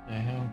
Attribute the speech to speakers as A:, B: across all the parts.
A: É real.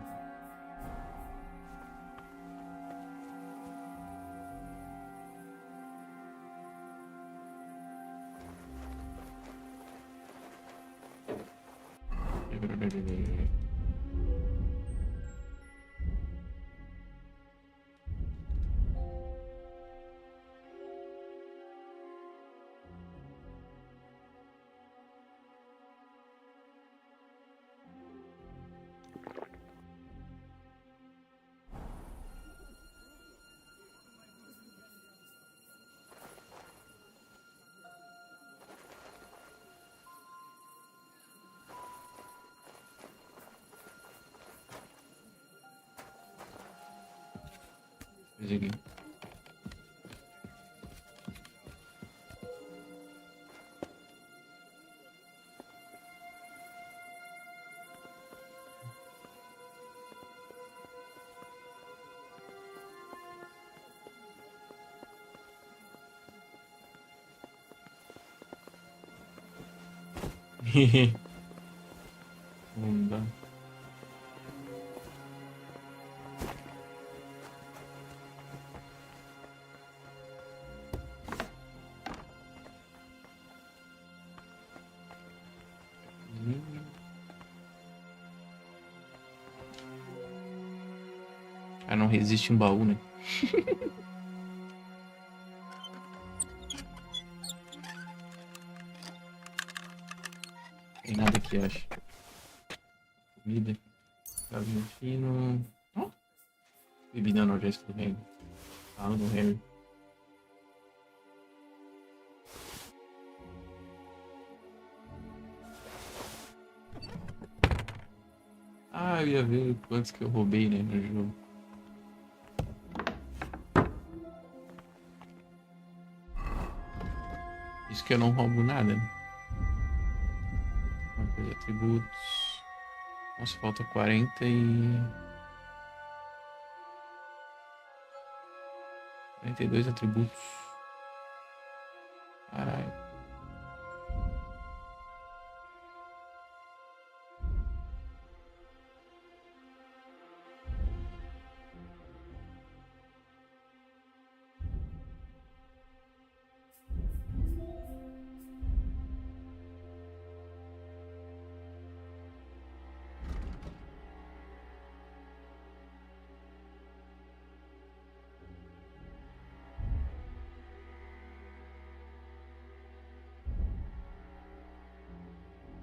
A: Aqui. Não dá. Ah, não resiste em baú, né? Tem nada aqui, acho. Comida. Galinha fino. Oh. Bebida nordeste do Harry. Fala do Harry. Ah, eu ia ver quantos que eu roubei, né, no jogo. Isso que eu não roubo nada, né? Uma coisa, atributos. Nossa, falta 42 atributos. Caralho.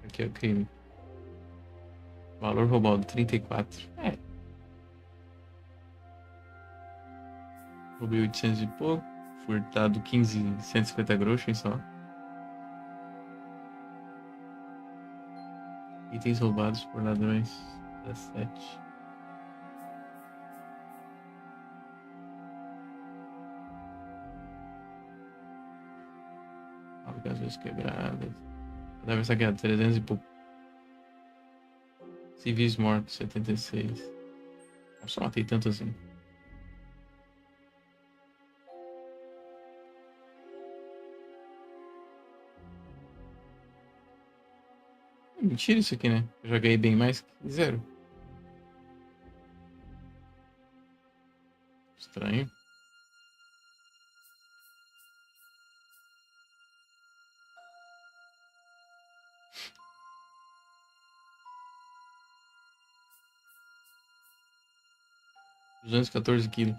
A: Aqui é o crime. Valor roubado, 34. É. Roubei 800 e pouco. Furtado 15, 150 groschen só. Itens roubados por ladrões, 17. Gasolina quebradas. Cadáver saqueado, 300 e pouco. Civis mortos, 76. Nossa, matei tanto assim. Mentira isso aqui, né? Eu já ganhei bem mais que zero. Estranho. $214 quilos.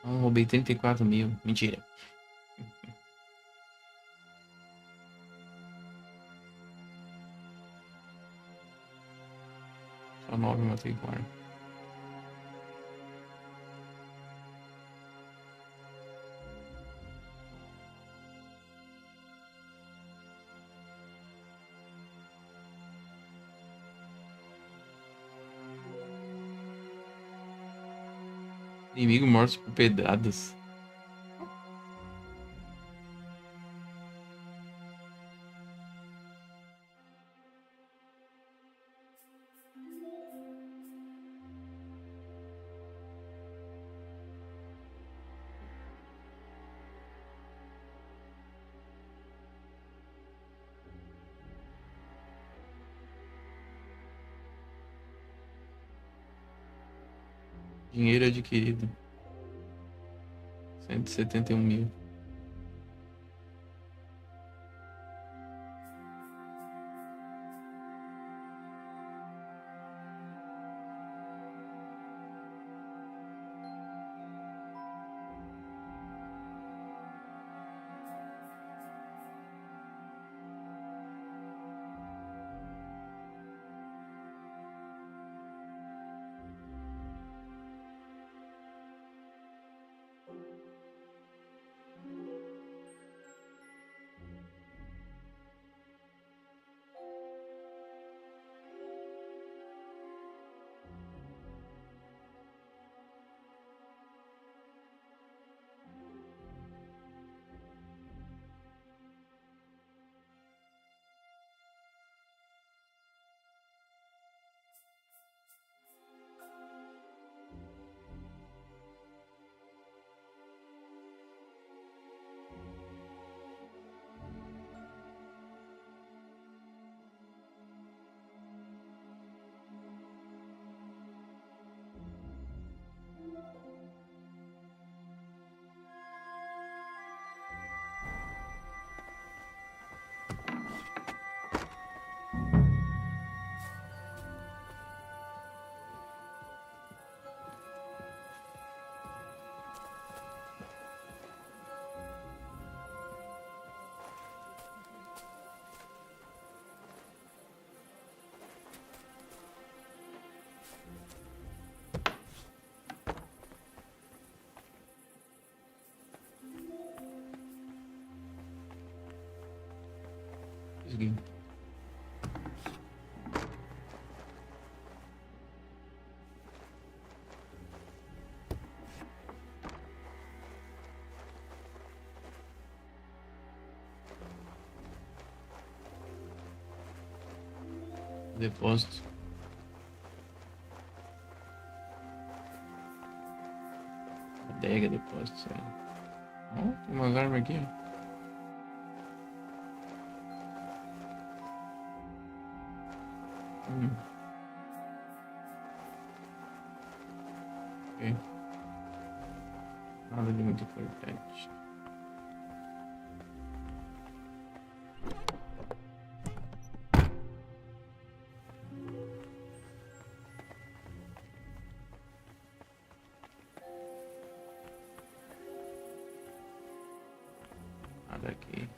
A: Então, roubei 34 mil. Mentira. Só 9 matei com arma. Inimigo morto por pedradas. Dinheiro adquirido. 171 mil. Consegui. Depósito. Adega, depósito, sei lá. Ó, tem umas armas aqui, ó. Ok. Nada de muito importante. Nada aqui.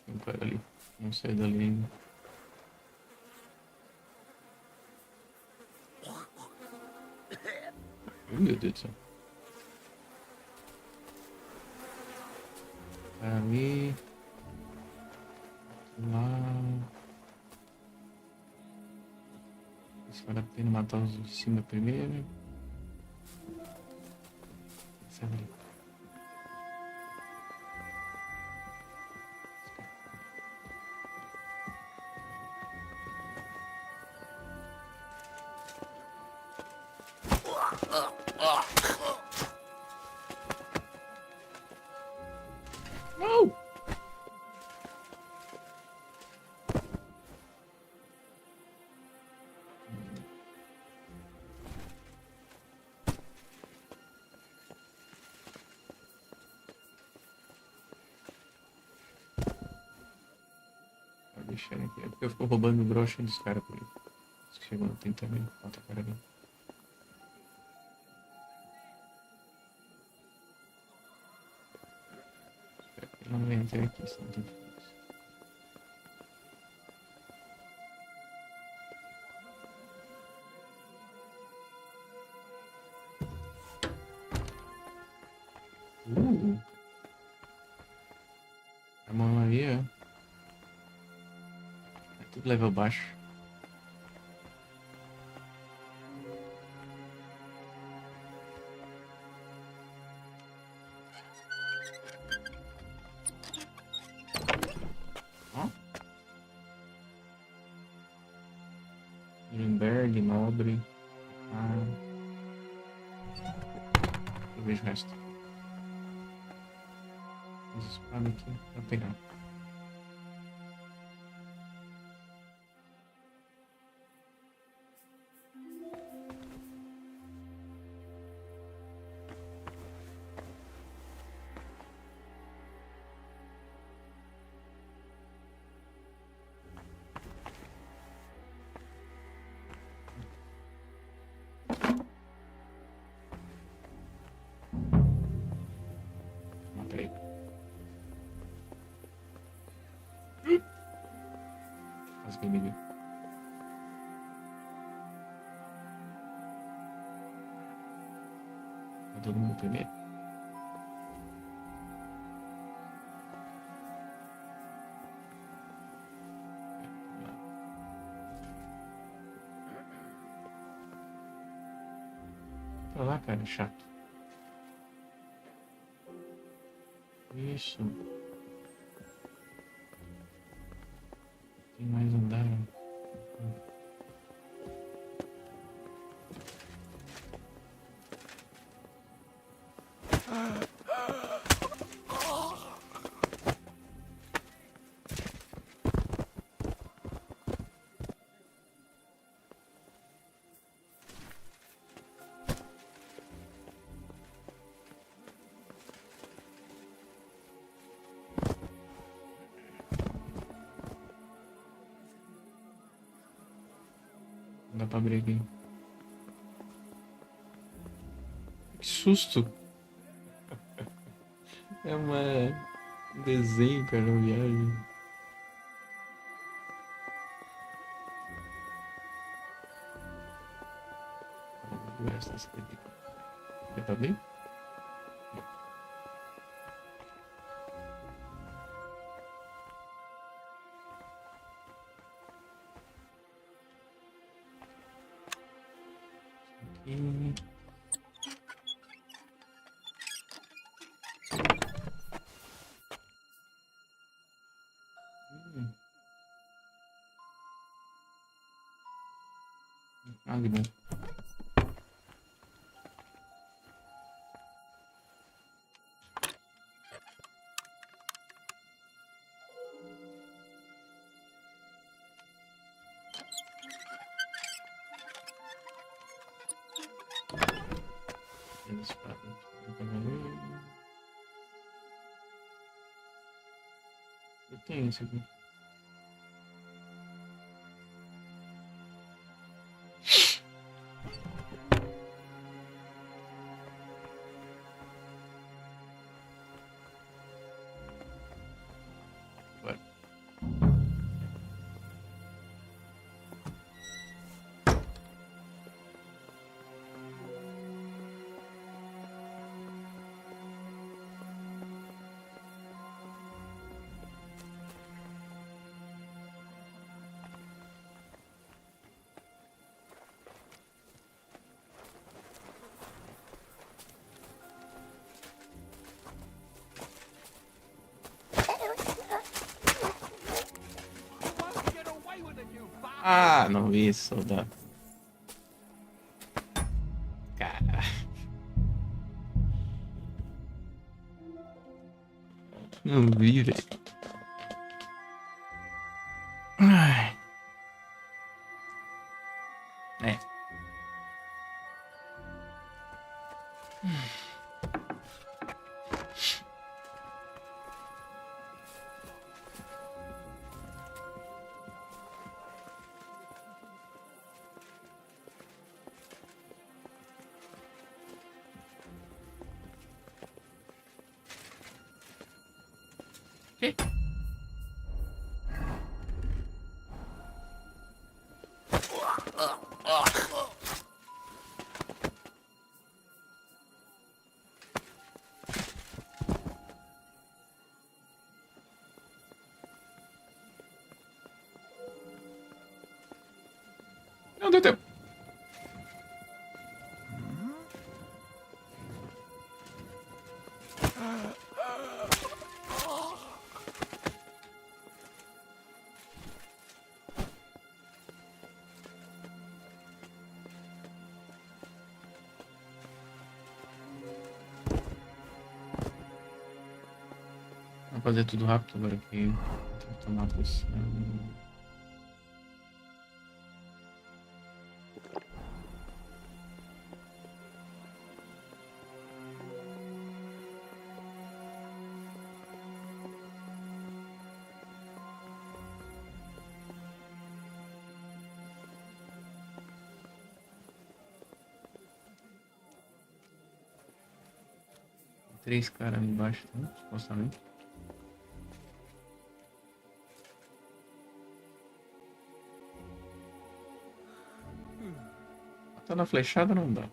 A: Não pega ali. Não sai dali ainda. Meu Deus do céu. Ali. Lá. Se vale a pena matar os de cima primeiro. Sai dali. Não! deixando aqui. É porque eu fico roubando o broche dos caras por aí. Chegou no tempo também. Falta cara ali. Espero que ele não entre aqui, senão tem que... A mão aí, ó. É tudo level baixo. Ó. Nuremberg, Nobre. Ah. Eu vejo o resto. As espadas aqui pra pegar. Ah, peraí. Quase que me deu. Tá todo mundo primeiro? Pra lá, cara, chato. Isso. Tem mais andar. Não dá pra abrir aqui. Que susto! É um desenho, cara, uma viagem. Vou ver essa aqui. Dá pra abrir? Aqui. Ah, que bom. Eu tenho isso aqui. Bora. Ah, não vi isso, da... Cara... Não vi, velho. Ai. É. Não deu tempo. Vamos fazer tudo rápido agora aqui. Tem que tomar a poção. Três caras embaixo, tá? Supostamente. Tá na flechada, não dá.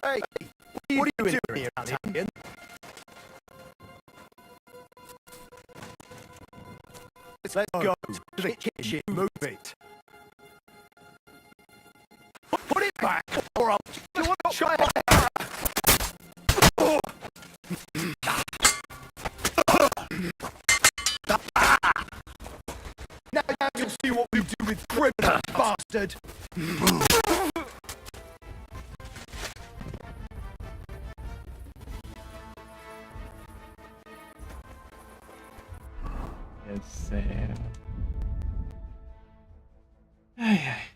B: Hey, what are you doing here, Italian? Let's go to the kitchen. Move it. Put it back, or I'll do a child. Now you'll see what we do with criminals, bastard.
A: É sério. Ai, ai.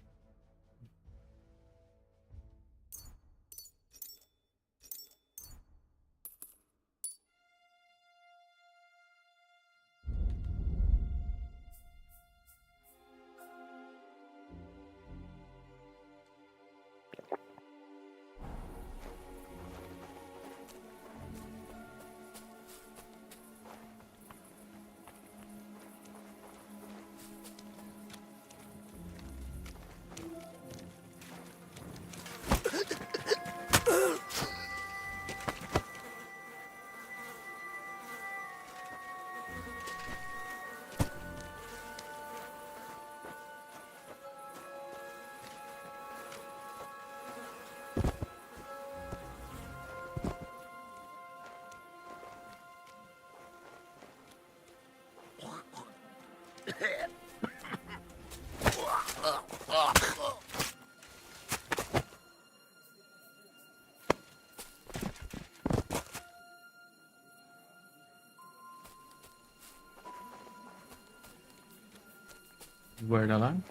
A: Guarda lá. Não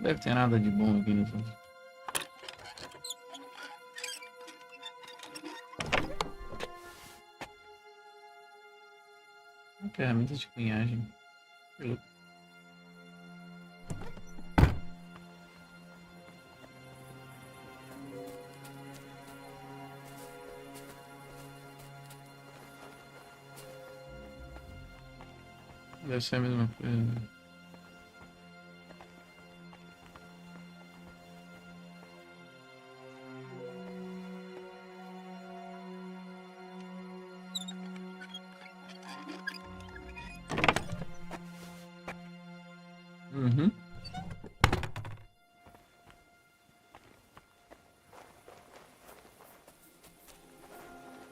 A: deve ter nada de bom aqui nessa. Ferramentas de cunhagem. Deve ser a mesma coisa. Uhum.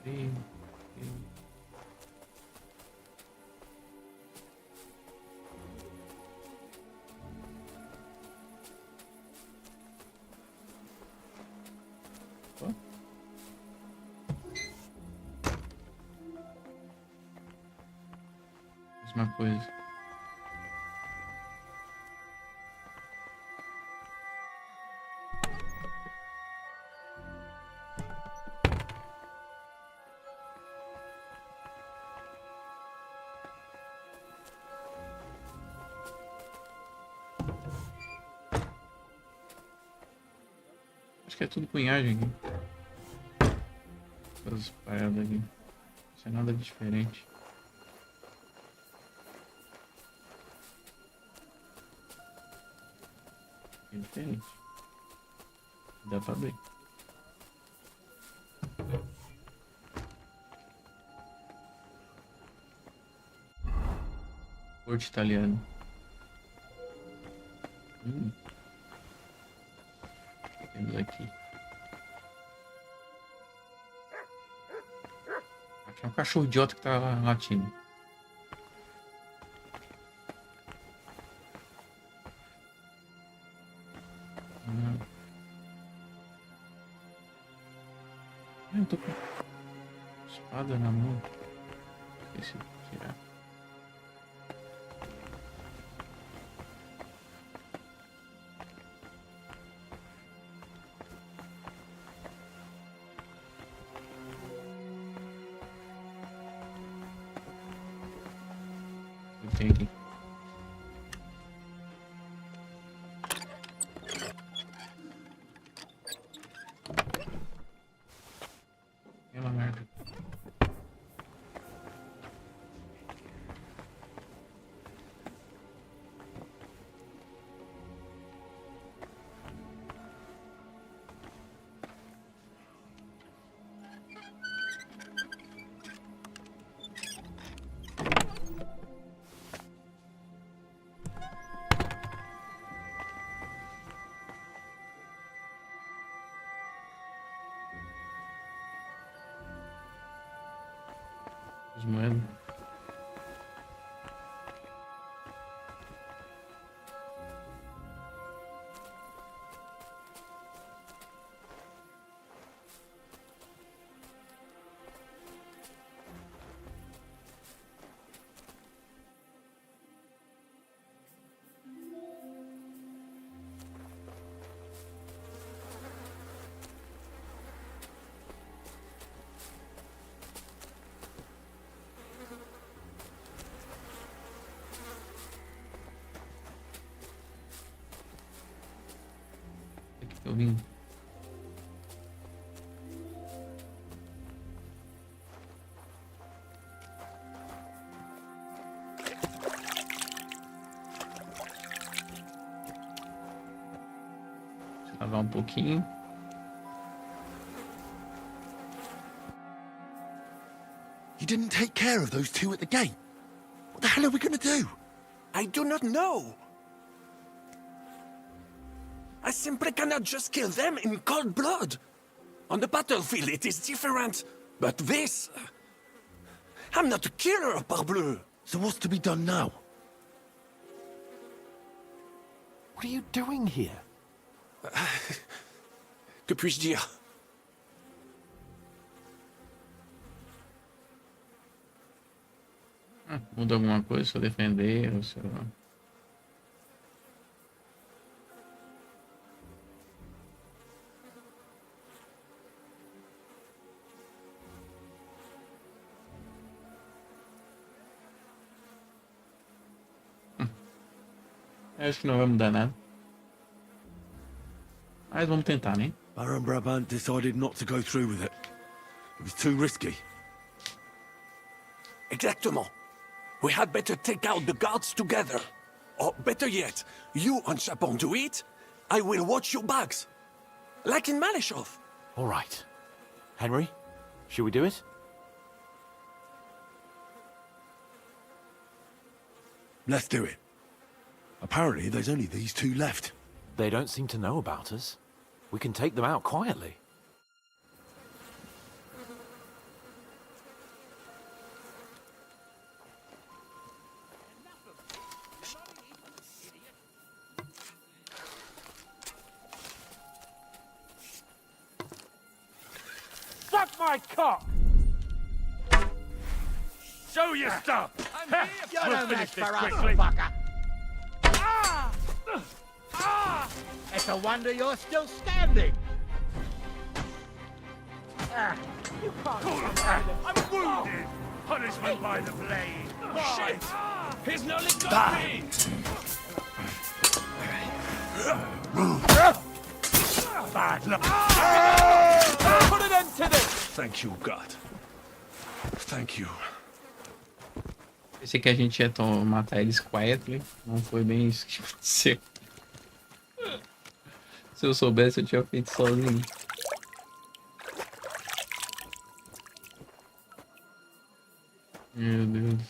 A: Frio, frio. Ó. Mesma coisa. Acho que é tudo punhagem aqui. Essas paradas aqui. Não é nada diferente. É diferente. Dá pra abrir. Corte italiano. Temos aqui. Aqui é um cachorro idiota que tá latindo. Eu tô com espada na mão. Esqueci de tirar. O que tem aqui? Pela merda. As moedas. Aqui que eu vim. Deixa eu lavar um pouquinho.
B: You didn't take care of those two at the gate. What the hell are we gonna do?
C: I do not know. I simply cannot just kill them in cold blood. On the battlefield it is different, but this... I'm not a killer, parbleu.
B: So what's to be done now?
D: What are you doing here?
C: Que puis-je dire?
A: Muda alguma coisa se eu defender ou se eu... Acho que não vai mudar nada. Mas vamos tentar, né?
B: Baron Brabant decided not to go through with it. It was too risky.
C: Exactement. We had better take out the guards together. Or better yet, you and Chapon do it, I will watch your bags. Like in Malishov.
D: All right. Henry, should we do it?
B: Let's do it. Apparently, there's only these two left.
D: They don't seem to know about us. We can take them out quietly.
E: Suck my cock! Show your stuff! We'll finish this quickly.
F: It's a wonder you're still standing.
E: I'm wounded! Punishment by the blade! Shit! He's nearly got me! Bad luck!
C: Put an end to this! Thank you, God. Thank you.
A: Pensei que a gente ia matar eles quietly. Não foi bem isso que aconteceu. Se eu soubesse, eu tinha feito sozinho. Meu Deus.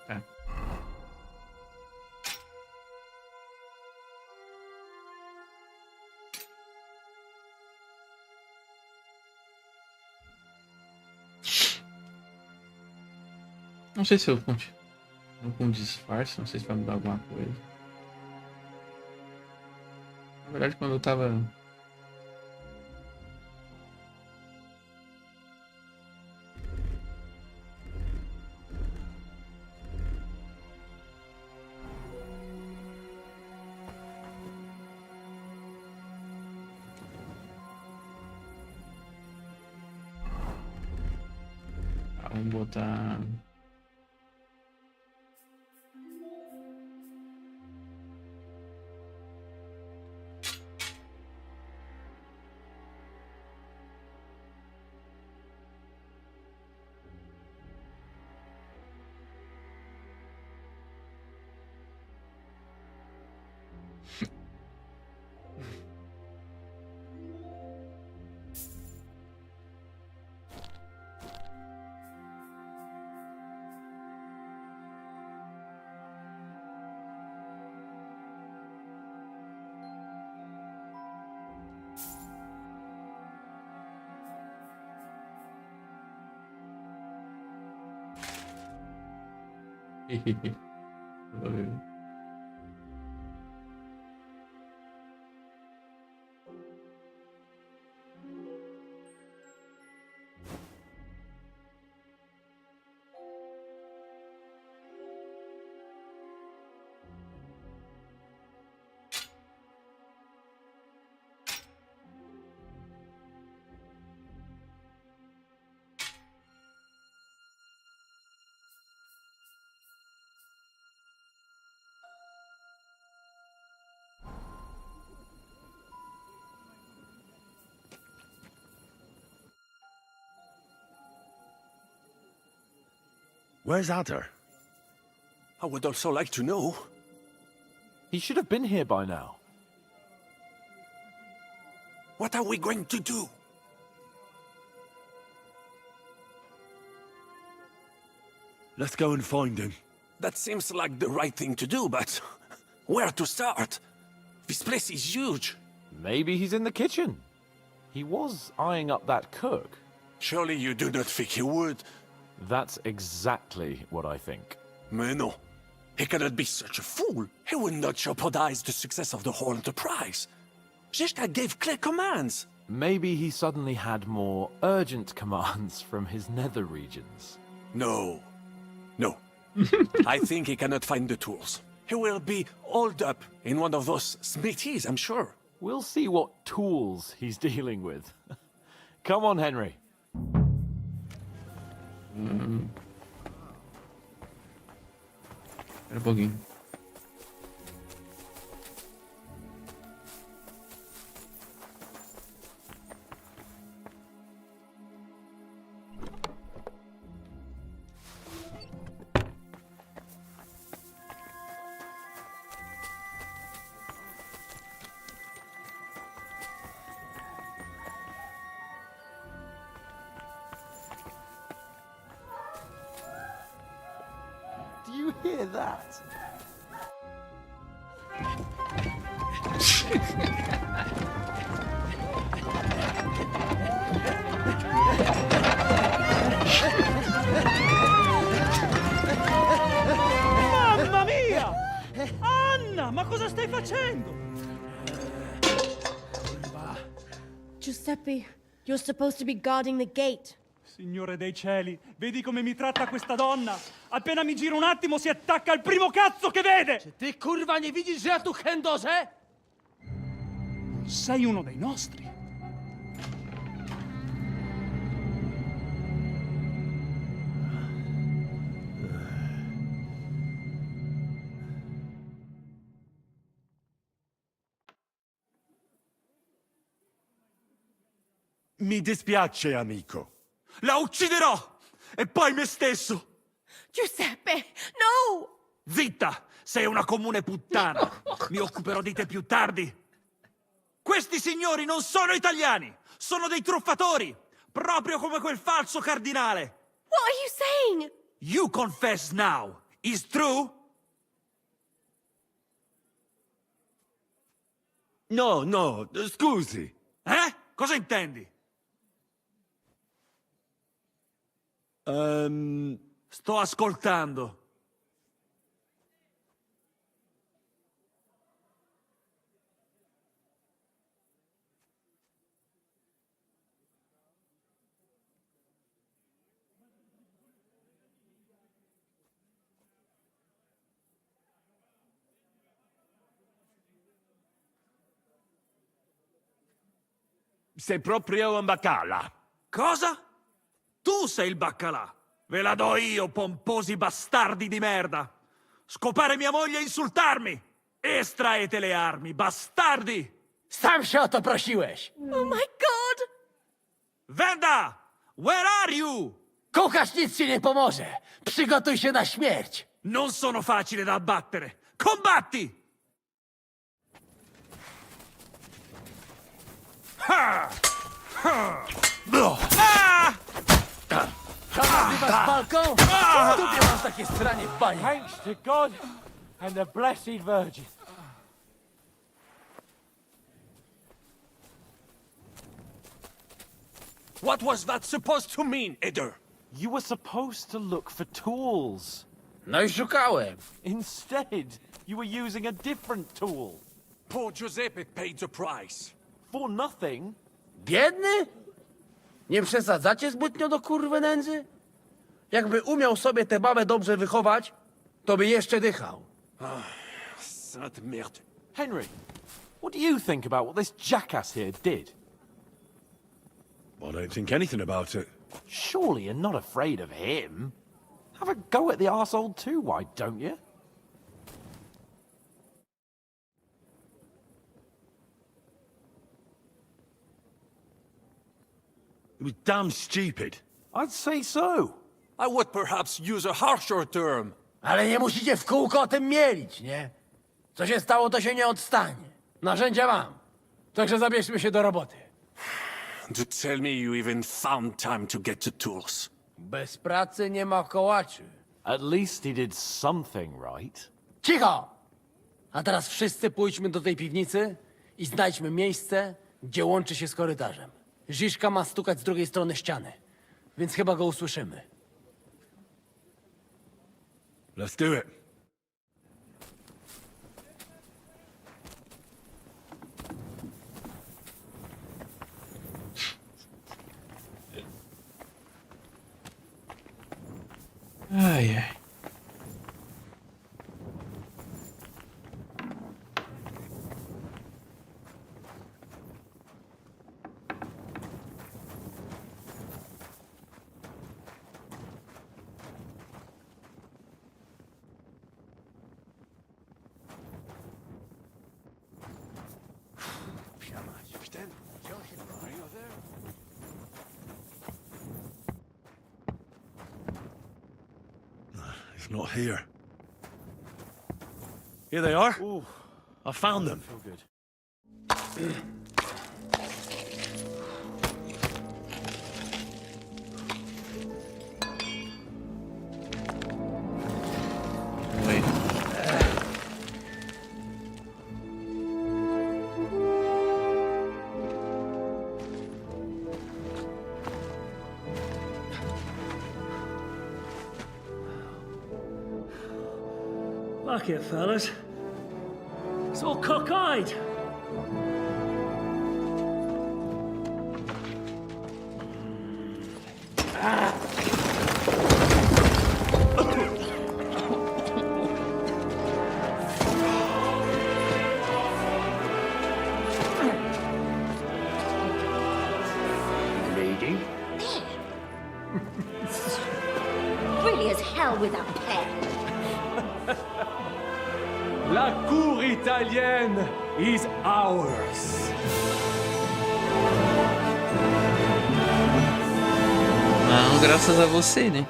A: Tá. Não sei se eu continuo com disfarce, não sei se vai mudar alguma coisa. Na verdade, quando eu tava... Vamos botar...
B: Where's Adder?
C: I would also like to know.
D: He should have been here by now.
C: What are we going to do?
B: Let's go and find him.
C: That seems like the right thing to do, but where to start? This place is huge.
D: Maybe he's in the kitchen. He was eyeing up that cook.
C: Surely you do not think he would?
D: That's exactly what I think.
C: Mais non. He cannot be such a fool. He would not jeopardize the success of the whole enterprise. Zizka gave clear commands.
D: Maybe he suddenly had more urgent commands from his nether regions.
C: No. No. I think he cannot find the tools. He will be holed up in one of those smithies, I'm sure.
D: We'll see what tools he's dealing with. Come on, Henry.
A: Espera um pouquinho.
D: Hear that?
G: Mamma mia! Anna, ma cosa stai facendo?
H: Giuseppe, you're supposed to be guarding the gate.
G: Signore dei cieli, vedi come mi tratta questa donna? Appena mi giro un attimo si attacca al primo cazzo che vede!
F: Ty kurwa nie widzisz, że ja tu chędożę?
G: Sei uno dei nostri.
C: Mi dispiace, amico. La ucciderò! E poi me stesso!
H: Giuseppe, no!
C: Zitta! Sei una comune puttana! Mi occuperò di te più tardi! Questi signori non sono italiani! Sono dei truffatori! Proprio come quel falso cardinale!
H: What are you saying?
C: You confess now! Is true?
B: No, no, scusi.
C: Eh? Cosa intendi? Sto ascoltando.
B: Sei proprio un baccala.
C: Cosa? Tu sei il baccalà! Ve la do io, pomposi bastardi di merda! Scopare mia moglie e insultarmi! Estraete le armi, bastardi!
F: Sam się o to prosiłeś!
H: Oh my god!
C: Venda! Where are you?
F: Kucharz nic ci nie pomoże! Przygotuj się na śmierć!
C: Non sono facile da abbattere! Combatti! Ha! Ha! Ah!
F: Nazywasz walką? W dupie masz takie stranie w banie!
D: Thanks to God and the Blessed Virgin.
C: What was that supposed to mean, Eder?
D: You were supposed to look for tools.
F: No i szukałem.
D: Instead, you were using a different tool.
C: Poor Giuseppe paid the price.
D: For nothing.
F: Biedny? Nie przesadzacie zbytnio do kurwy nędzy? Jakby umiał sobie tę babę dobrze wychować, to by jeszcze dychał.
C: Sainte merde.
D: Henry, what do you think about what this jackass here did?
B: I don't think anything about it.
D: Surely you're not afraid of him. Have a go at the arsehole too, why don't you?
B: It was damn stupid.
D: I'd say so.
C: I would perhaps use a harsher term.
F: Ale nie musicie w kółko o tym mielić, nie? Co się stało, to się nie odstanie. Narzędzia mam. Także zabierzmy się do roboty.
C: To tell me you even found time to get the tools.
F: Bez pracy nie ma kołaczy.
D: At least he did something right.
F: Cicho! A teraz wszyscy pójdźmy do tej piwnicy i znajdźmy miejsce, gdzie łączy się z korytarzem. Ziszka ma stukać z drugiej strony ściany, więc chyba go usłyszymy.
B: Let's do it.
A: Ajaj.
B: It's not here. Here they are.
D: Ooh,
B: I found them.
D: feel good.
G: Fuck it, fellas. It's all cockeyed.
D: Lady?
H: Really as hell without pay.
G: La cour italienne is ours.
A: Não, graças a você, né?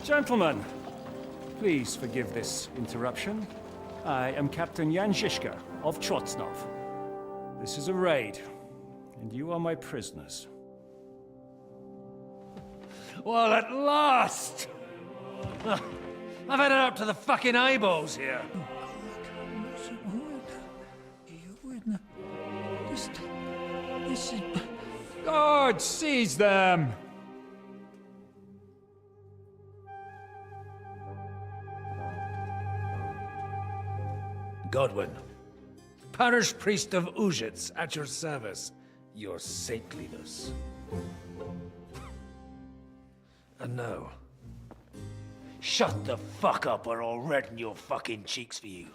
G: Gentlemen, please forgive this interruption. I am Captain Jan Žižka of Trotsnov. This is a raid, and you are my prisoners.
E: Well, at last! I've had it up to the fucking eyeballs here.
G: God, seize them!
E: Godwin, parish priest of Uzhitz, at your service. Your saintliness. And now, shut the fuck up or I'll redden your fucking cheeks for you.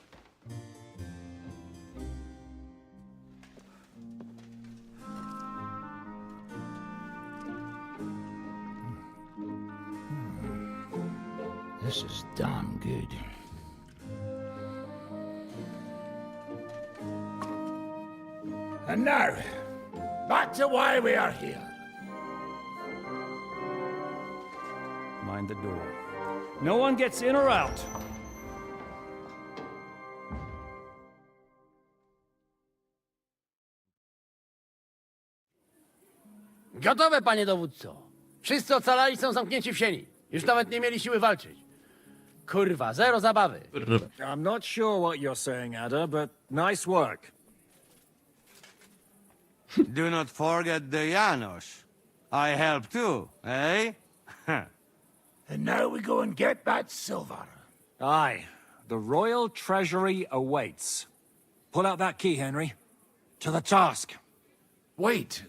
I: This is damn good.
E: And now, back to why we are here.
G: Mind the door. No one gets in or out.
F: Gotowe, panie dowódco. Wszyscy ocalali są zamknięci w sieni. Już nawet nie mieli siły walczyć. Kurwa, zero zabawy.
C: I'm not sure what you're saying, Ada, but nice work.
J: Do not forget the Janos. I help too, eh?
E: And now we go and get that silver.
C: Aye, the royal treasury awaits. Pull out that key, Henry. To the task.
E: Wait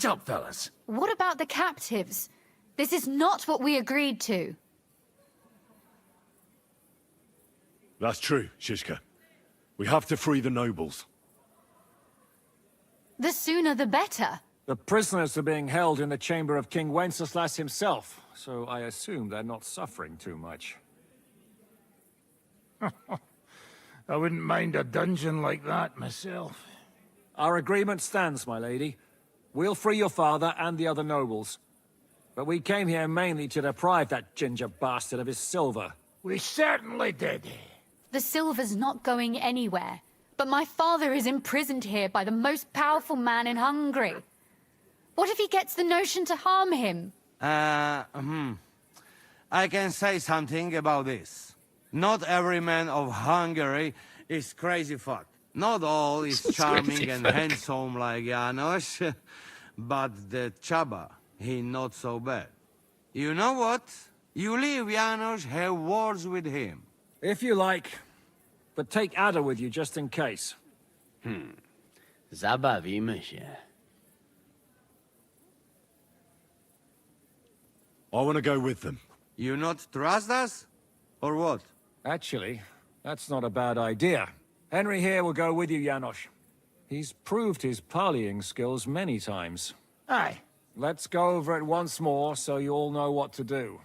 E: up, fellas.
K: What about the captives? This is not what we agreed to.
B: That's true, Shishka. We have to free the nobles.
K: The sooner the better.
C: The prisoners are being held in the chamber of King Wenceslas himself, so I assume they're not suffering too much.
E: I wouldn't mind a dungeon like that myself.
C: Our agreement stands, my lady. We'll free your father and the other nobles. But we came here mainly to deprive that ginger bastard of his silver.
E: We certainly did.
K: The silver's not going anywhere. But my father is imprisoned here by the most powerful man in Hungary. What if he gets the notion to harm him?
J: I can say something about this. Not every man of Hungary is crazy fuck. Not all is charming and handsome like Janos, but the Chaba, he not so bad. You know what? You leave Janos, have words with him.
C: If you like. But take Ada with you just in case.
F: Zabawimy się.
B: I want to go with them.
J: You not trust us? Or what?
C: Actually, that's not a bad idea. Henry here will go with you, Janos. He's proved his parleying skills many times.
E: Aye.
C: Let's go over it once more so you all know what to do.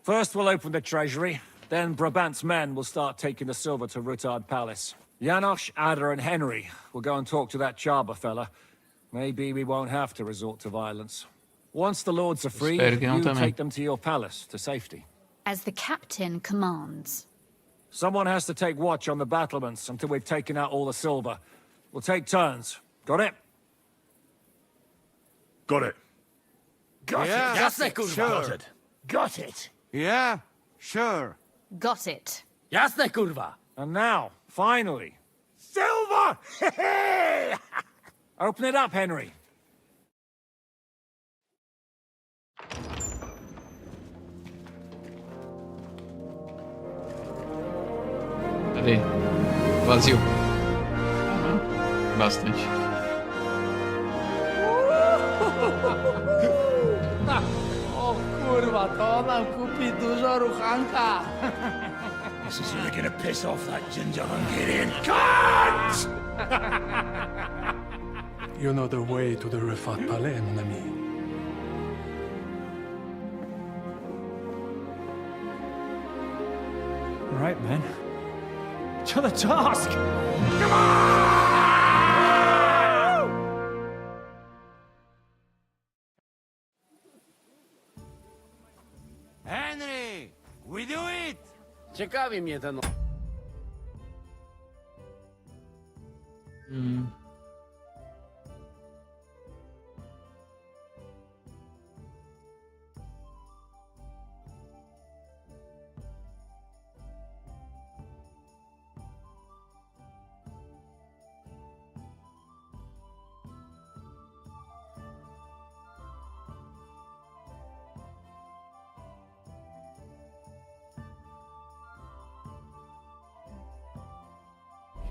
C: First we'll open the treasury, then Brabant's men will start taking the silver to Rutard Palace. Janos, Ada and Henry will go and talk to that Chaba fella. Maybe we won't have to resort to violence. Once the lords are free, you take them to your palace, to safety.
K: As the captain commands.
C: Someone has to take watch on the battlements until we've taken out all the silver. We'll take turns. Got it?
B: Got it.
E: Got
J: Yeah,
E: it.
F: Jasne, kurwa.
J: sure.
E: Got it.
J: Yeah, sure.
K: Got it.
F: Jasne, kurwa.
G: And now, finally, silver! Open it up, Henry.
A: Cadê? Vazio. Bastante.
F: O kurwa, to nam kupi dużo ruchanka.
E: This is really gonna piss off that ginger Hungarian cunt!
L: You know the way to the Rifat Palais, mon ami.
G: Right, men. To the task!
J: Henry, we do it!
F: Ciekawi mnie ten...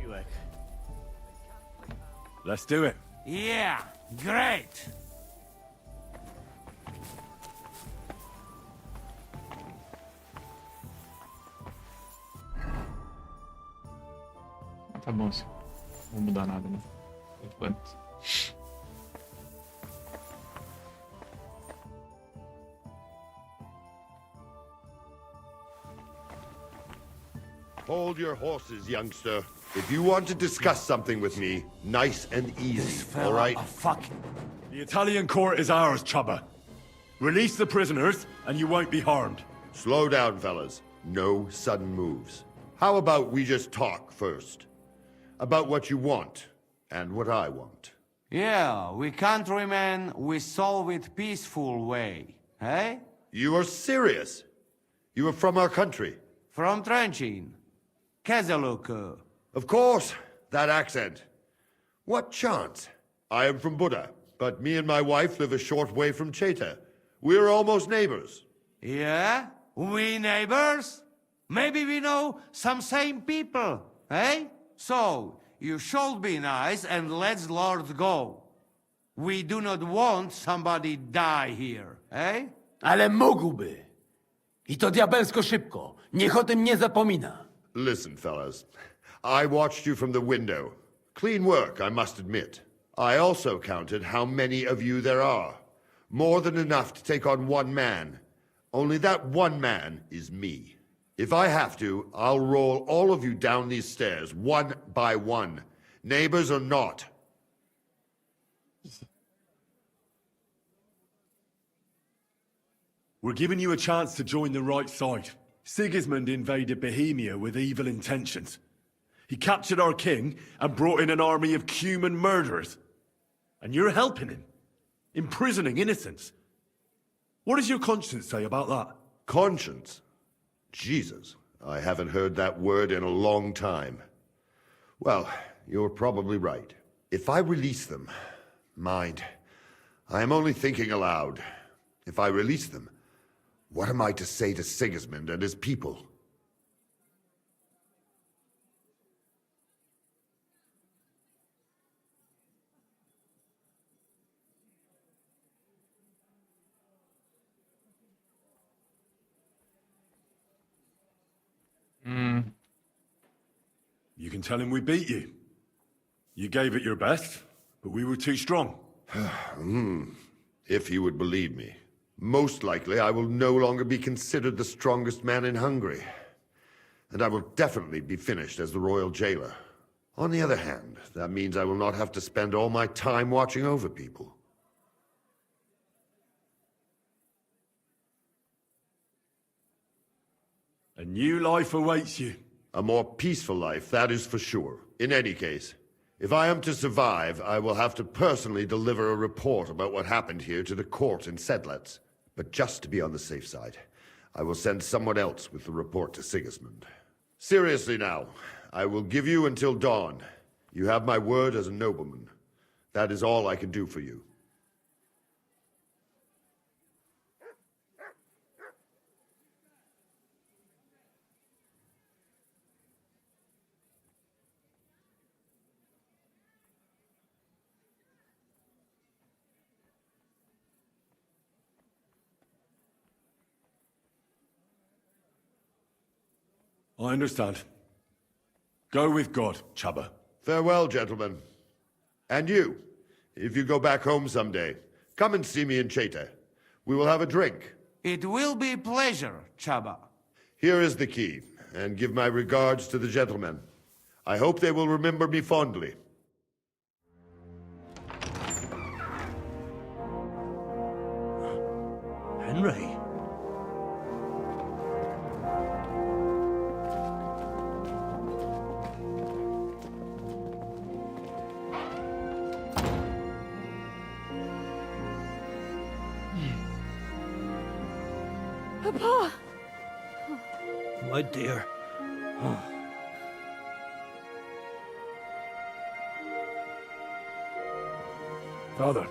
F: Siłek.
D: Let's do it.
J: Yeah, great!
A: Tá bom, senhor. Não vou mudar nada, né? Por enquanto.
M: Hold your horses, youngster. If you want to discuss something with me, nice and easy, all right?
D: The Italian court is ours, Chubba. Release the prisoners, and you won't be harmed.
M: Slow down, fellas. No sudden moves. How about we just talk first? About what you want, and what I want.
J: Yeah, we countrymen, we solve it peaceful way, eh?
M: You are serious? You are from our country?
J: From Trenchin. Kezeluk.
M: Of course, that accent. What chance? I am from Buddha, but me and my wife live a short way from Cheta. We're almost neighbors.
J: Yeah? We neighbors? Maybe we know some same people, eh? So, you should be nice and let Lord go. We do not want somebody die here, eh?
F: Ale mógłby. I to diabelsko szybko. Niech o tym nie zapomina.
M: Listen, fellas. I watched you from the window. Clean work, I must admit. I also counted how many of you there are. More than enough to take on one man. Only that one man is me. If I have to, I'll roll all of you down these stairs, one by one. Neighbors or not.
D: We're giving you a chance to join the right side. Sigismund invaded Bohemia with evil intentions. He captured our king and brought in an army of Cuman murderers. And you're helping him, imprisoning innocents. What does your conscience say about that?
M: Conscience? Jesus, I haven't heard that word in a long time. Well, you're probably right. If I release them, mind, I am only thinking aloud. If I release them, what am I to say to Sigismund and his people?
D: You can tell him we beat you. You gave it your best, but we were too strong.
M: If he would believe me. Most likely, I will no longer be considered the strongest man in Hungary. And I will definitely be finished as the royal jailer. On the other hand, that means I will not have to spend all my time watching over people.
D: A new life awaits you.
M: A more peaceful life, that is for sure. In any case, if I am to survive, I will have to personally deliver a report about what happened here to the court in Sedlec. But just to be on the safe side, I will send someone else with the report to Sigismund. Seriously now, I will give you until dawn. You have my word as a nobleman. That is all I can do for you.
D: I understand. Go with God, Chaba.
M: Farewell, gentlemen. And you, if you go back home someday, come and see me in Cheta. We will have a drink.
J: It will be a pleasure, Chaba.
M: Here is the key, and give my regards to the gentlemen. I hope they will remember me fondly.
E: Henry?
K: Papa!
E: My dear.
L: Father.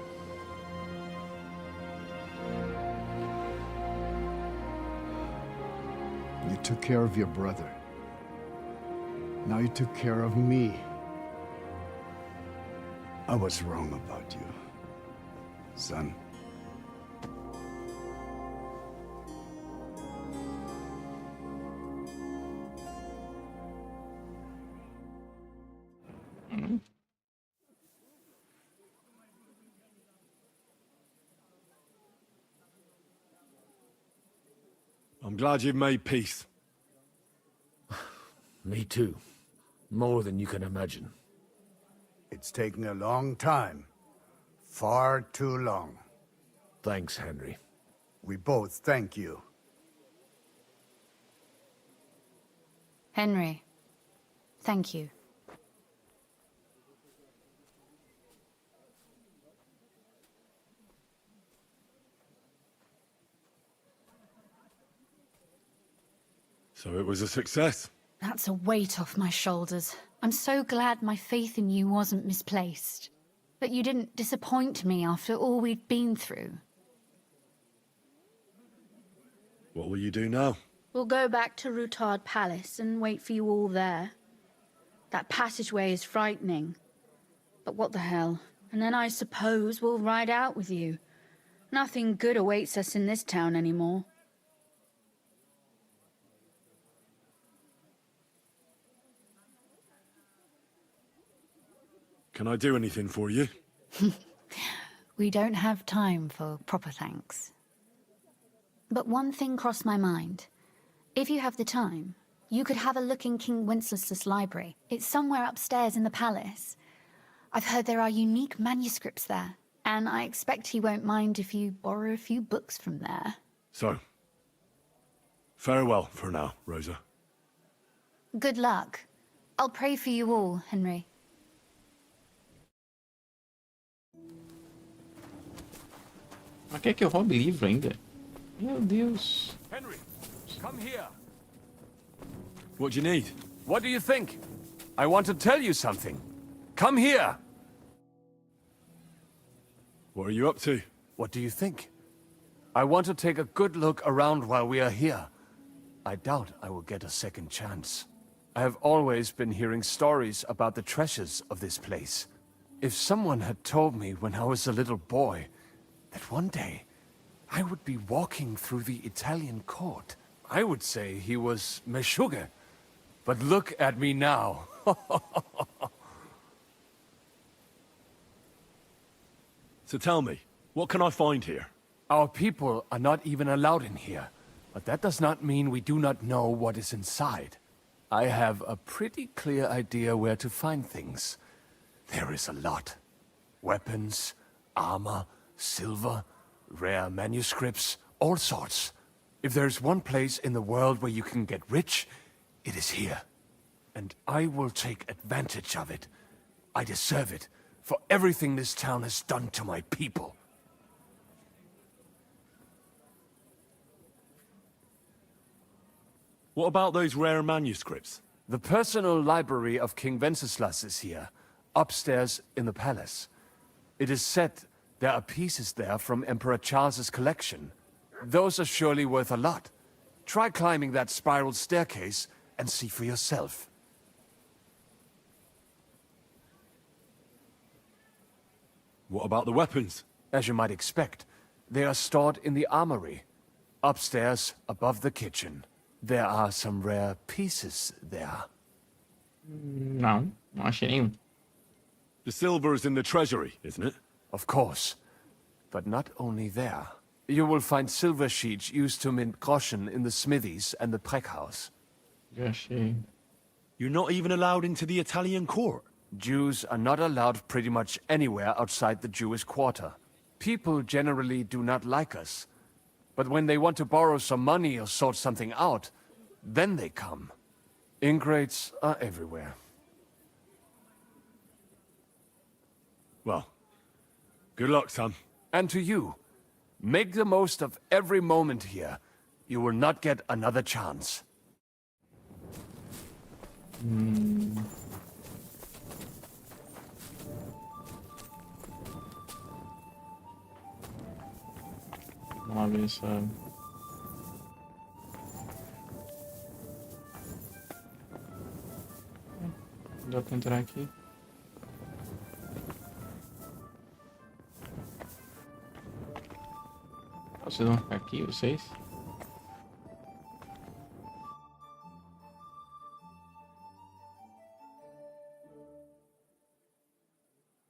N: You took care of your brother. Now you took care of me. I was wrong about you, son.
D: I'm glad you've made peace.
E: Me too. More than you can imagine.
N: It's taken a long time. Far too long.
E: Thanks, Henry.
N: We both thank you.
K: Henry, thank you.
D: So it was a success.
K: That's a weight off my shoulders. I'm so glad my faith in you wasn't misplaced. But you didn't disappoint me after all we'd been through.
D: What will you do now?
O: We'll go back to Rutard Palace and wait for you all there. That passageway is frightening. But what the hell? And then I suppose we'll ride out with you. Nothing good awaits us in this town anymore.
D: Can I do anything for you?
K: We don't have time for proper thanks. But one thing crossed my mind. If you have the time, you could have a look in King Wenceslas' library. It's somewhere upstairs in the palace. I've heard there are unique manuscripts there, and I expect he won't mind if you borrow a few books from there.
D: So, farewell for now, Rosa.
K: Good luck. I'll pray for you all, Henry.
A: Mas quer que eu roube livro ainda? Meu Deus.
G: Henry, come here.
D: What do you need?
G: What do you think? I want to tell you something. Come here.
D: What are you up to?
G: What do you think? I want to take a good look around while we are here. I doubt I will get a second chance. I have always been hearing stories about the treasures of this place. If someone had told me when I was a little boy that one day I would be walking through the Italian court, I would say he was Meshuggah. But look at me now.
D: So tell me, what can I find here?
G: Our people are not even allowed in here, but that does not mean we do not know what is inside. I have a pretty clear idea where to find things. There is a lot. Weapons, armor, silver, rare manuscripts, all sorts. If there's one place in the world where you can get rich, it is here. And I will take advantage of it. I deserve it for everything this town has done to my people.
D: What about those rare manuscripts?
G: The personal library of King Wenceslas is here, upstairs in the palace. It is said there are pieces there from Emperor Charles's collection. Those are surely worth a lot. Try climbing that spiral staircase and see for yourself.
D: What about the weapons?
G: As you might expect, they are stored in the armory, upstairs above the kitchen. There are some rare pieces there.
A: Não, não achei nenhum.
D: The silver is in the treasury, isn't it?
G: Of course. But not only there. You will find silver sheets used to mint groschen in the smithies and the Preck house.
A: Eu achei.
D: You're not even allowed into the Italian court.
G: Jews are not allowed pretty much anywhere outside the Jewish quarter. People generally do not like us. But when they want to borrow some money or sort something out, then they come. Ingrates are everywhere.
D: Well, good luck, son.
G: And to you, make the most of every moment here. You will not get another chance.
A: Vamos ver essa. Dá pra entrar aqui. Vocês vão ficar aqui, vocês?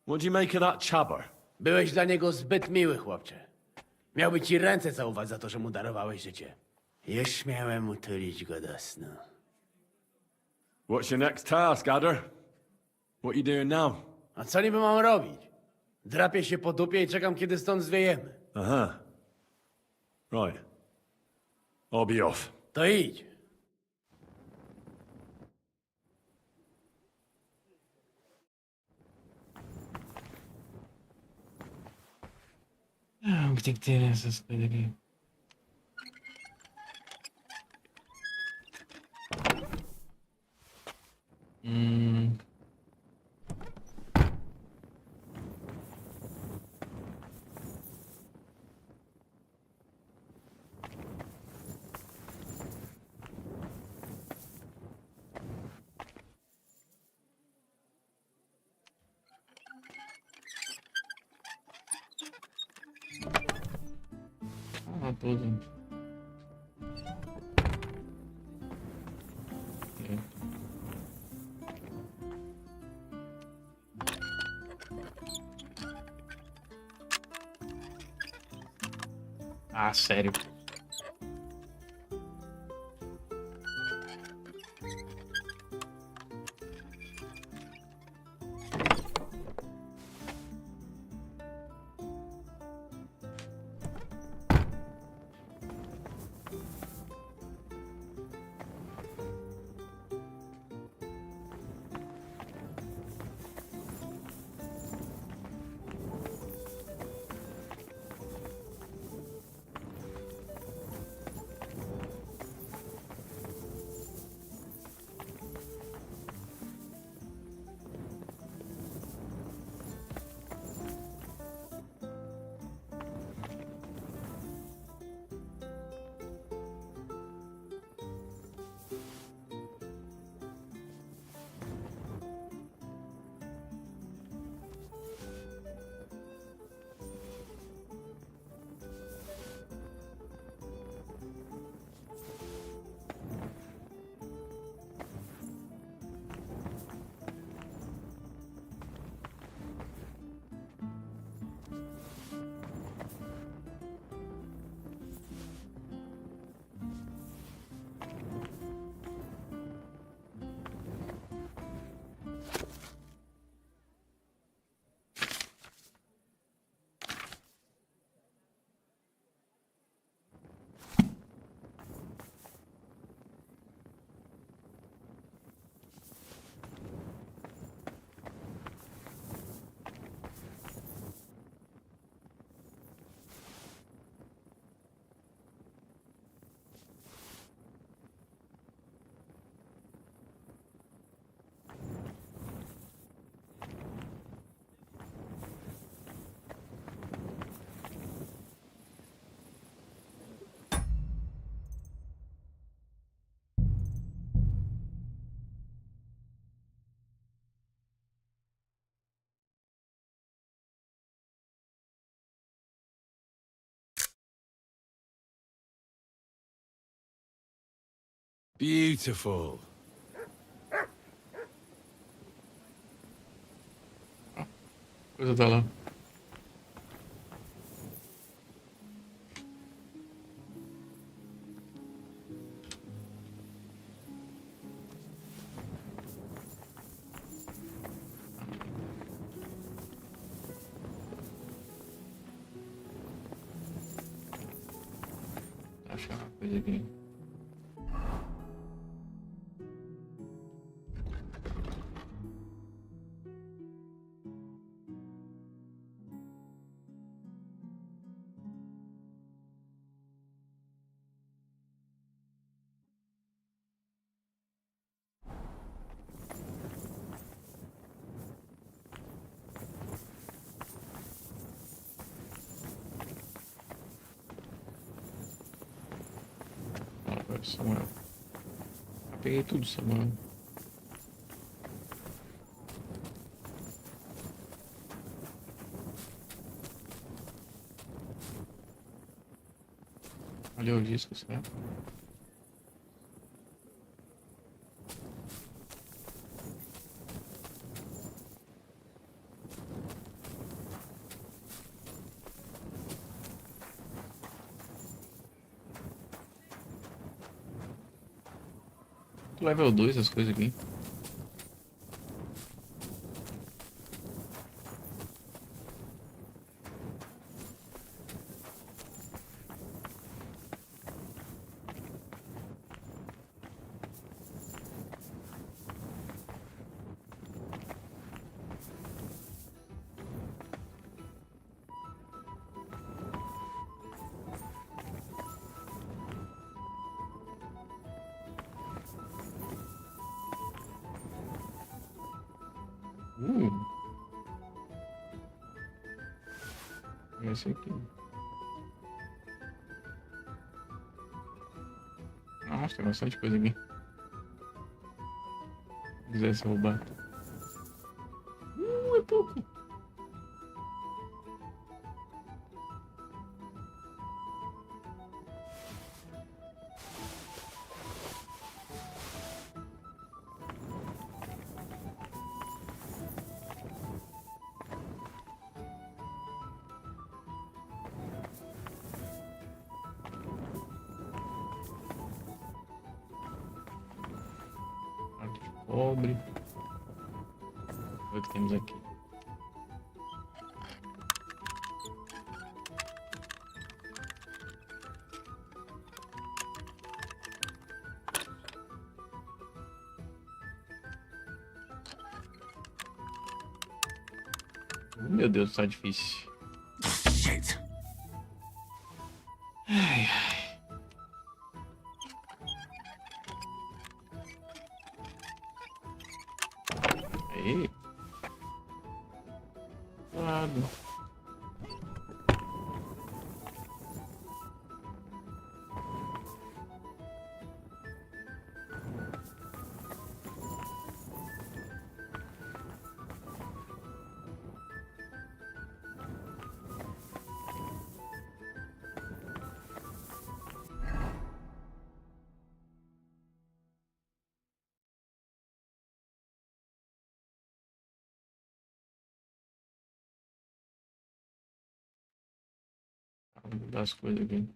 D: What do you make of that chabber?
F: Byłeś dla niego zbyt miły, chłopcze. Miałby ci ręce całować za to, że mu darowałeś życie. Już miałem utulić go do snu.
D: What's your next task, Adder? What you doing now?
F: A co niby mam robić? Drapię się po dupie i czekam, kiedy stąd zwiejemy.
D: Aha. Right. I'll be off.
F: To idź.
A: Ah, o que tem que ter essas coisas aqui? Ah, tudo. Ok. Ah, sério.
D: Beautiful.
A: Coisa tá lá. Achar uma coisa aqui. Agora, Samuel. Peguei tudo, Samuel. Olha o disco, certo? Level 2 as coisas aqui. Esse aqui. Nossa, tem bastante coisa aqui. Se quisesse roubar. É pouco. Parte de cobre. O que temos aqui? Meu Deus, tá difícil.
B: Shit.
A: Ai, ai. Aí. Lado. Vou mudar as coisas aqui.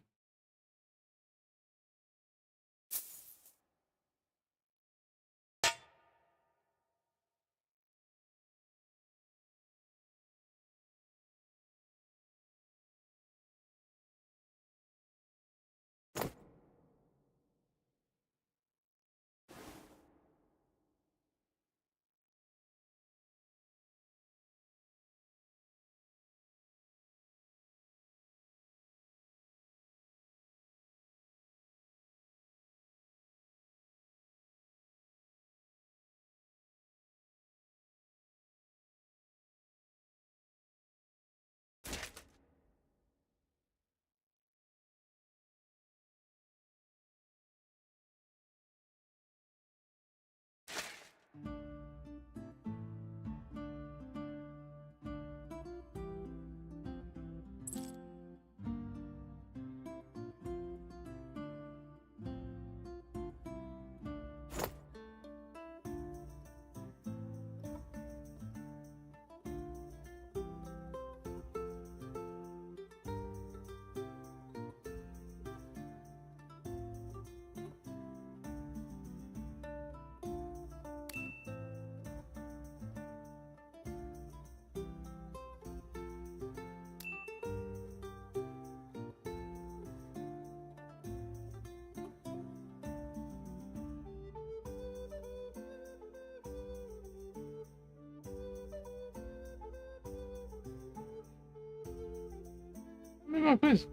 A: mesma coisa.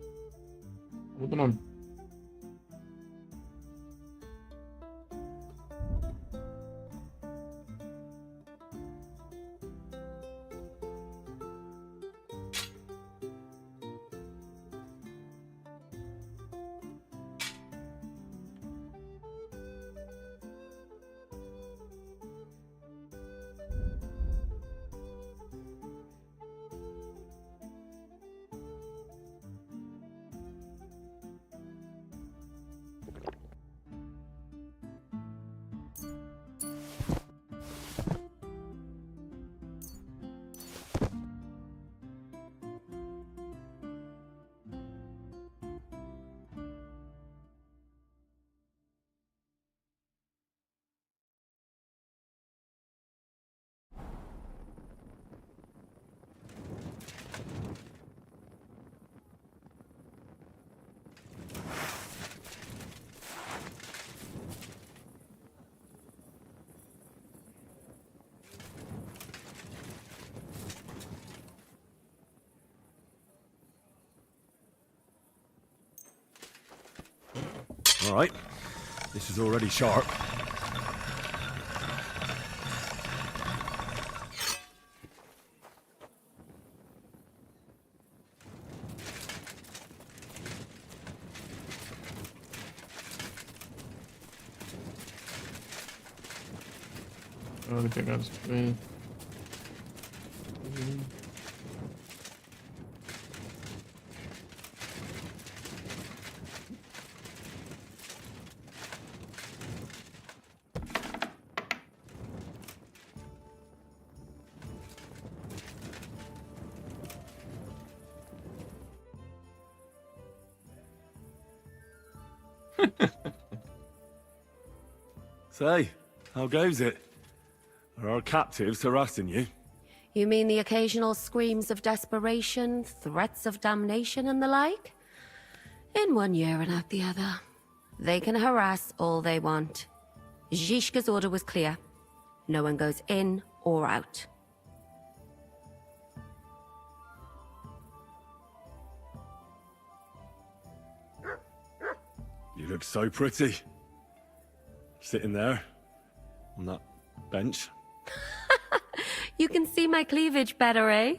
A: Muda o nome.
D: All right. This is already sharp.
A: Hora de pegar os bem.
D: Say, how goes it? Are our captives harassing you?
P: You mean the occasional screams of desperation, threats of damnation, and the like? In one ear and out the other. They can harass all they want. Zhishka's order was clear. No one goes in or out.
D: You look so pretty. Sitting there, on that bench.
P: You can see my cleavage better, eh?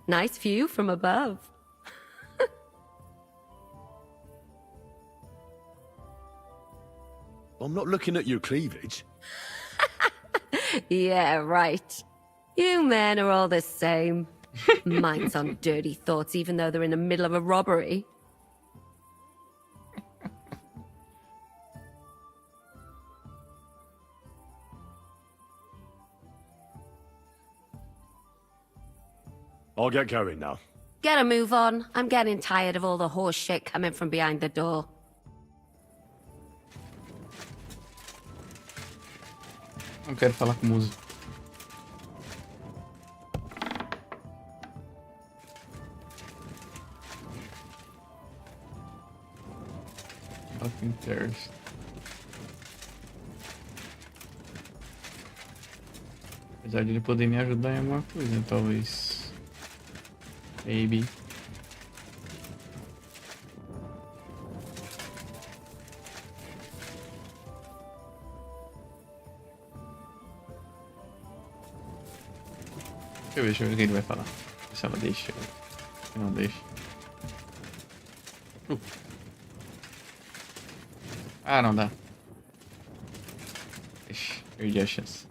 P: Nice view from above.
D: I'm not looking at your cleavage.
P: Yeah, right. You men are all the same. Minds on dirty thoughts even though they're in the middle of a robbery.
D: I'll get going now.
P: Get a move on. I'm getting tired of all the horse shit coming from behind the door.
A: Não quero falar com música. Fucking terrorist. Apesar de ele poder me ajudar em alguma coisa, talvez. Maybe. Deixa eu ver o que ele vai falar. Se ela deixa. Se não deixa. Ah, não dá. Ixi, perdi a chance.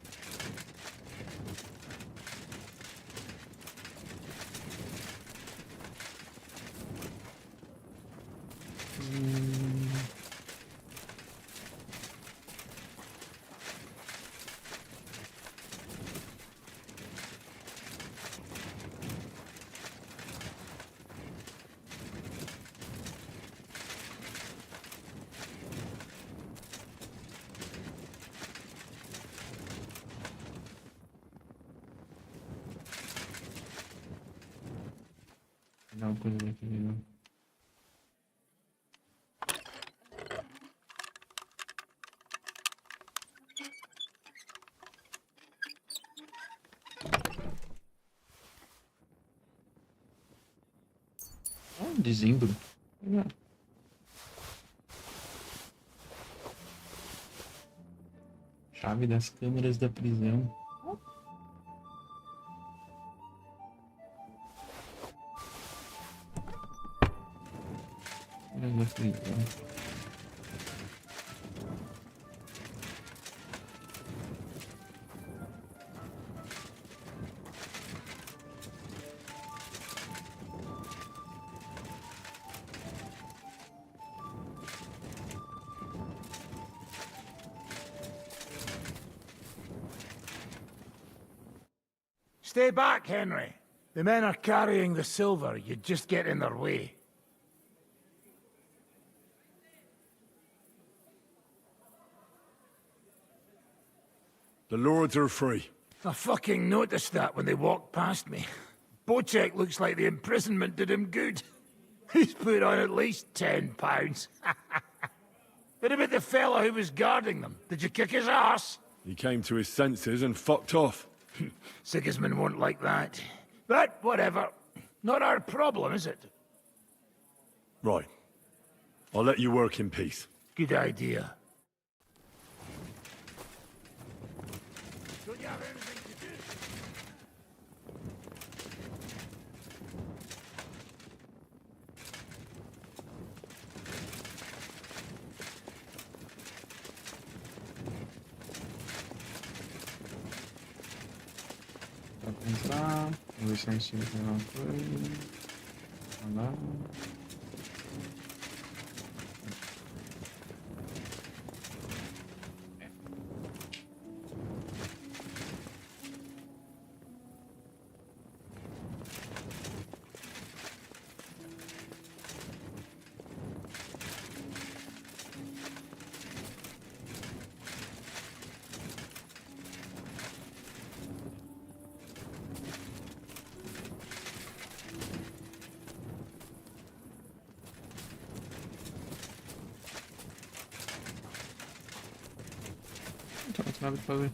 A: Não, coisa daqui não. Dezembro. Chave das câmeras da prisão. Câmeras da prisão.
E: Stay back, Henry. The men are carrying the silver. You'd just get in their way.
D: The lords are free.
E: I fucking noticed that when they walked past me. Bocek looks like the imprisonment did him good. He's put on at least £10. What about the fellow who was guarding them? Did you kick his ass?
D: He came to his senses and fucked off.
E: Sigismund won't like that. But whatever. Not our problem, is it?
D: Right. I'll let you work in peace.
E: Good idea. Don't you have anything to do?
A: Pra pensar. Vamos ver se a gente tem alguma coisa. Andar. Não tem nada pra fazer.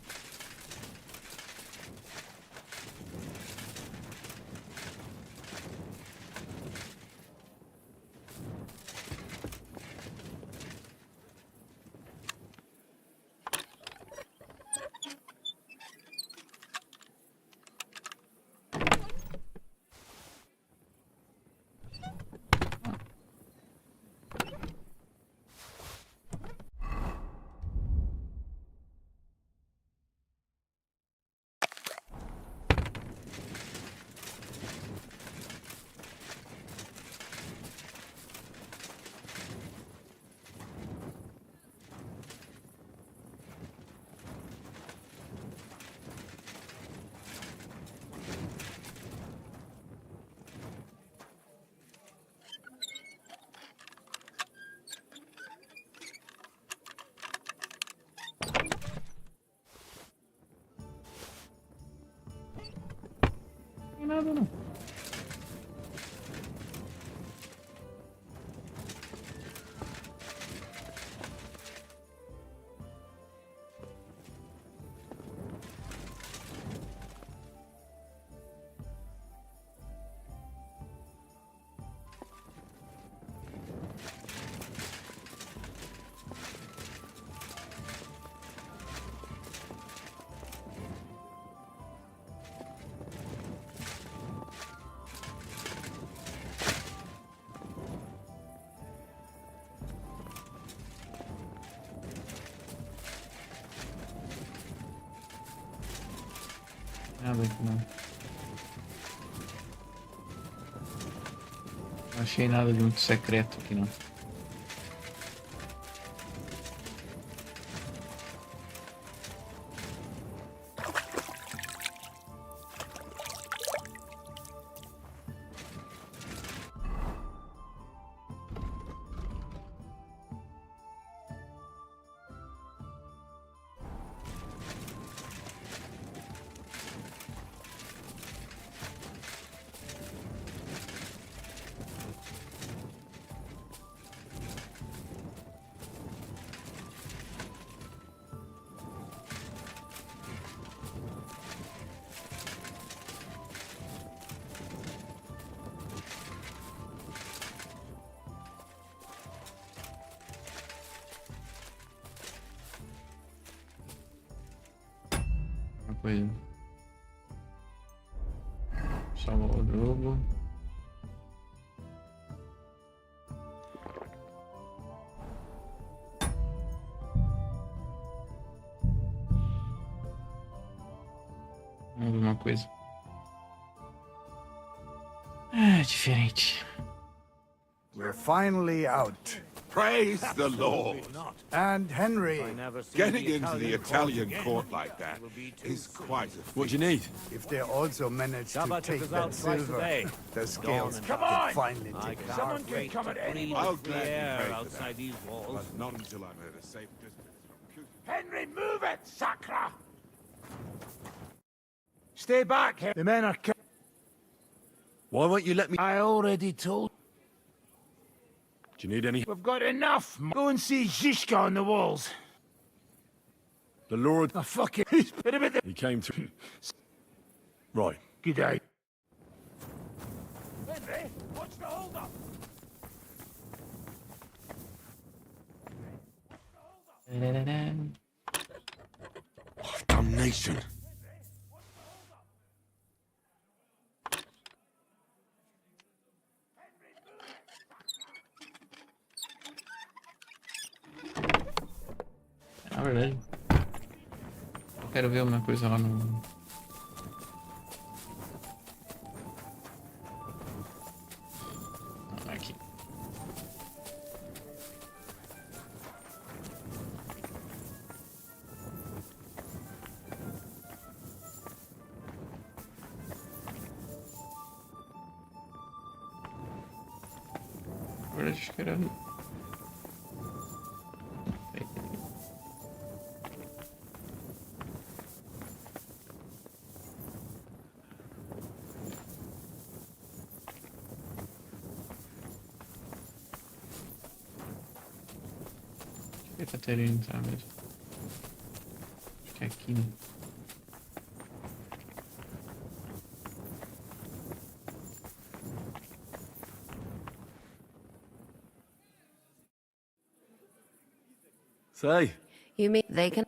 A: Não tem nada não. Nada aqui não. Não achei nada de muito secreto aqui não. coisa. Salvar o jogo. Vamos ver uma coisa. Diferente.
N: We're finally out.
Q: Praise the Lord.
N: And Henry.
Q: Getting into the Italian court like that is quite a feat.
D: What do you need?
N: If they also manage to
E: Sabbath
N: take
E: took us
N: that
E: out twice
N: silver,
E: today.
N: the scales
E: Come
N: could
E: on!
N: finally tip in our
E: Someone can
N: favor.
E: come at any
Q: I'll
E: moment.
Q: gladly pay for
E: outside
Q: that,
E: these walls.
Q: but not until I'm at a safe distance from
E: Henry, move it, Sacra! Stay back, the men are...
D: Why won't you let me...
E: I already told...
D: Do you need any...
E: We've got enough. Go and see Zizka on the walls.
D: The Lord...
E: Oh, fuck it. He's been a bit...
D: He came to... Right.
E: Good day. Henry, what's the hold-up?
D: Damnation.
A: Na verdade, eu quero ver uma coisa lá no... Aqui. Agora acho que era... Acho que é Caterina, tá mesmo? Acho que é aqui, né?
D: Say,
P: You mean they can...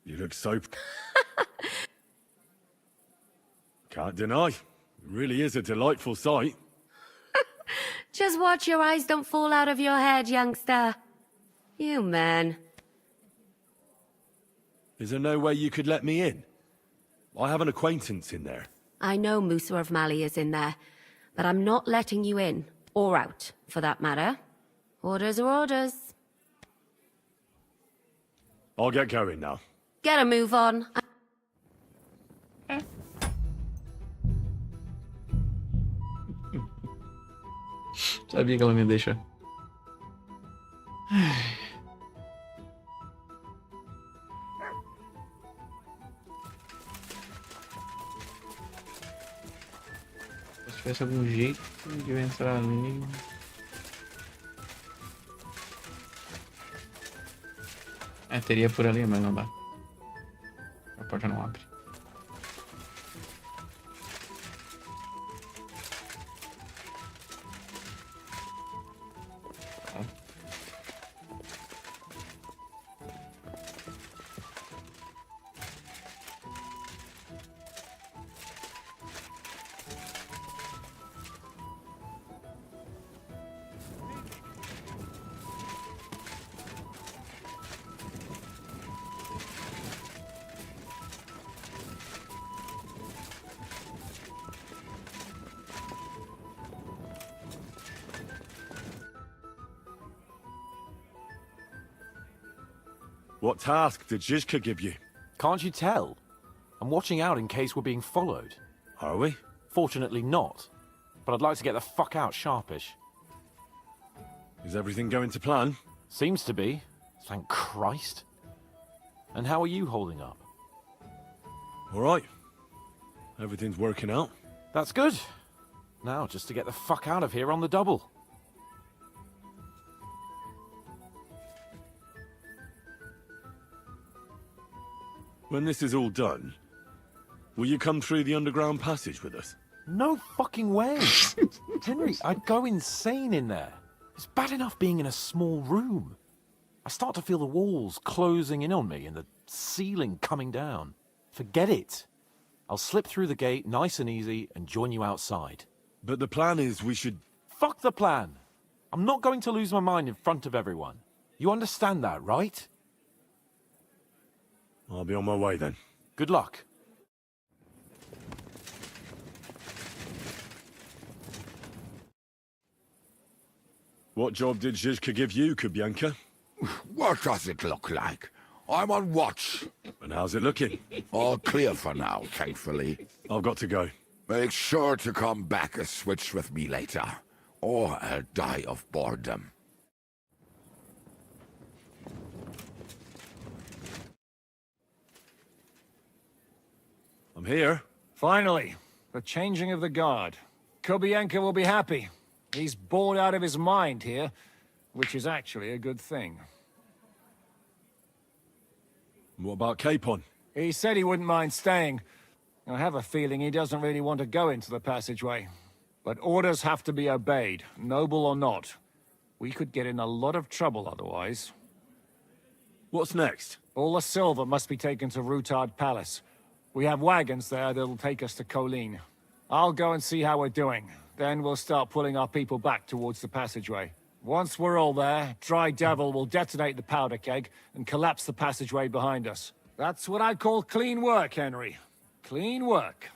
D: you look so... Can't deny. It really is a delightful sight.
P: Just watch your eyes don't fall out of your head, youngster. You man.
D: Is there no way you could let me in? I have an acquaintance in there.
P: I know Musa of Mali is in there, but I'm not letting you in. Or out, for that matter. Orders are orders.
D: I'll get going now.
P: Get a move on.
A: Sabia que ela me deixa. Se tivesse algum jeito de eu entrar ali. É, teria por ali, mas não dá. A porta não abre.
D: What task did Zizka give you?
R: Can't you tell? I'm watching out in case we're being followed.
D: Are we?
R: Fortunately not. But I'd like to get the fuck out sharpish.
D: Is everything going to plan?
R: Seems to be. Thank Christ. And how are you holding up?
D: All right. Everything's working out.
R: That's good. Now, just to get the fuck out of here on the double.
D: When this is all done, will you come through the underground passage with us?
R: No fucking way. Henry, I'd go insane in there. It's bad enough being in a small room. I start to feel the walls closing in on me and the ceiling coming down. Forget it. I'll slip through the gate nice and easy and join you outside.
D: But the plan is we should...
R: Fuck the plan. I'm not going to lose my mind in front of everyone. You understand that, right?
D: I'll be on my way then.
R: Good luck.
D: What job did Zizka give you, Kubyanka?
B: What does it look like? I'm on watch.
D: And how's it looking?
B: All clear for now, thankfully.
D: I've got to go.
B: Make sure to come back a switch with me later, or I'll die of boredom.
D: I'm here.
E: Finally, the changing of the guard. Kubienka will be happy. He's bored out of his mind here, which is actually a good thing.
D: What about Capon?
E: He said he wouldn't mind staying. I have a feeling he doesn't really want to go into the passageway. But orders have to be obeyed, noble or not. We could get in a lot of trouble otherwise.
D: What's next?
E: All the silver must be taken to Rutard Palace. We have wagons there that'll take us to Colleen. I'll go and see how we're doing. Then we'll start pulling our people back towards the passageway. Once we're all there, Dry Devil will detonate the powder keg and collapse the passageway behind us. That's what I call clean work, Henry. Clean work.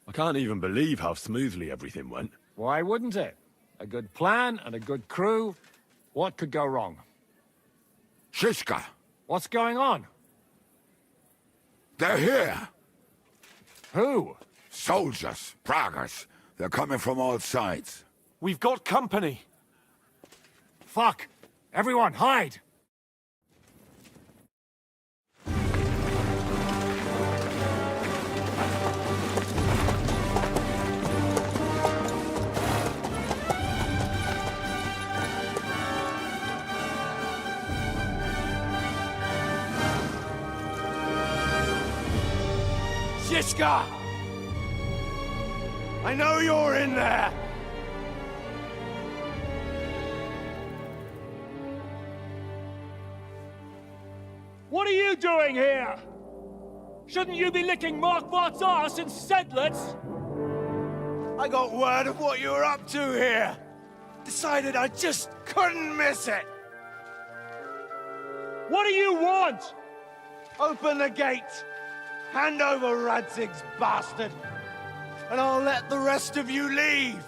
D: I can't even believe how smoothly everything went.
E: Why wouldn't it? A good plan and a good crew. What could go wrong?
B: Shishka!
E: What's going on?
B: They're here!
E: Who?
B: Soldiers, Praggers. They're coming from all sides.
R: We've got company.
E: Fuck! Everyone, hide!
C: Shishka! I know you're in there!
E: What are you doing here? Shouldn't you be licking Markvart's arse in Sedlitz?
C: I got word of what you were up to here. Decided I just couldn't miss it.
E: What do you want?
C: Open the gate. Hand over Radzig's bastard. And I'll let the rest of you leave.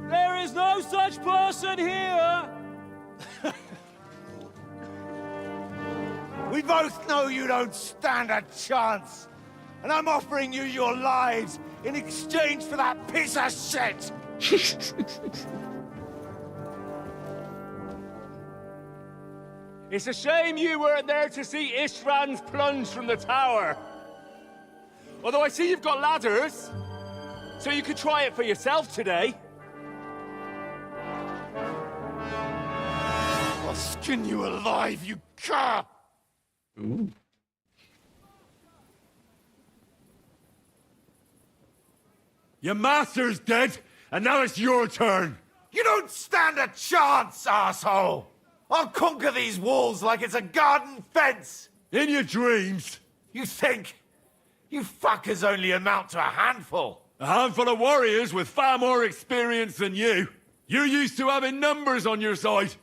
E: There is no such person here!
C: We both know you don't stand a chance. And I'm offering you your lives in exchange for that piece of shit!
E: It's a shame you weren't there to see Ishrand's plunge from the tower. Although I see you've got ladders, so you could try it for yourself today.
C: I'll skin you alive, you cur!
A: Ooh.
D: Your master's dead, and now it's your turn!
C: You don't stand a chance, asshole! I'll conquer these walls like it's a garden fence!
D: In your dreams!
C: You think? You fuckers only amount to a handful!
D: A handful of warriors with far more experience than you. You're used to having numbers on your side.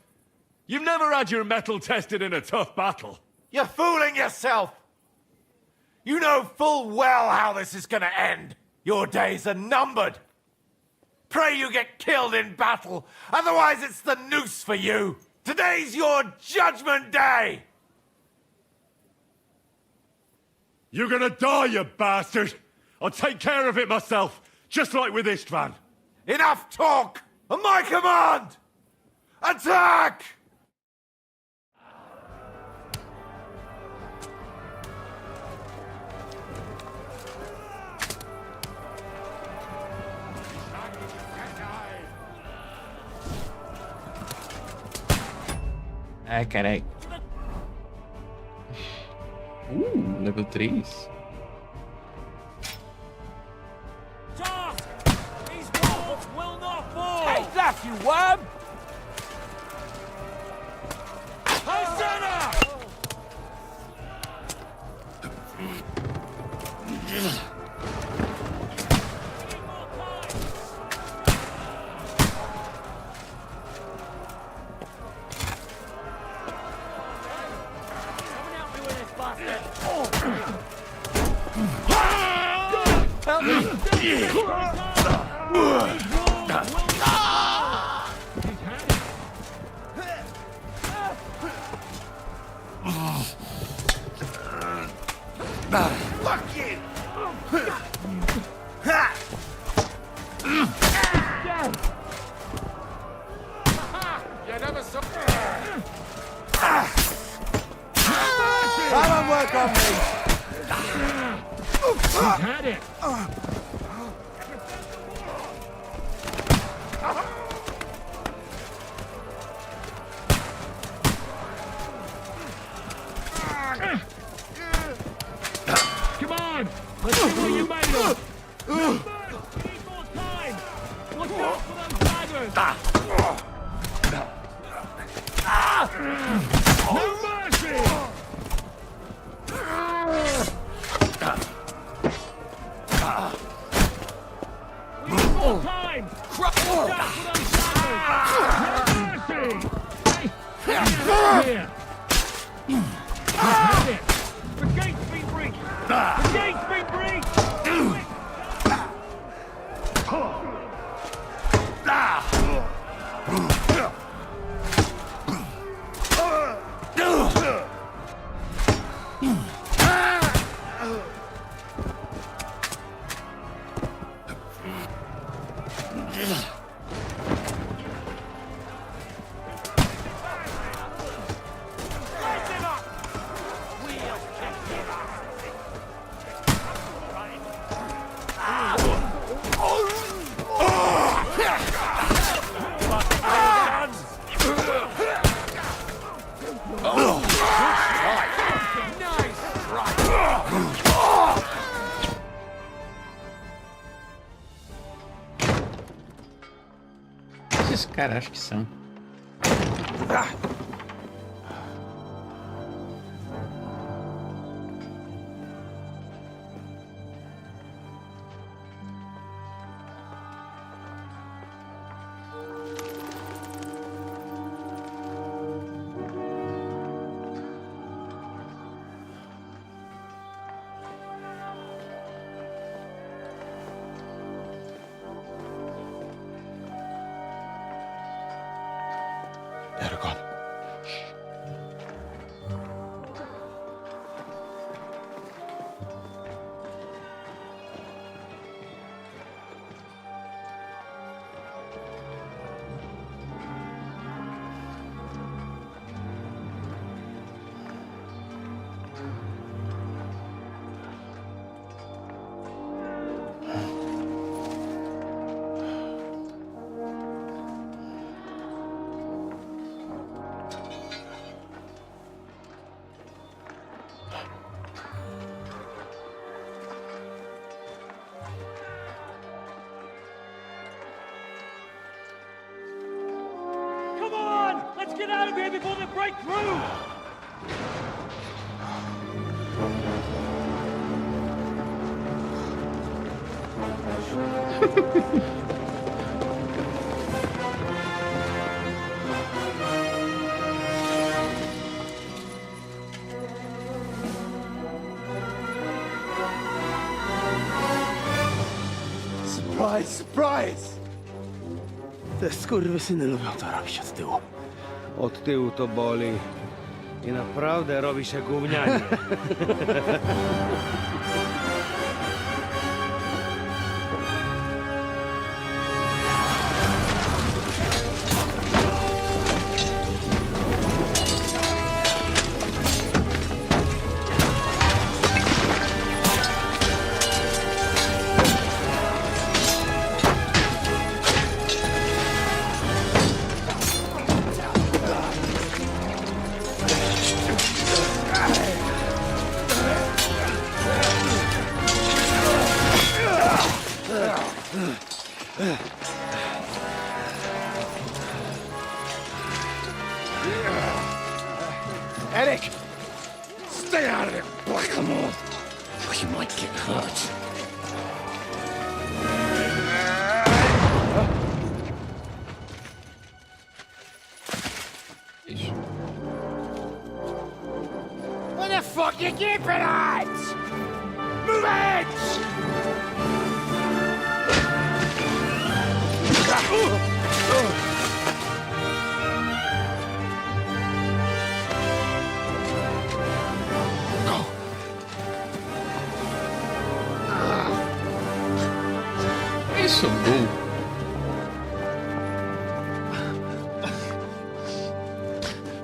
D: You've never had your mettle tested in a tough battle.
C: You're fooling yourself! You know full well how this is gonna end. Your days are numbered. Pray you get killed in battle, otherwise it's the noose for you. Today's your judgment day!
D: You're gonna die, you bastard! I'll take care of it myself, just like with Istvan.
C: Enough talk! On my command! Attack!
A: Ah, caray. Level 3.
E: These walls will not fall! Take that, you worm! Hosanna! Fuck you! You never saw.
J: Come and work on me!
E: He's had it! Come on! Let's see what you're made of! Remember, we need more time! Watch out for those daggers! No mercy! We need more time! Watch out for those daggers! No mercy! Hey, get out of here! Have it! The gate's been breached! The gate's been breached!
A: Esses caras acho que são.
G: Eragon.
E: Come on! Let's get out of here before they break through!
J: Surprise, surprise!
E: Te skurwysyny lubią to robić od tyłu.
J: Od tyłu to boli. I naprawdę robi się gównianie.
E: Eric! Stay out of it, Blackamoor! You might get hurt. What the fuck you keeping at? Move it!
A: Isso, gol.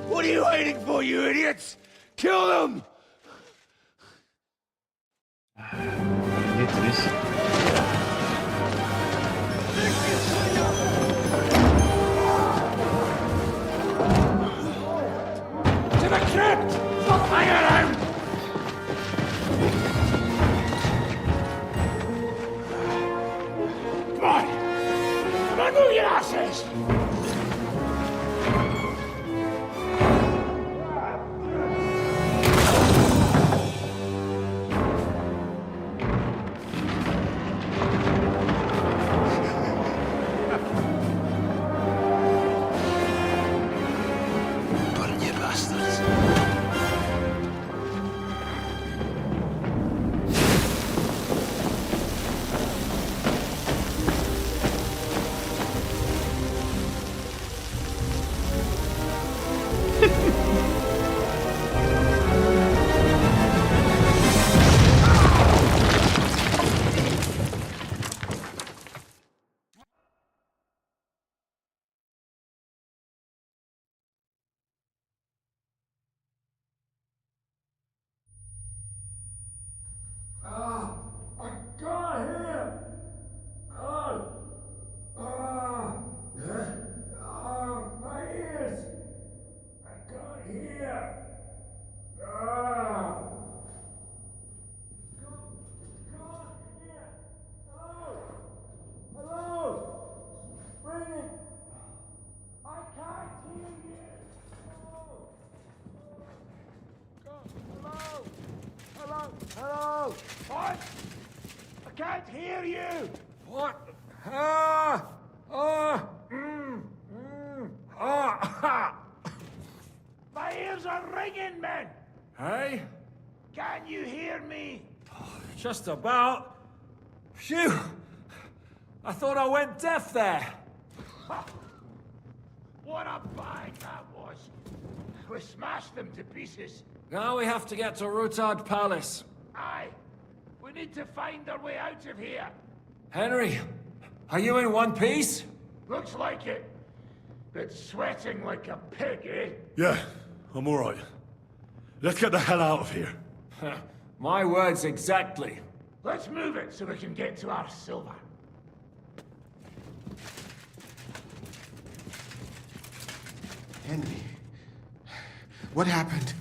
E: What are you waiting for, you idiots? Kill them!
A: Que triste.
E: To the crypt! Stop hanging around! Come on! Come on, move your asses! Burn you bastards. I can't hear! My ears! I can't hear! Can't hear! Hello? Ringing! I can't hear you! Hello? What? I can't hear you! What? My ears are ringing, men! Hey? Can you hear me? Just about. Phew! I thought I went deaf there. What a bang that was! We smashed them to pieces. Now we have to get to Rutard Palace. Aye. We need to find our way out of here. Henry, are you in one piece? Looks like it. But sweating like a pig, eh?
D: Yeah, I'm alright. Let's get the hell out of here.
E: My words exactly. Let's move it so we can get to our silver.
S: Henry, what happened?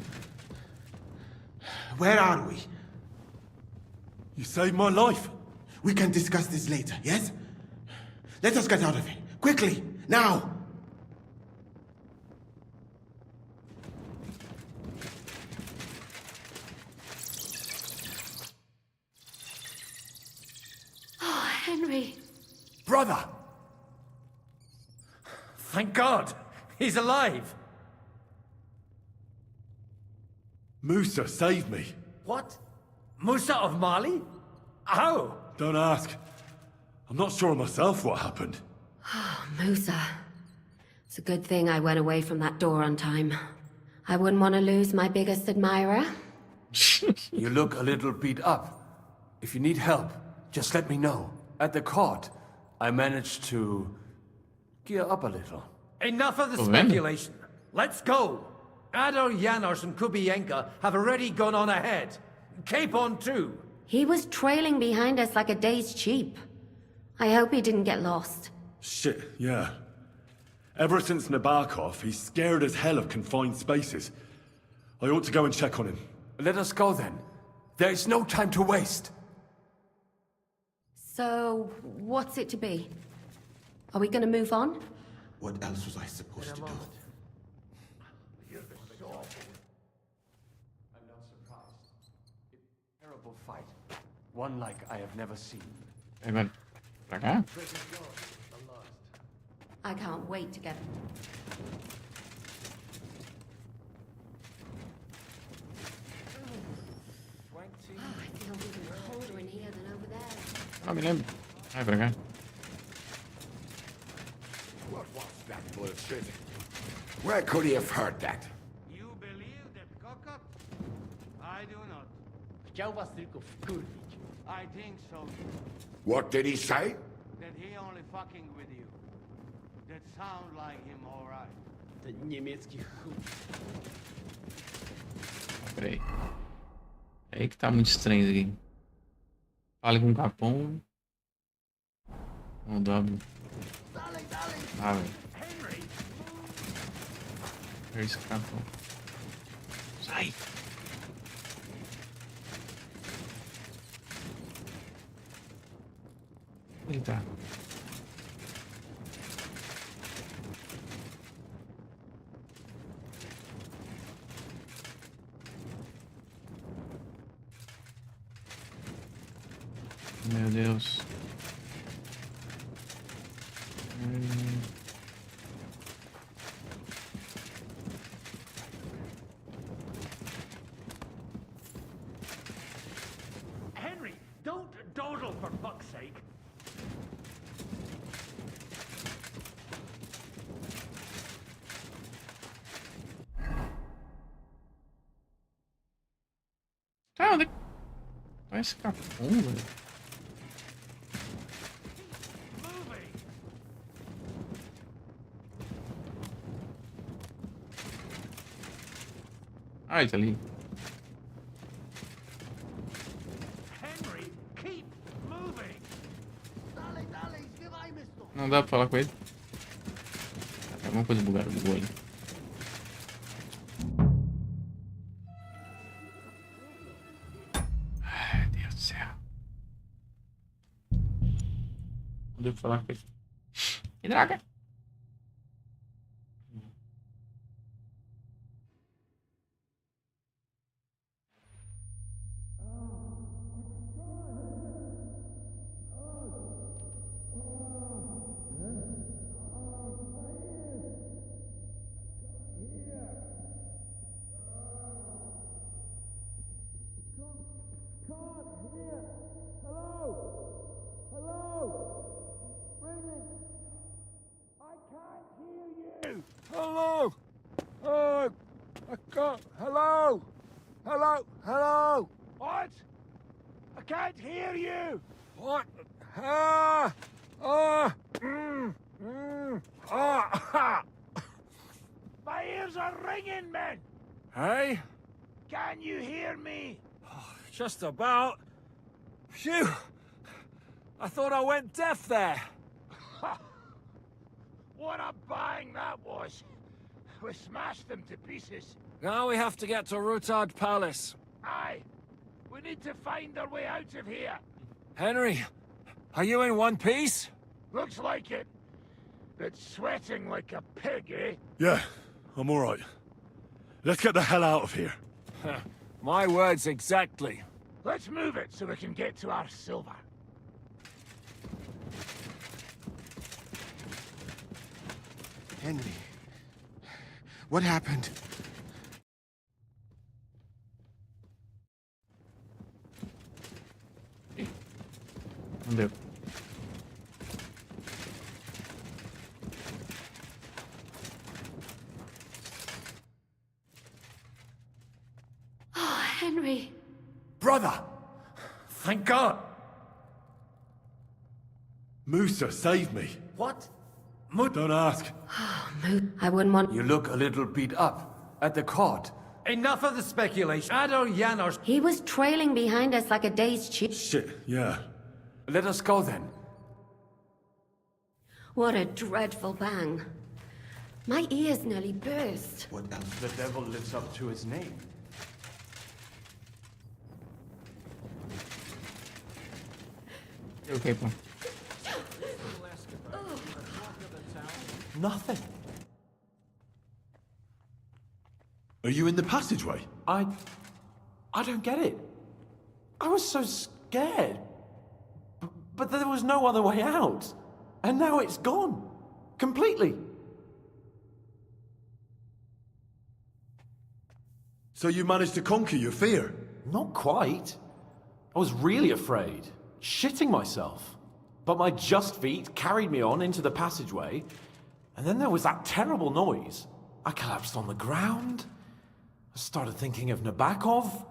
S: Where are we?
D: You saved my life.
S: We can discuss this later, yes? Let us get out of here. Quickly, now!
P: Oh, Henry.
E: Brother! Thank God! He's alive!
D: Musa saved me.
E: What? Musa of Mali? How?
D: Don't ask. I'm not sure myself what happened.
P: Oh, Musa. It's a good thing I went away from that door on time. I wouldn't want to lose my biggest admirer.
G: You look a little beat up. If you need help, just let me know. At the court, I managed to gear up a little.
E: Enough of the speculation. Let's go. Adar Janos and Kubienka have already gone on ahead. Cape on too.
P: He was trailing behind us like a dazed sheep. I hope he didn't get lost.
D: Shit, yeah. Ever since Nabokov, he's scared as hell of confined spaces. I ought to go and check on him.
G: Let us go then. There is no time to waste.
P: So, what's it to be? Are we gonna move on?
S: What else was I supposed to do?
G: I'm not surprised. A terrible fight. One like I have never seen.
A: Aí, velho. Pra cá?
P: I can't wait to get I feel even colder in here than over there.
A: Ah, me lembro. Vai pra cá.
B: What was that bullshit? Where could he have heard that?
J: You believe that cock-up? I do not.
F: Chciał was tylko wkurwić.
J: I think so.
B: What did he say?
J: That he only fucking with you. That sound like him, all right.
F: Ten niemiecki chuj.
A: Peraí. É aí que tá muito estranho isso aqui. Fale com o Capão. Não, W. Ah, velho. Where is Capão? Sai! Ele tá. Meu Deus.
E: Henry, don't dawdle for fuck's sake.
A: Tá, onde é que... Vai esse Capão, velho. Ah, ele tá ali.
E: Henry, keep moving.
A: Não dá pra falar com ele. Tem alguma coisa bugada do olho. Ai, Deus do céu. Não devo falar com ele. Que droga!
E: Hello! Oh, I can't. Hello! Hello! Hello! What? I can't hear you! What? Ah! Ah! Ah! My ears are ringing, man! Hey? Can you hear me? Just about. Phew! I thought I went deaf there. What a bang that was! We smashed them to pieces. Now we have to get to Rutard Palace. Aye. We need to find our way out of here. Henry, are you in one piece? Looks like it. But sweating like a pig, eh?
D: Yeah, I'm all right. Let's get the hell out of here.
E: My words exactly. Let's move it so we can get to our silver.
S: Henry, what happened?
A: Não deu.
P: Oh, Henry.
D: Brother! Thank God! Musa, save me.
G: What?
D: Don't ask.
P: I wouldn't want...
G: You look a little beat up. At the court.
F: Enough of the speculation. Adol Janos.
P: He was trailing behind us like a dazed sheep.
D: Shit, yeah.
G: Let us go then.
P: What a dreadful bang. My ears nearly burst.
S: What else?
G: The devil lives up to his name.
A: Okay, pô.
R: Nothing.
D: Are you in the passageway?
R: I don't get it. I was so scared. But there was no other way out. And now it's gone. Completely.
D: So you managed to conquer your fear?
R: Not quite. I was really afraid. Shitting myself. But my just feet carried me on into the passageway. And then there was that terrible noise. I collapsed on the ground. I started thinking of Nabokov.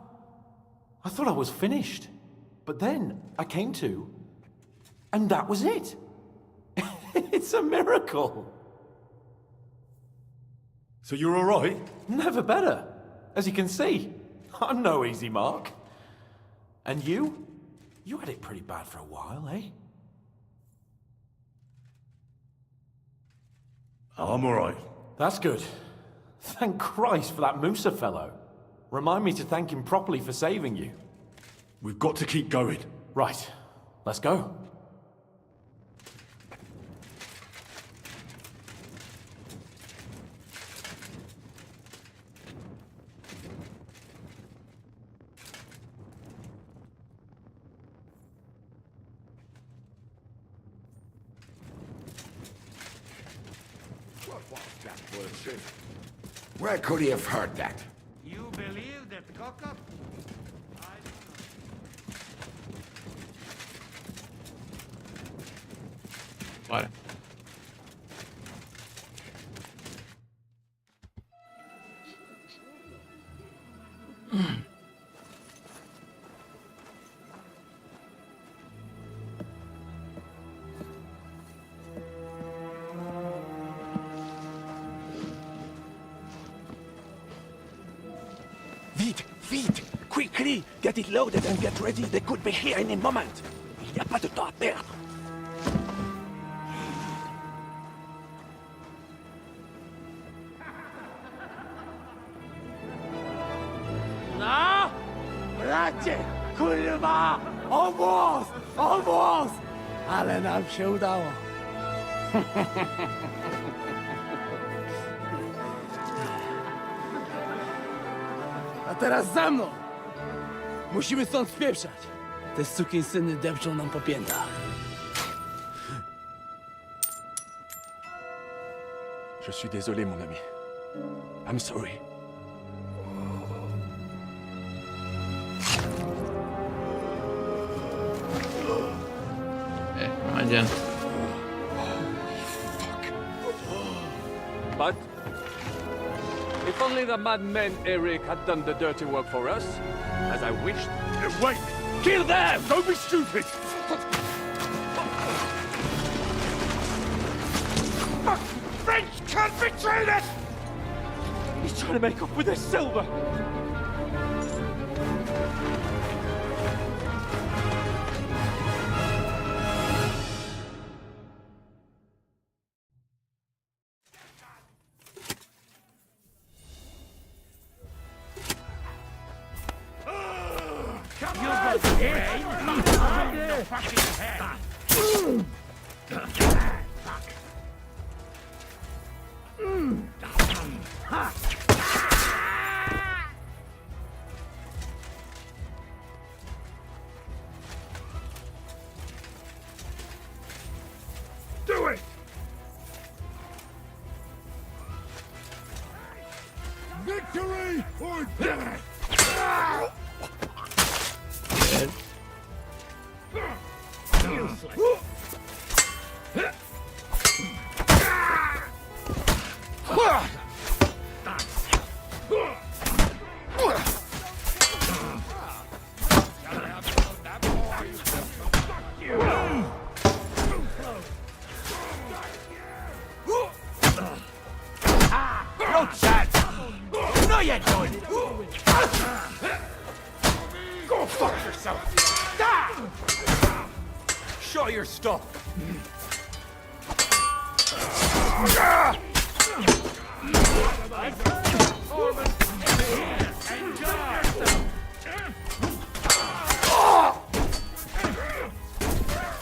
R: I thought I was finished. But then I came to. And that was it. It's a miracle.
D: So you're all right?
R: Never better. As you can see, I'm no easy mark. And you? You had it pretty bad for a while, eh?
D: I'm all right.
R: That's good. Thank Christ for that Musa fellow. Remind me to thank him properly for saving you.
D: We've got to keep going.
R: Right. Let's go.
B: What was that bullshit? Where could he have heard that?
J: You believe that cock-up?
A: Bora.
E: Vite! Quickly! Get it loaded and get ready. They could be here any moment. Il n'y a pas de temps à perdre. No! Bracie! Kurwa! Almost! Ale nam się udało. A teraz za mną! Musimy stąd spieprzać. Te sukinsyny depczą nam po piętach.
G: Je suis désolé, mon ami. I'm sorry.
A: Não adianta.
G: But if only the madman Eric had done the dirty work for us, as I wished.
E: Wait! Kill them! Don't be stupid! French can't betray us!
G: He's trying to make up with his silver.
E: Do it! Victory or death!
J: No chance! You know you're doing it!
E: Go fuck yourself!
J: Show your stuff!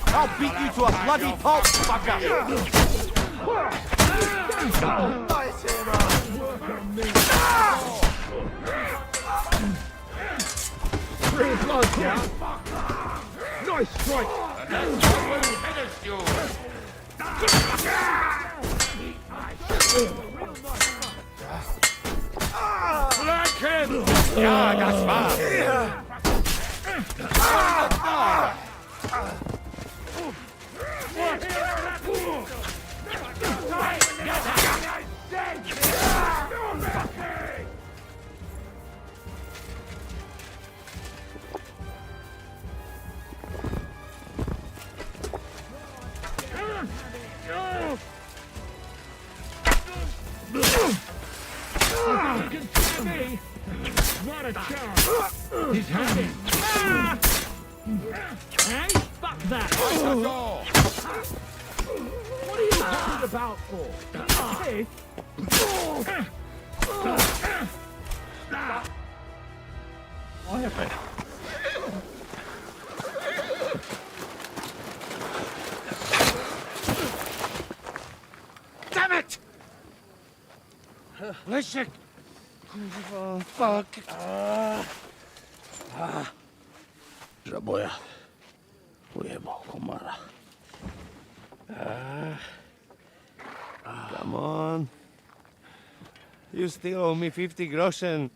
J: I'll beat you to a bloody pulp, fucker!
E: Nice strike! Flank him!
B: Ja, das war's.
E: Not a chance! He's hanging! Hey, fuck that! What are you talking about for? Hey!
A: Olha, velho.
E: Damn it!
J: Leszek! Fuck!
E: Żaboja. Ujebał komara.
J: Come on. You still owe me 50 groschen.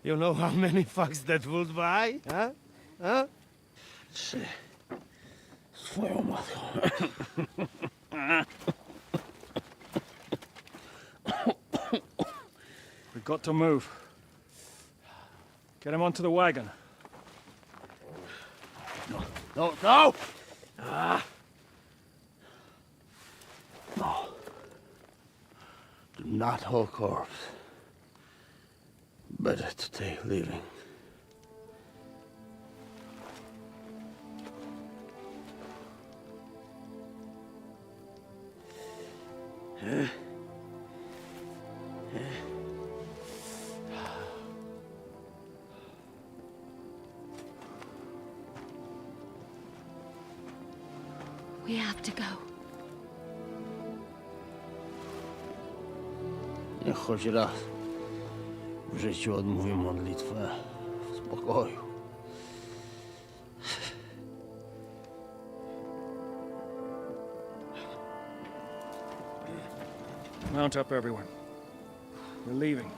J: You know how many fucks that would buy? Huh? Huh?
E: Swoją matką. We've got to move. Get him onto the wagon.
J: No, no!
E: No. Do not hold corpse. Better to take living.
P: We have to go.
E: Niech choć raz w życiu odmówię modlitwę w spokoju. Mount up, everyone. We're leaving.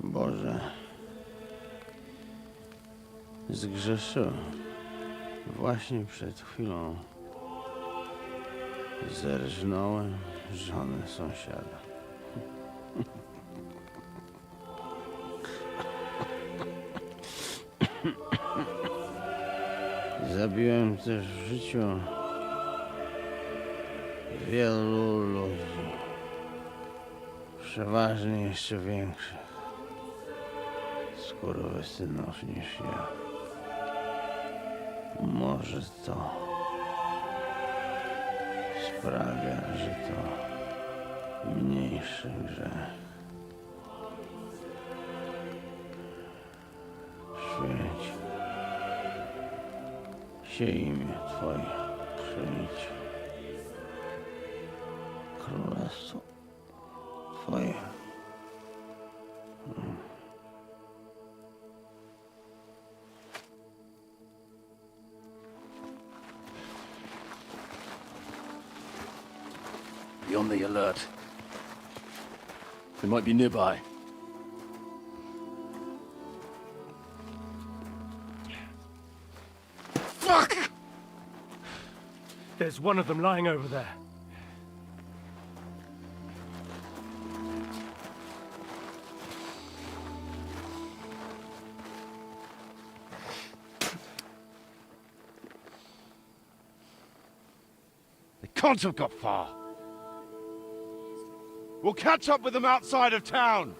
E: Boże, zgrzeszyłem. Właśnie przed chwilą zerżnąłem żonę sąsiada. Zabiłem też w życiu wielu ludzi, przeważnie jeszcze większych skurwysynów niż ja. Może to
I: sprawia, że to w mniejszej grze. Świeć się imię Twoje, przyjdź. Królestwo Twoje.
G: Be on the alert. They might be nearby.
E: Fuck! There's one of them lying over there.
T: They can't have got far. We'll catch up with them outside of town.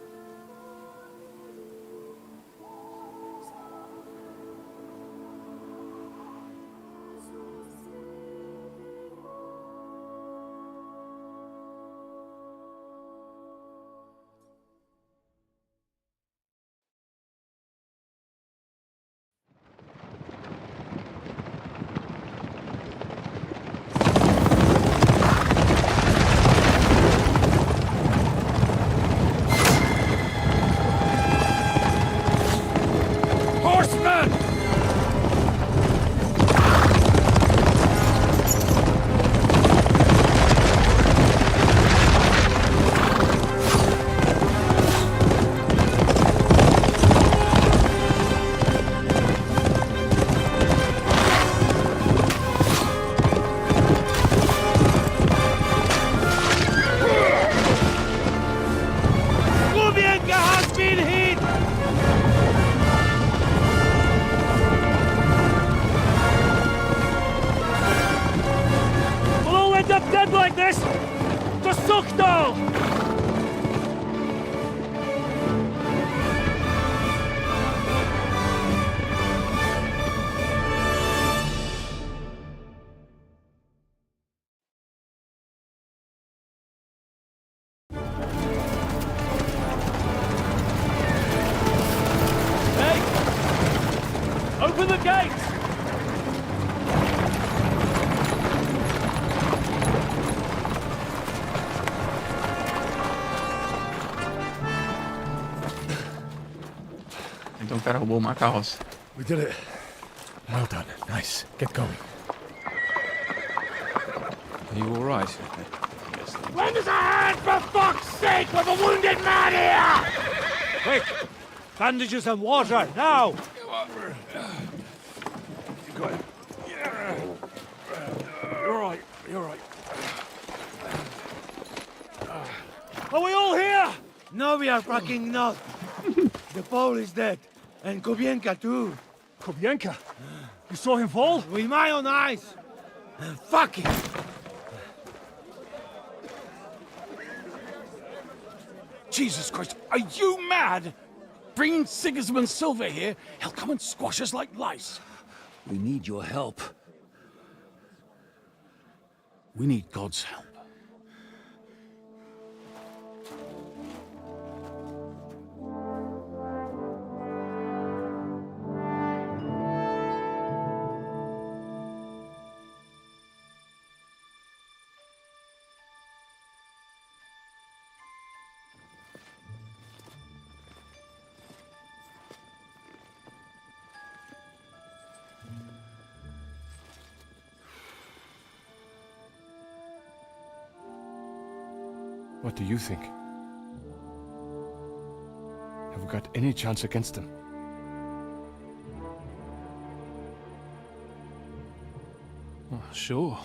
E: Open the gates!
A: Então o cara roubou uma carroça.
E: We did it. Well done. Nice. Get going.
R: Are you all right?
E: Lend us a hand, for fuck's sake! We've a wounded man here! Quick! Bandages and water, now! You're right. You're right. Are we all here?
J: No, we are fucking not. The Pole is dead. And Kobienka too.
E: Kobienka? You saw him fall?
J: With my own eyes. Fuck it.
E: Jesus Christ, are you mad? Bringing Sigismund Silver here, he'll come and squash us like lice.
C: We need your help. We need God's help.
G: What do you think? Have we got any chance against them?
L: Oh, sure.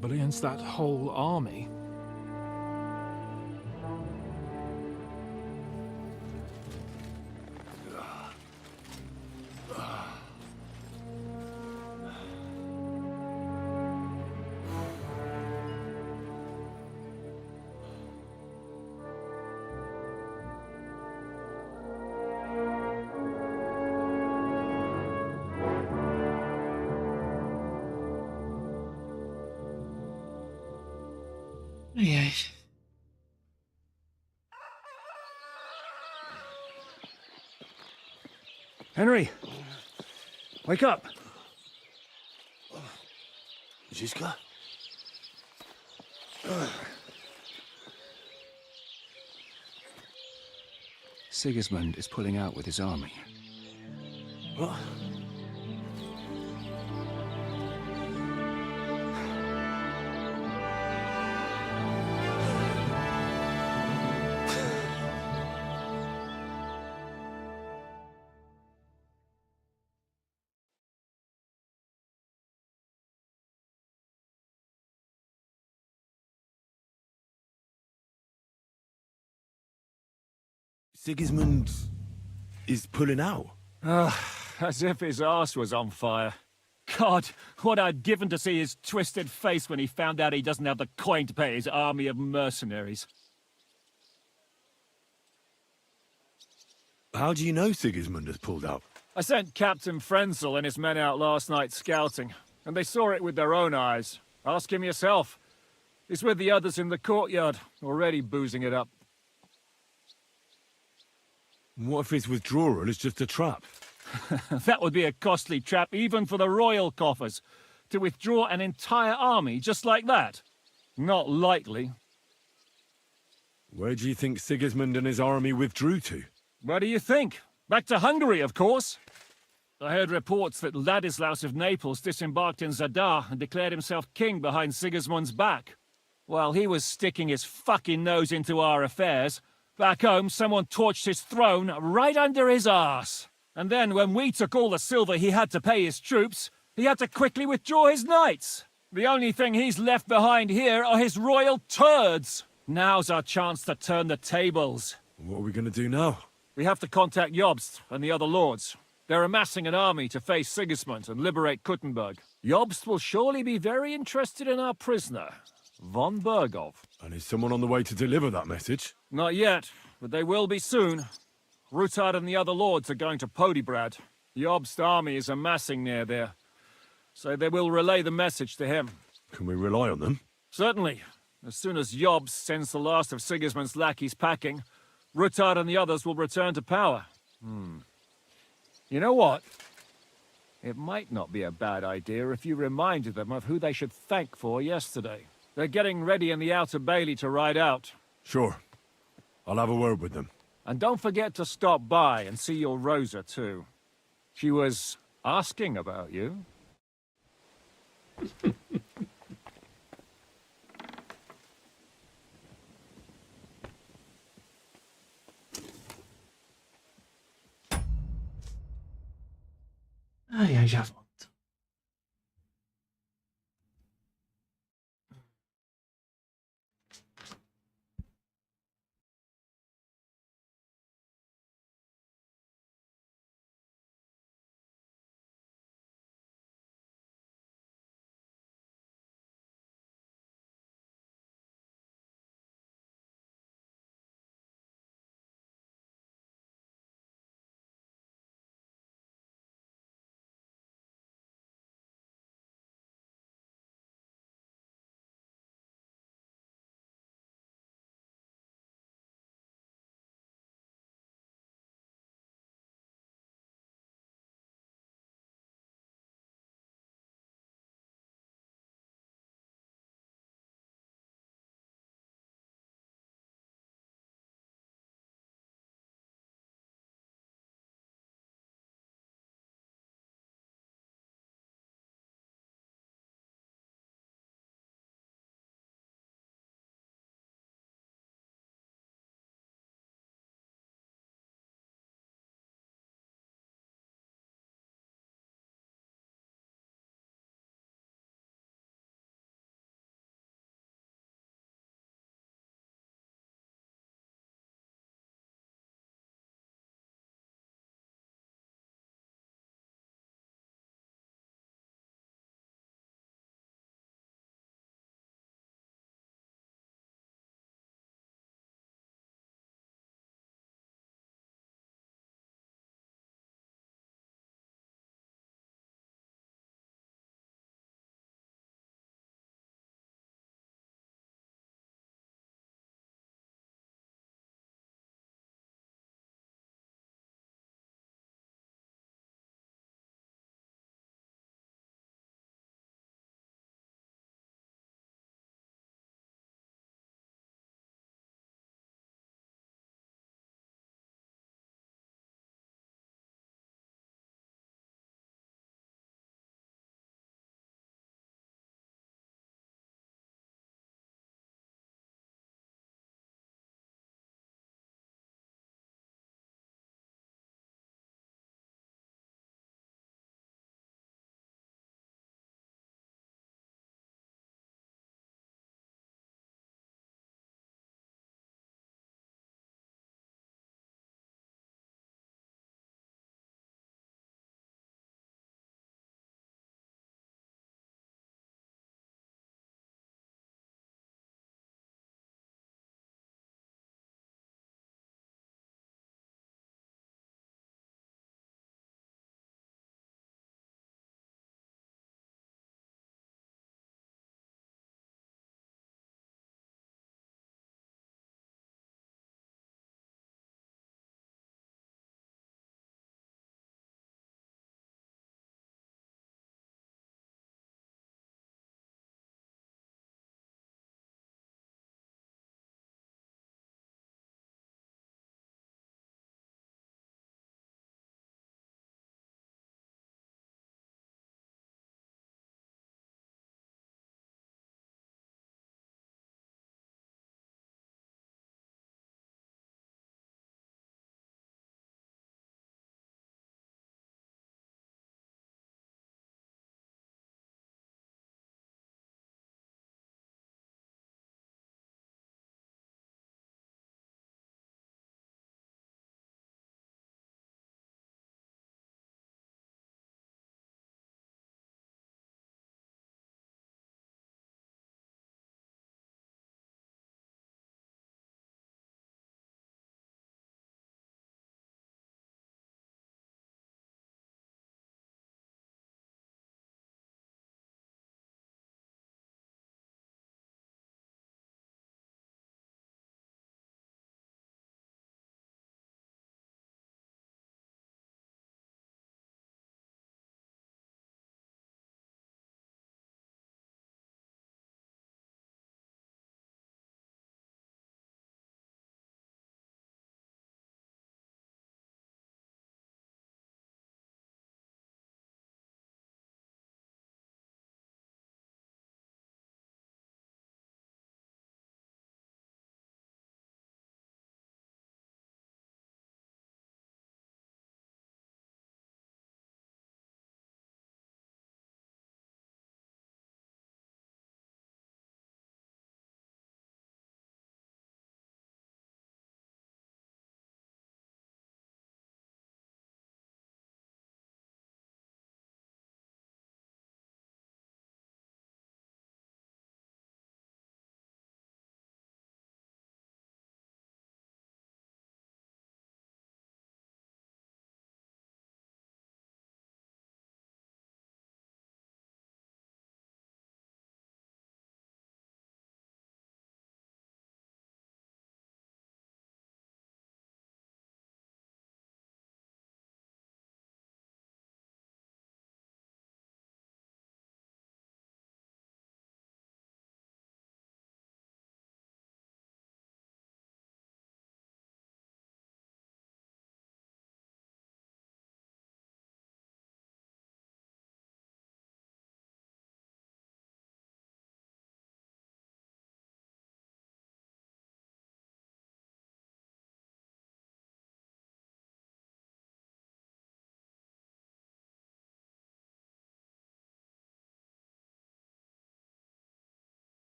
L: But against that whole army... Henry! Wake up!
G: Zizka?
U: Sigismund is pulling out with his army.
G: What?
D: Sigismund is pulling out.
L: As if his arse was on fire. God, what I'd given to see his twisted face when he found out he doesn't have the coin to pay his army of mercenaries.
D: How do you know Sigismund has pulled out?
L: I sent Captain Frenzel and his men out last night scouting, and they saw it with their own eyes. Ask him yourself. He's with the others in the courtyard, already boozing it up.
D: What if his withdrawal is just a trap?
L: That would be a costly trap even for the royal coffers. To withdraw an entire army just like that? Not likely.
D: Where do you think Sigismund and his army withdrew to?
L: Where do you think? Back to Hungary, of course. I heard reports that Ladislaus of Naples disembarked in Zadar and declared himself king behind Sigismund's back. While he was sticking his fucking nose into our affairs, back home someone torched his throne right under his arse. And then when we took all the silver he had to pay his troops, he had to quickly withdraw his knights. The only thing he's left behind here are his royal turds. Now's our chance to turn the tables.
D: What are we going to do now?
L: We have to contact Jobst and the other lords. They're amassing an army to face Sigismund and liberate Kuttenberg. Jobst will surely be very interested in our prisoner, von Bergov.
D: And is someone on the way to deliver that message?
L: Not yet, but they will be soon. Rutard and the other lords are going to Podebrad. Jobst's army is amassing near there, so they will relay the message to him.
D: Can we rely on them?
L: Certainly. As soon as Jobst sends the last of Sigismund's lackeys packing, Rutard and the others will return to power. You know what? It might not be a bad idea if you reminded them of who they should thank for yesterday. They're getting ready in the Outer Bailey to ride out.
D: Sure. I'll have a word with them.
L: And don't forget to stop by and see your Rosa, too. She was asking about you.
A: Ai, ai, já volto.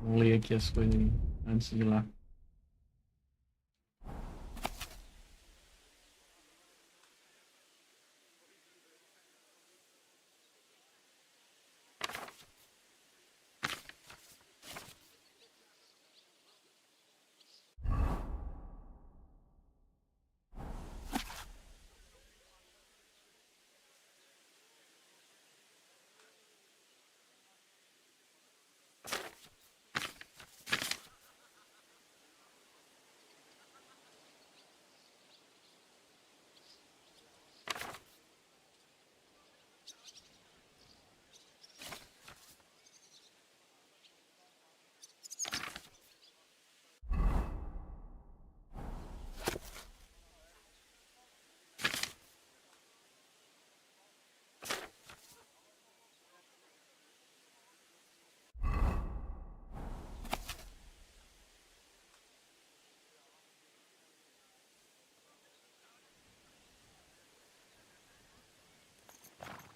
A: Vamos ler aqui as coisas antes de ir lá.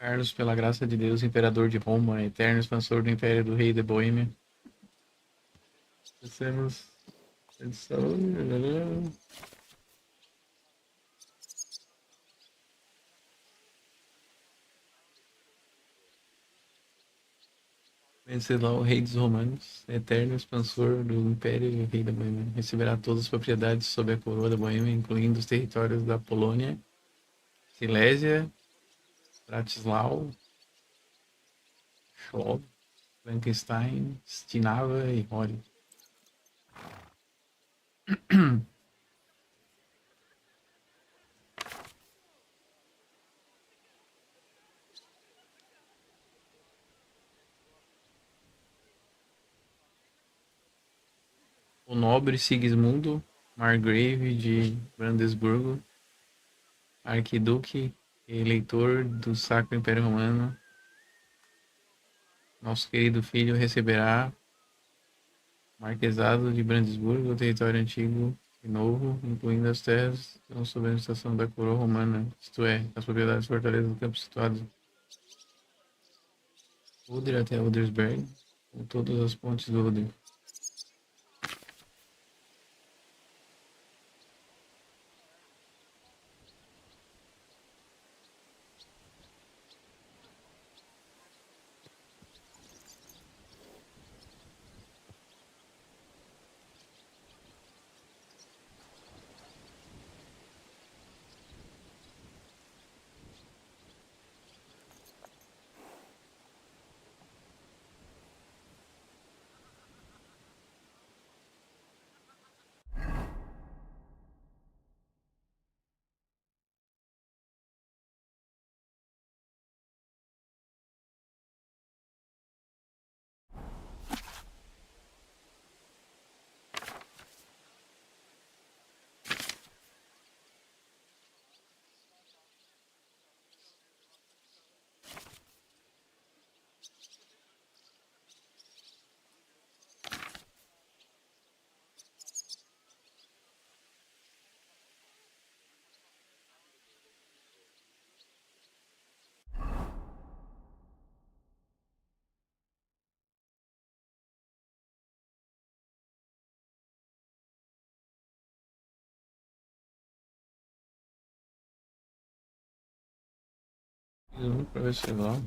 A: Carlos, pela graça de Deus, imperador de Roma, eterno expansor do império do rei da Boêmia. Temos edição. Vencedor, o rei dos romanos, eterno expansor do império e rei da Boêmia. Receberá todas as propriedades sob a coroa da Boêmia, incluindo os territórios da Polônia, Silésia, Bratislau, Schwab, Frankenstein, Stinava e Hori. O nobre Sigismundo, Margrave de Brandesburgo, arquiduque e eleitor do Sacro Império Romano, nosso querido filho receberá Marquesado de Brandesburgo, o território antigo e novo, incluindo as terras que estão sob a administração da coroa romana, isto é, as propriedades fortalezas do campo situado Oder até Odersberg, com todas as pontes do Oder. Para ver se lá.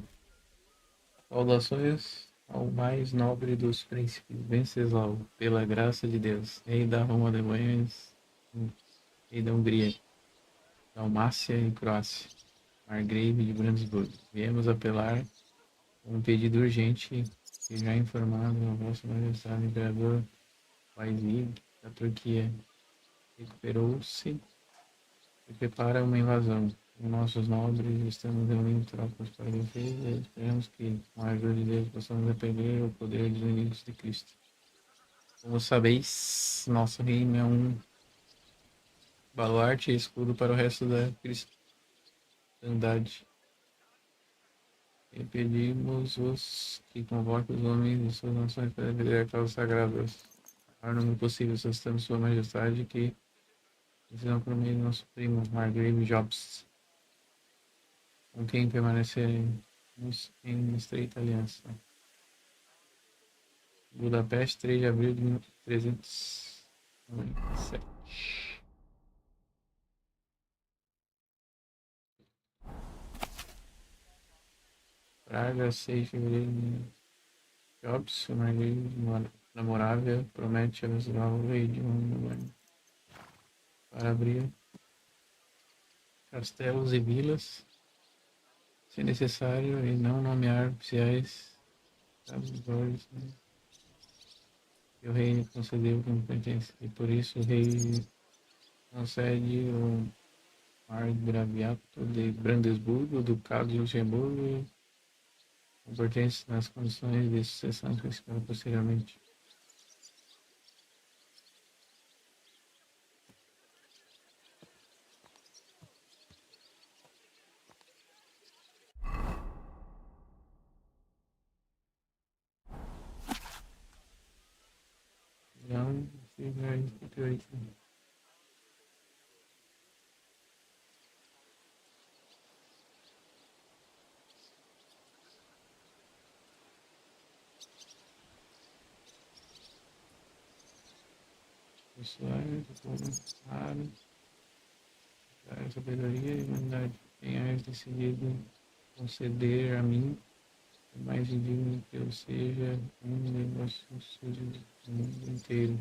A: Saudações ao mais nobre dos príncipes, Venceslau, pela graça de Deus, rei da Roma de Boêmias, rei da Hungria, Dalmácia e Croácia, Margrave de Brandenburgo. Viemos apelar com um pedido urgente que já informado ao vosso majestade imperador Vaizig da Turquia. Recuperou-se e prepara uma invasão. Com nossos nobres estamos reunindo tropas para a defesa e esperamos que, com a ajuda de Deus, possamos repelir o poder dos inimigos de Cristo. Como sabeis, nosso reino é um baluarte e escudo para o resto da cristandade. E pedimos-vos que convoque os homens de suas nações para defender a causa sagrada. O maior número possível, solicitamos Sua Majestade que decisão por meio do nosso primo, Margrave Jobs, com quem permaneceremos em estreita aliança. Budapeste, 3 de abril de 1397. Praga, 6 de fevereiro. Jobs, o Marguerite namorável, promete avisar o rei de para abrir castelos e vilas, se necessário, e não nomear oficiais tradutores, né? Que o rei concedeu competência, e por isso o rei concede o margraviato de Brandesburgo, ducado de Luxemburgo, competência nas condições de sucessão que se posteriormente. Não, raro, sabedoria e humanidade. Quem há decidido conceder a mim, é mais indigno que eu seja um negócio sujo do mundo inteiro.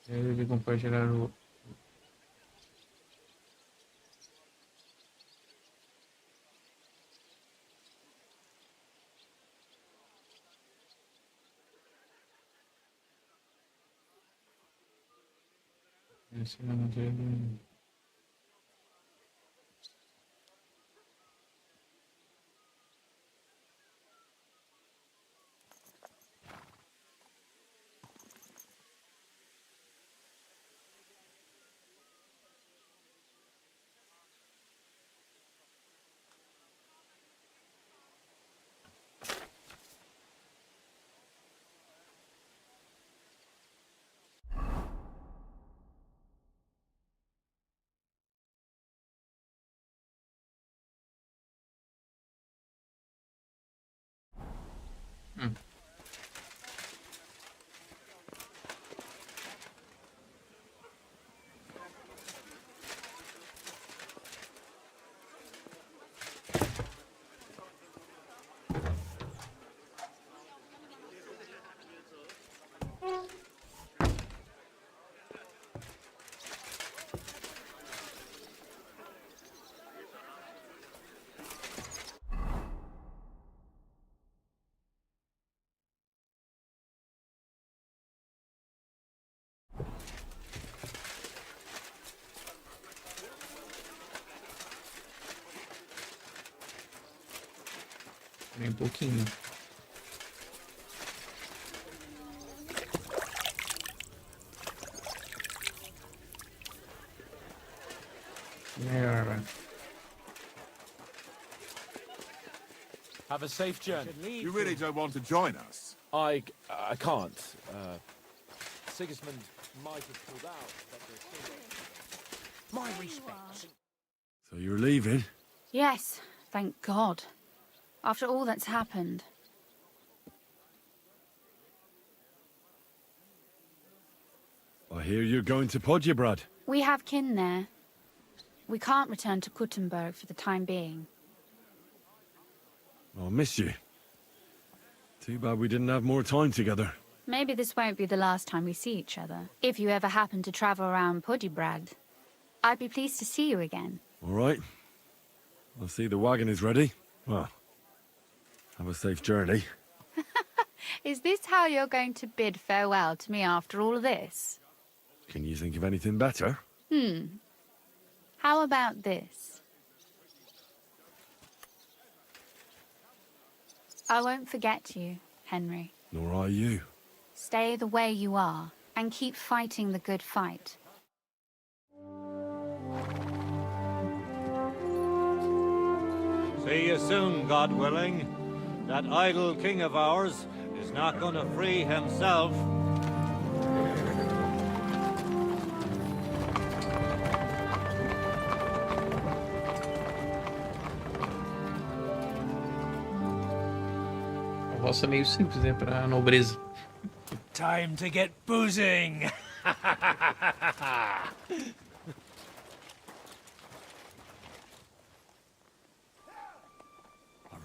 A: Deve de compartilhar o ensino na natureza. Nem um pouquinho. Melhor, velho.
R: Have a safe journey.
Q: You really don't want to join us?
R: I can't. Sigismund might have pulled out, but there's still...
E: My respects.
D: So you're leaving?
O: Yes, thank God. After all that's happened.
D: I hear you're going to Podjebrad.
O: We have kin there. We can't return to Kuttenberg for the time being.
D: I'll miss you. Too bad we didn't have more time together.
O: Maybe this won't be the last time we see each other. If you ever happen to travel around Podjebrad, I'd be pleased to see you again.
D: All right. I see the wagon is ready. Well, have a safe journey.
O: Is this how you're going to bid farewell to me after all of this?
D: Can you think of anything better?
O: How about this? I won't forget you, Henry.
D: Nor are you.
O: Stay the way you are, and keep fighting the good fight.
C: See you soon, God willing. That idle king of ours is not going to free himself.
A: A roça é meio simples, né? Pra nobreza.
E: Time to get boozing!
R: A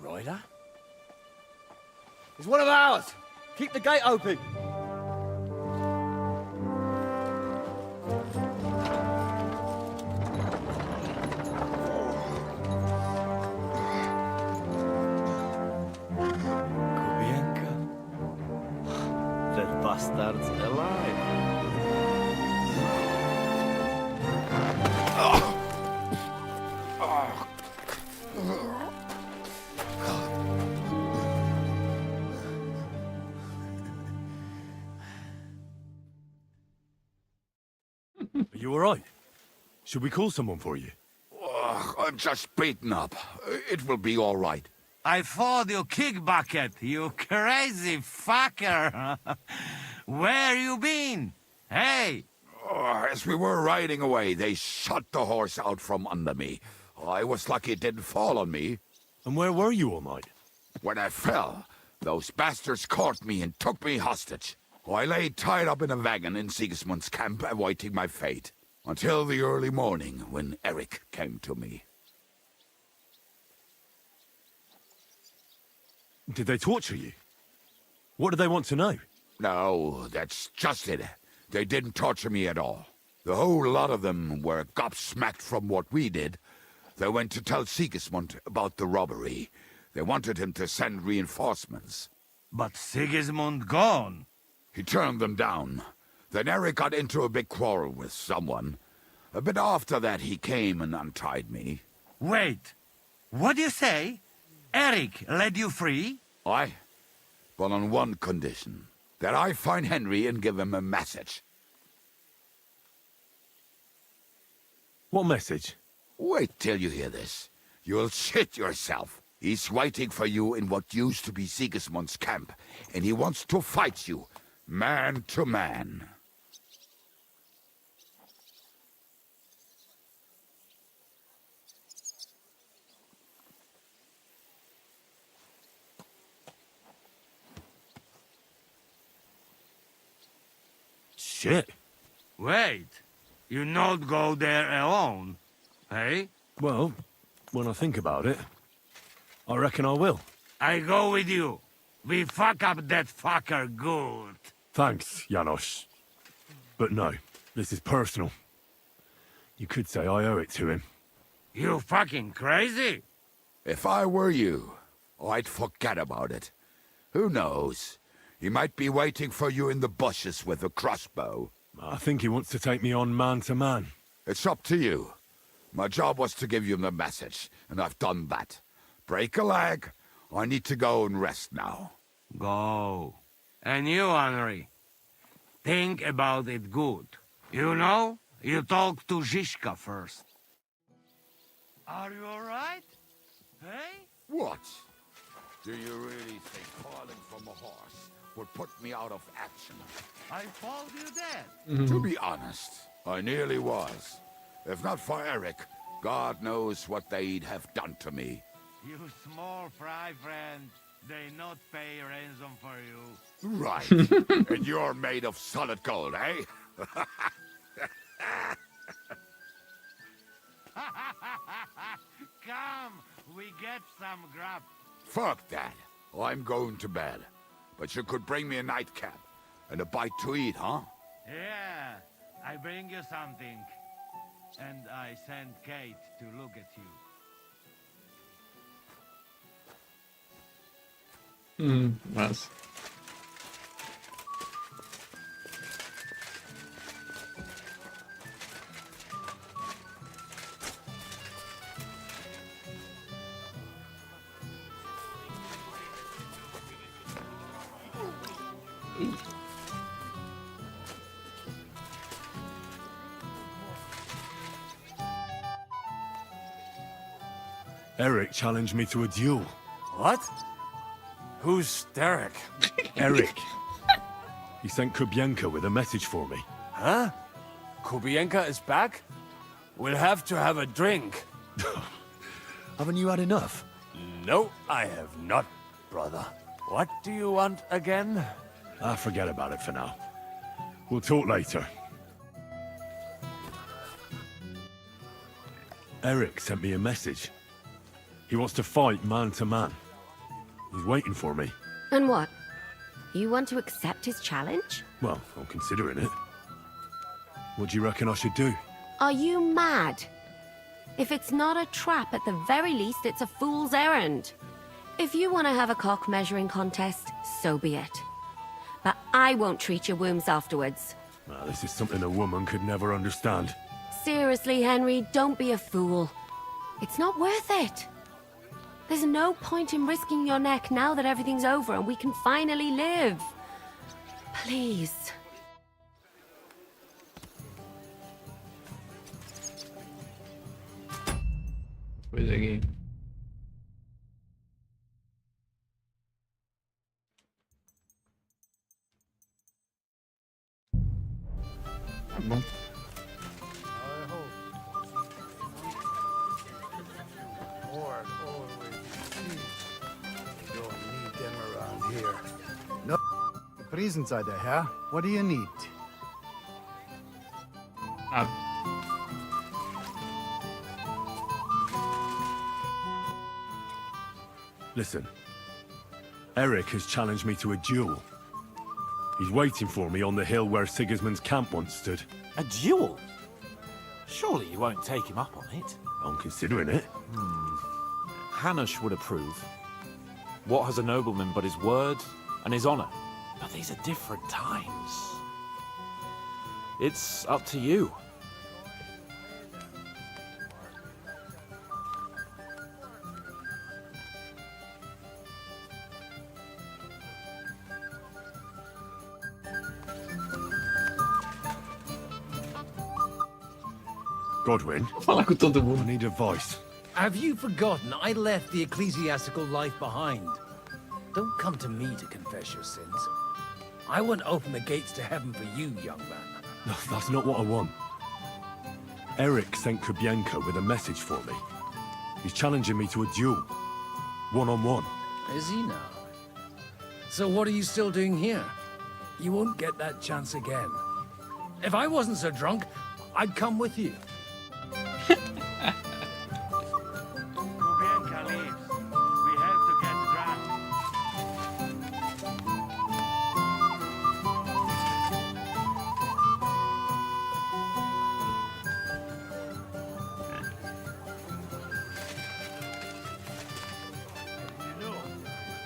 R: rider? He's one of ours! Keep the gate open!
H: That bastard's alive.
D: Are you alright? Should we call someone for you?
B: I'm just beaten up. It will be all right.
J: I fought you kick bucket, you crazy fucker. Where you been? Hey!
B: As we were riding away, they shot the horse out from under me. I was lucky it didn't fall on me.
D: And where were you all night?
B: When I fell, those bastards caught me and took me hostage. I lay tied up in a wagon in Sigismund's camp, awaiting my fate. Until the early morning, when Eric came to me.
D: Did they torture you? What do they want to know?
B: No, that's just it. They didn't torture me at all. The whole lot of them were gobsmacked from what we did. They went to tell Sigismund about the robbery. They wanted him to send reinforcements.
J: But Sigismund gone.
B: He turned them down. Then Eric got into a big quarrel with someone. A bit after that, he came and untied me.
J: Wait, what do you say? Eric led you free?
B: Aye, but on one condition. That I find Henry and give him a message.
D: What message?
B: Wait till you hear this. You'll shit yourself. He's waiting for you in what used to be Sigismund's camp, and he wants to fight you, man to man.
D: Shit.
J: Wait, you not go there alone, hey?
D: Well, when I think about it, I reckon I will.
J: I go with you. We fuck up that fucker good.
D: Thanks, Janos. But no, this is personal. You could say I owe it to him.
J: You fucking crazy?
B: If I were you, I'd forget about it. Who knows? He might be waiting for you in the bushes with a crossbow.
D: I think he wants to take me on man to man.
B: It's up to you. My job was to give you the message, and I've done that. Break a leg. I need to go and rest now.
J: Go. And you, Henry, think about it good. You know, you talk to Zizka first. Are you alright? Hey?
B: What? Do you really think falling from a horse would put me out of action?
J: I thought you dead.
B: To be honest, I nearly was. If not for Eric, God knows what they'd have done to me.
J: You small fry friend, they not pay ransom for you.
B: Right. And you're made of solid gold, eh?
J: Come, we get some grub.
B: Fuck that. I'm going to bed. But you could bring me a nightcap and a bite to eat, huh?
J: Yeah, I bring you something. And I send Kate to look at you.
A: Mas.
D: Eric challenged me to a duel.
R: What? Who's Derek?
D: Eric. He sent Kubienka with a message for me.
R: Huh? Kubienka is back? We'll have to have a drink.
D: Haven't you had enough?
R: No, I have not, brother. What do you want again?
D: Forget about it for now. We'll talk later. Eric sent me a message. He wants to fight man to man. He's waiting for me.
P: And what? You want to accept his challenge?
D: Well, I'm considering it. What do you reckon I should do?
P: Are you mad? If it's not a trap, at the very least, it's a fool's errand. If you want to have a cock measuring contest, so be it. But I won't treat your wounds afterwards.
D: Well, this is something a woman could never understand.
P: Seriously, Henry, don't be a fool. It's not worth it. There's no point in risking your neck now that everything's over and we can finally live. Please.
A: Coisa aqui. Tá bom.
N: Here. No, the prisons are there, huh? What do you need?
D: Listen. Eric has challenged me to a duel. He's waiting for me on the hill where Sigismund's camp once stood.
R: A duel? Surely you won't take him up on it?
D: I'm considering it.
R: Hanush would approve. What has a nobleman but his word and his honor? But these are different times. It's up to you.
D: Godwin,
A: falar com todo mundo.
D: I need advice.
F: Have you forgotten I left the ecclesiastical life behind? Don't come to me to confess your sins. I won't open the gates to heaven for you, young man.
D: No, that's not what I want. Eric sent Kubienka with a message for me. He's challenging me to a duel. One-on-one.
F: Is he now? So what are you still doing here? You won't get that chance again. If I wasn't so drunk, I'd come with you.
T: Kubienka leaves. We have to get drunk.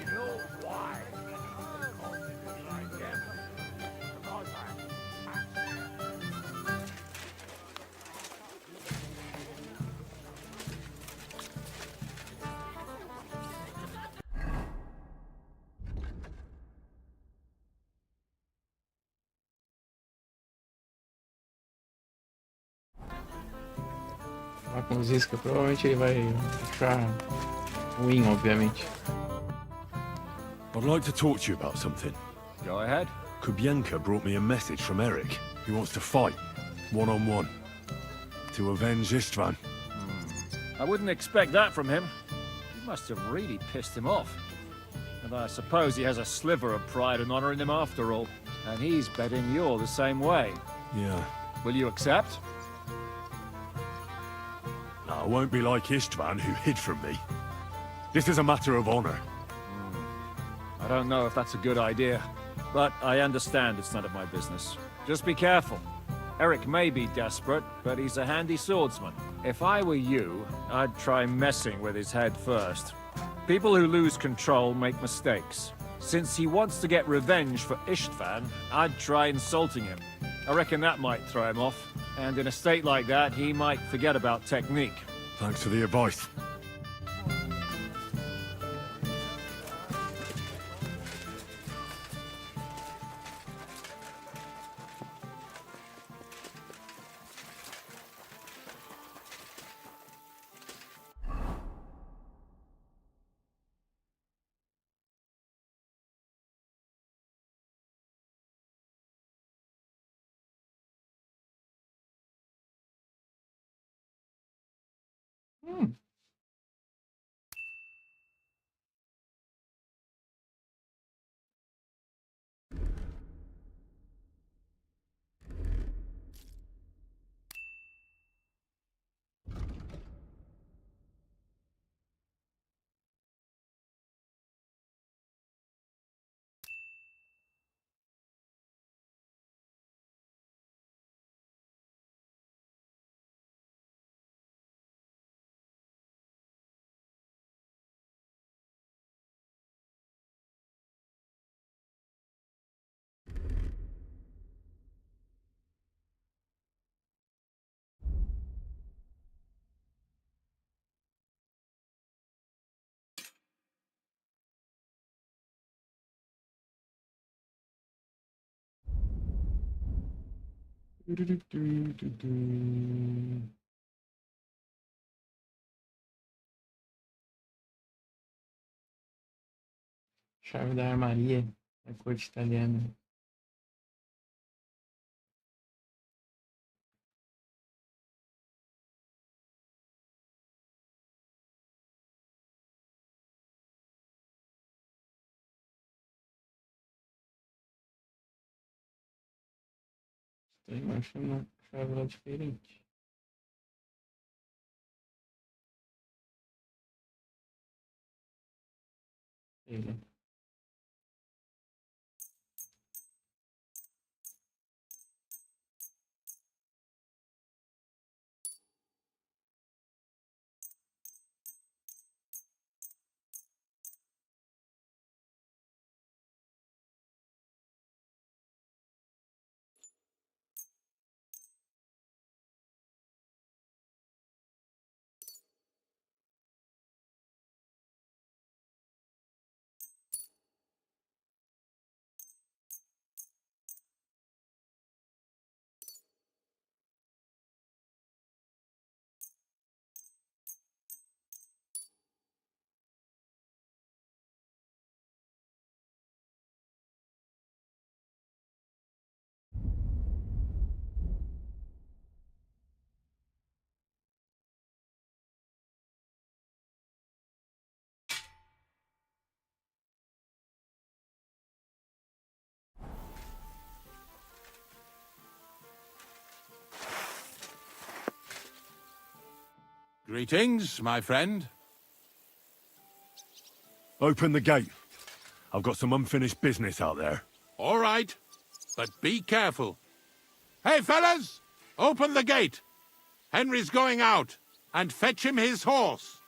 E: You know why? Like them. Because
A: Lá com os isca, provavelmente ele vai ficar ruim, obviamente.
D: I'd like to talk to you about something.
L: Go ahead.
D: Kubienka brought me a message from Eric. He wants to fight, one-on-one, to avenge Istvan.
L: I wouldn't expect that from him. You must have really pissed him off. And I suppose he has a sliver of pride and honor in him after all. And he's betting you're the same way.
D: Yeah.
L: Will you accept?
D: No, I won't be like Istvan, who hid from me. This is a matter of honor.
L: I don't know if that's a good idea, but I understand it's none of my business. Just be careful. Eric may be desperate, but he's a handy swordsman. If I were you, I'd try messing with his head first. People who lose control make mistakes. Since he wants to get revenge for Istvan, I'd try insulting him. I reckon that might throw him off. And in a state like that, he might forget about technique.
D: Thanks for the advice.
A: Chave da armaria da corte italiana. Estou achando uma chave lá diferente. Sei lá.
Q: Greetings, my friend.
D: Open the gate. I've got some unfinished business out there.
Q: All right, but be careful. Hey, fellas! Open the gate. Henry's going out, and fetch him his horse.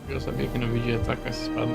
A: Eu sabia que no vídeo ia estar com essa espada.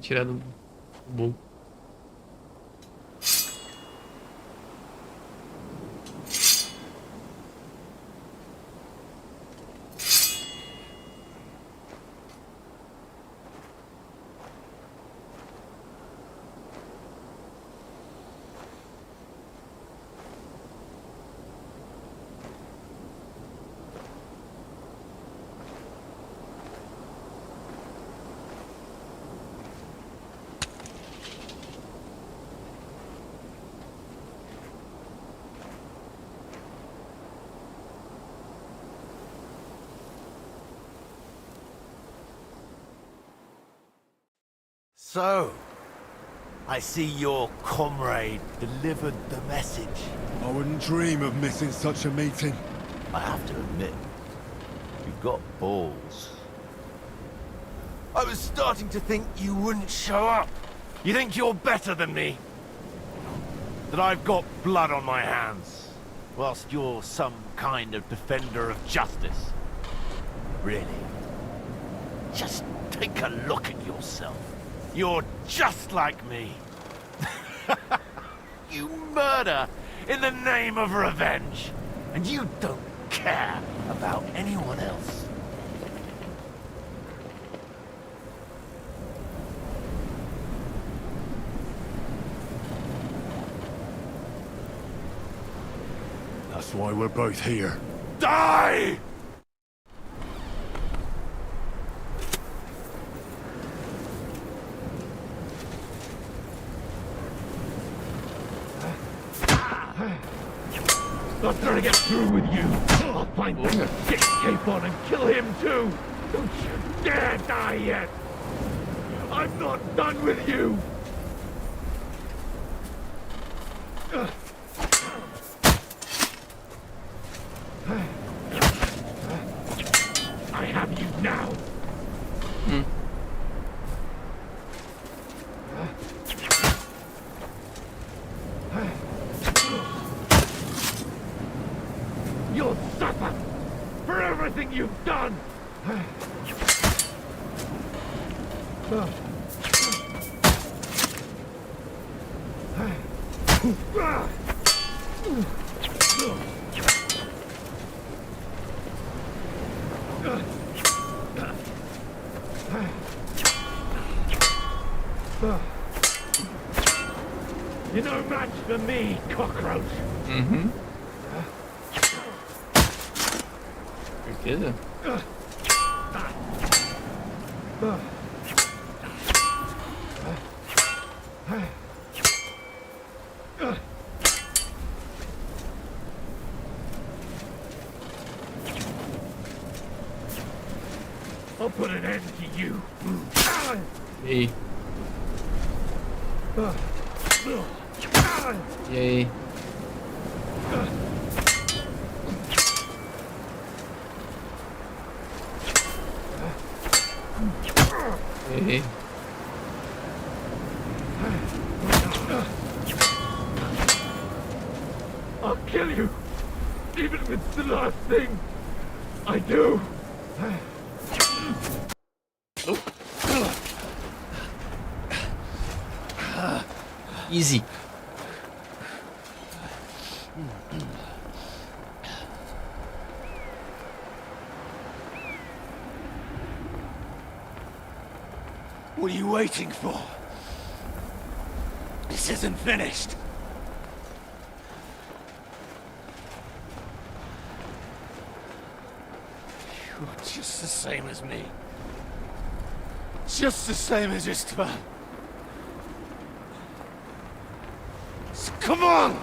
A: Tirado do bolo.
E: So, I see your comrade delivered the message.
D: I wouldn't dream of missing such a meeting.
E: I have to admit, you've got balls. I was starting to think you wouldn't show up. You think you're better than me? That I've got blood on my hands? whilst you're some kind of defender of justice. Really? Just take a look at yourself. You're just like me. You murder in the name of revenge, and you don't care about anyone else.
D: That's why we're both here.
E: Die!
M: Not trying to get through with you. I'll find the shit cape on and kill him too. Don't you dare die yet. I'm not done with you. I have you now. You'll suffer for everything you've done. You're no match for me, cockroach.
A: Certeza?
M: I'll put an end to you.
A: E aí? E aí?
M: I'll kill you, even if it's the last thing I do.
A: Easy.
E: What are you waiting for? This isn't finished. You're just the same as me. Just the same as Istvan. So come on!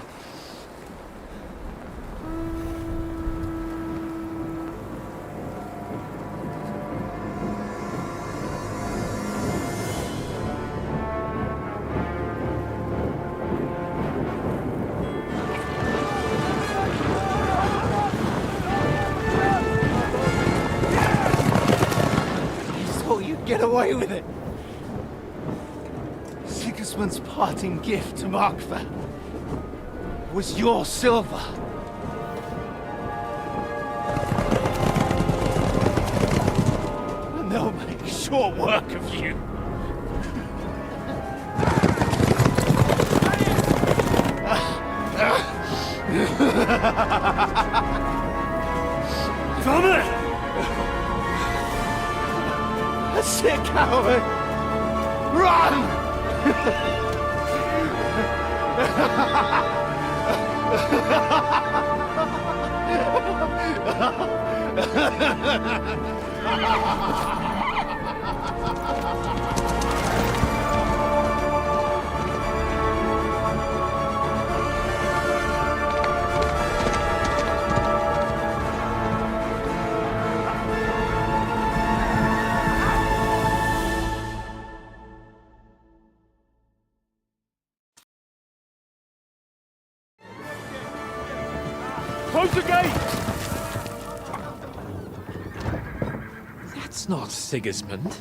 F: Get away with it! Sigismund's parting gift to Markva was your silver. And they'll make short work of you. Damn it! Sick coward! Run!
L: Close the gate!
V: That's not Sigismund.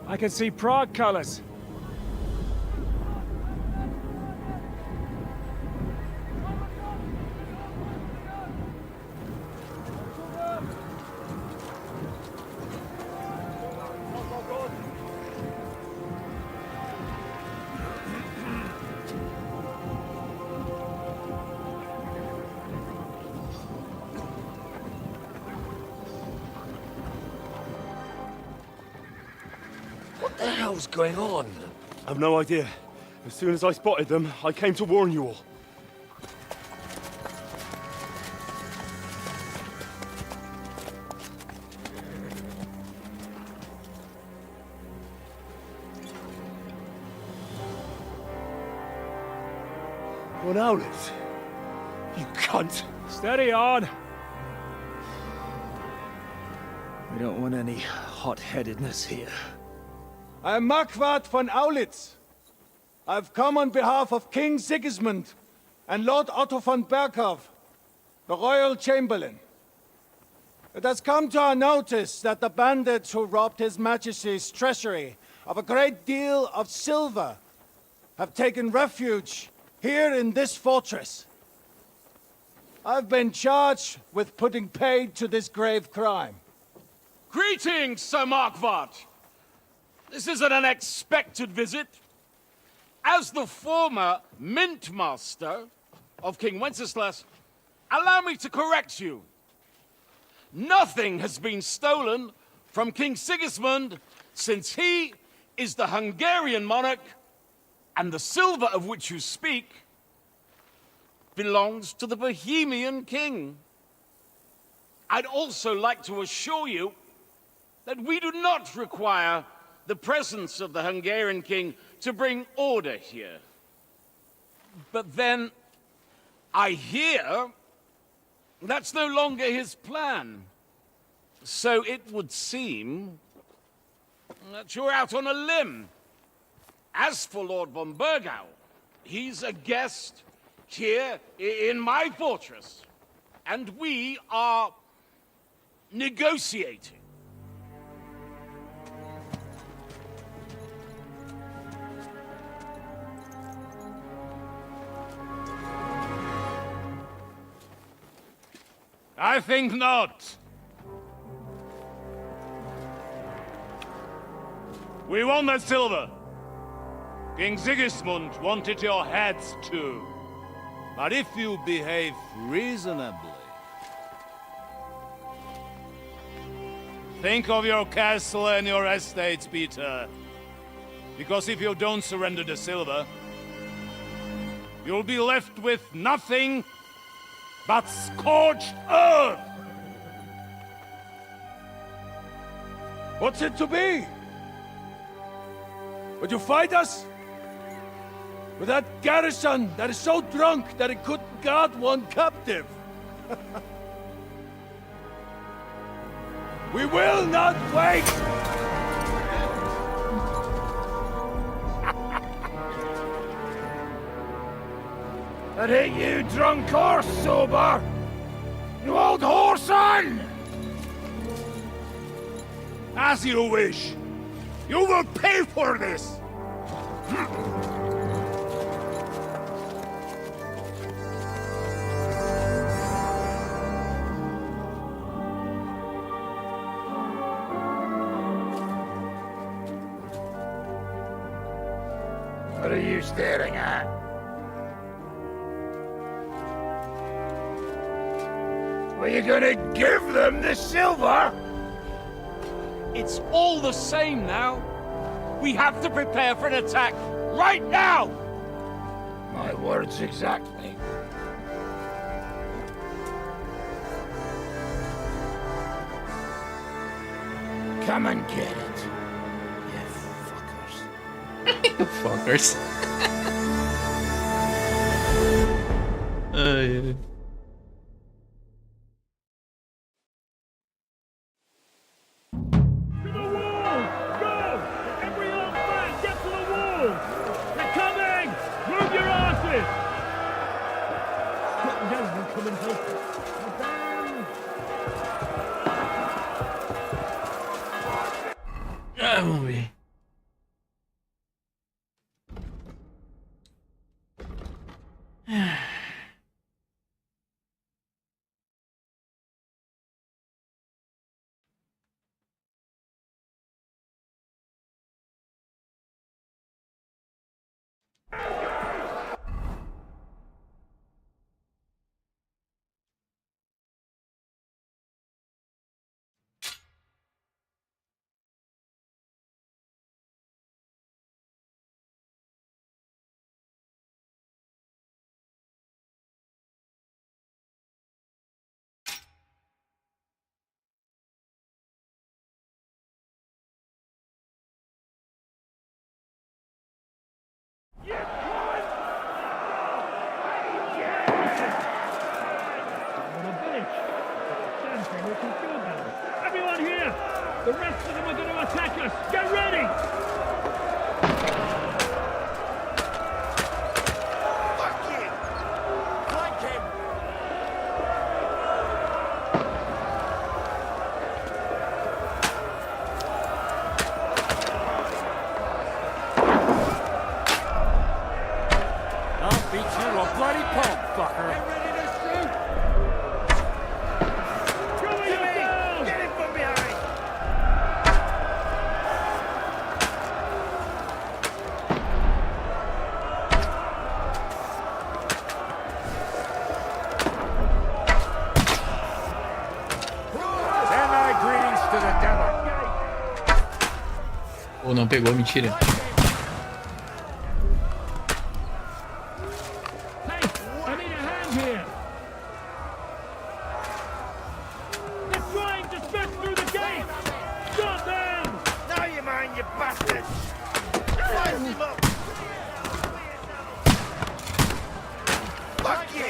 L: I can see Prague colors.
M: the hell's going on?
D: I've no idea. As soon as I spotted them, I came to warn you all. What Owlets? You cunt!
L: Steady on.
M: We don't want any hot-headedness here.
K: I am Marquardt von Aulitz. I've come on behalf of King Sigismund and Lord Otto von Berghoff, the Royal Chamberlain. It has come to our notice that the bandits who robbed His Majesty's treasury of a great deal of silver have taken refuge here in this fortress. I've been charged with putting paid to this grave crime.
V: Greetings, Sir Marquardt. This is an unexpected visit. As the former Mint Master of King Wenceslas, allow me to correct you. Nothing has been stolen from King Sigismund since he is the Hungarian monarch, and the silver of which you speak belongs to the Bohemian king. I'd also like to assure you that we do not require the presence of the Hungarian king to bring order here. But then, I hear that's no longer his plan. So it would seem that you're out on a limb. As for Lord von Burgau, he's a guest here in my fortress, and we are negotiating.
Q: I think not. We want that silver. King Sigismund wanted your heads too. But if you behave reasonably... Think of your castle and your estates, Peter. Because if you don't surrender the silver, you'll be left with nothing but scorched earth!
K: What's it to be? Would you fight us? With that garrison that is so drunk that it couldn't guard one captive? We will not wait!
E: That ain't you, drunk or sober? You old whoreson!
Q: As you wish. You will pay for this!
E: What are you staring at? Were you gonna give them the silver?
V: It's all the same now. We have to prepare for an attack right now!
E: My words exactly. Come and get it, you fuckers.
A: You fuckers. Ai, ai.
M: nothing we can do about it. Everyone here! The rest of them are going to attack us! Get ready!
E: Fuck you! Flank him!
M: I'll beat you to a bloody pulp, fucker! Get ready to shoot! Cover yourselves! Get him from behind!
E: Send my greetings to the devil.
A: Ou não pegou, mentira.
M: Hey, I need a hand here! They're trying to smash through the gate! Stop them!
E: Now you mind, you bastard! Slice him up! Fuck you!